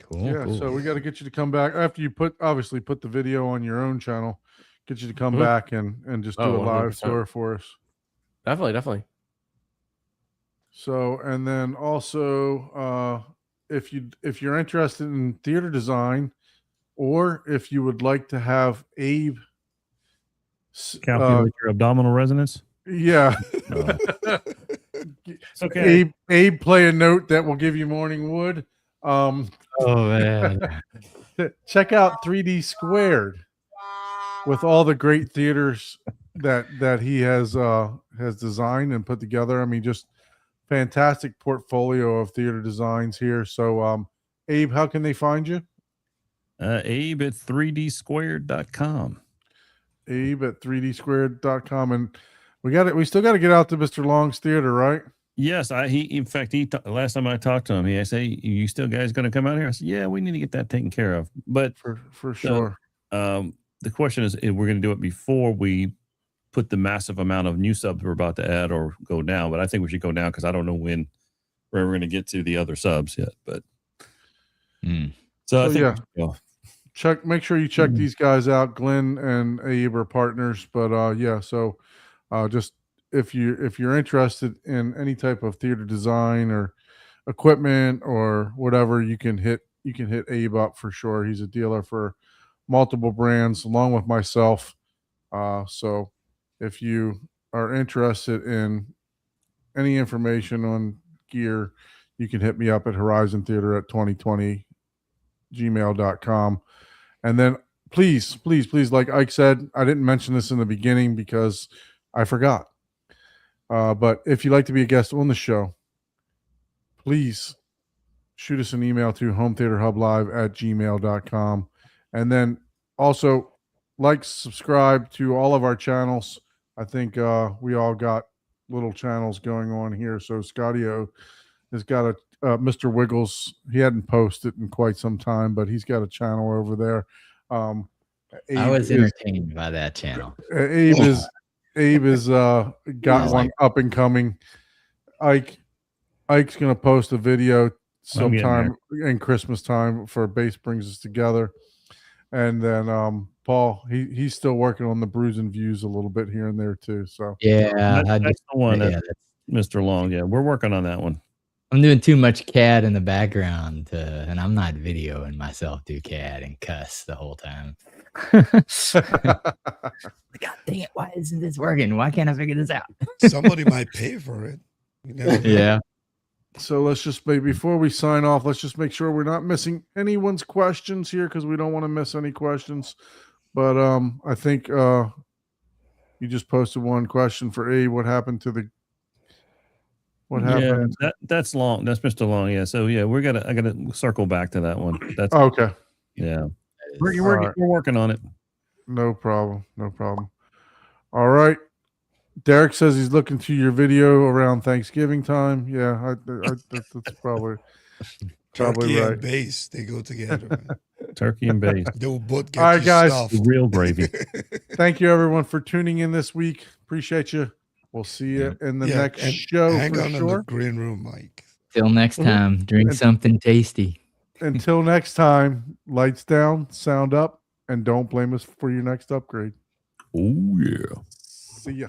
Cool. Yeah, cool. so we got to get you to come back after you put the video on your own channel. Get you to come Mhm. back and just do Oh, a live 100%. tour for us. Definitely. So, and then also, if you're interested in theater design, or if you would like to have Abe, Calculate your abdominal resonance. yeah, It's okay. Abe play a note that will give you morning wood. Oh man. Check out 3D Squared with all the great theaters that he has designed and put together. I mean, just fantastic portfolio of theater designs here. So, Abe, how can they find you? Abe at 3dsquared.com. Abe at 3dsquared.com. And we still got to get out to Mr. Long's theater, right? Yes, last time I talked to him, I say, "You still guys going to come out here?" I said, "Yeah, we need to get that taken care of." But For sure. the question is, if we're going to do it before we put the massive amount of new subs we're about to add or go down. But I think we should go down because I don't know when we're going to get to the other subs yet. But so I think yeah. well, Make sure you check these guys out. Glenn and Abe are partners, but yeah, so just if you're interested in any type of theater design or equipment or whatever, you can hit Abe up for sure. He's a dealer for multiple brands along with myself. So if you are interested in any information on gear, you can hit me up at Horizon Theater at 2020 gmail.com. And then please, like Ike said, I didn't mention this in the beginning because I forgot. But if you'd like to be a guest on the show, please shoot us an email to hometheaterhublive@gmail.com. And then also subscribe to all of our channels. I think we all got little channels going on here. So Scotty-O has got a Mr. Wiggles. He hadn't posted in quite some time, but he's got a channel over there. I was entertained by that channel. Abe is got one up and coming. Ike's gonna post a video sometime in Christmas time for Base Brings Us Together. And then Paul, he's still working on the Brews and Views a little bit here and there too. So Yeah, that's the one. yeah, Mr. Long. Yeah, we're working on that one. I'm doing too much CAD in the background, and I'm not videoing myself do CAD and cuss the whole time. God dang it! Why isn't this working? Why can't I figure this out? Somebody might pay for it. You know? Yeah. So let's just before we sign off, let's just make sure we're not missing anyone's questions here because we don't want to miss any questions. But I think you just posted one question for A. What happened to the? What happened? Yeah, that's Long. That's Mr. Long. Yeah. So yeah, I gotta circle back to that one. That's Okay. Yeah. All right. We're working on it. No problem. No problem. All right. Derek says he's looking to your video around Thanksgiving time. Yeah, that's probably Turkey right. and base, they go together. Man. Turkey and base. They will both get All right, you guys. stuffed. Real gravy. Thank you, everyone, for tuning in this week. Appreciate you. We'll see you in the next and show hang for on in sure. the green room, Mike. Till next time, drink something tasty. Until next time, lights down, sound up, and don't blame us for your next upgrade. Oh yeah. See ya.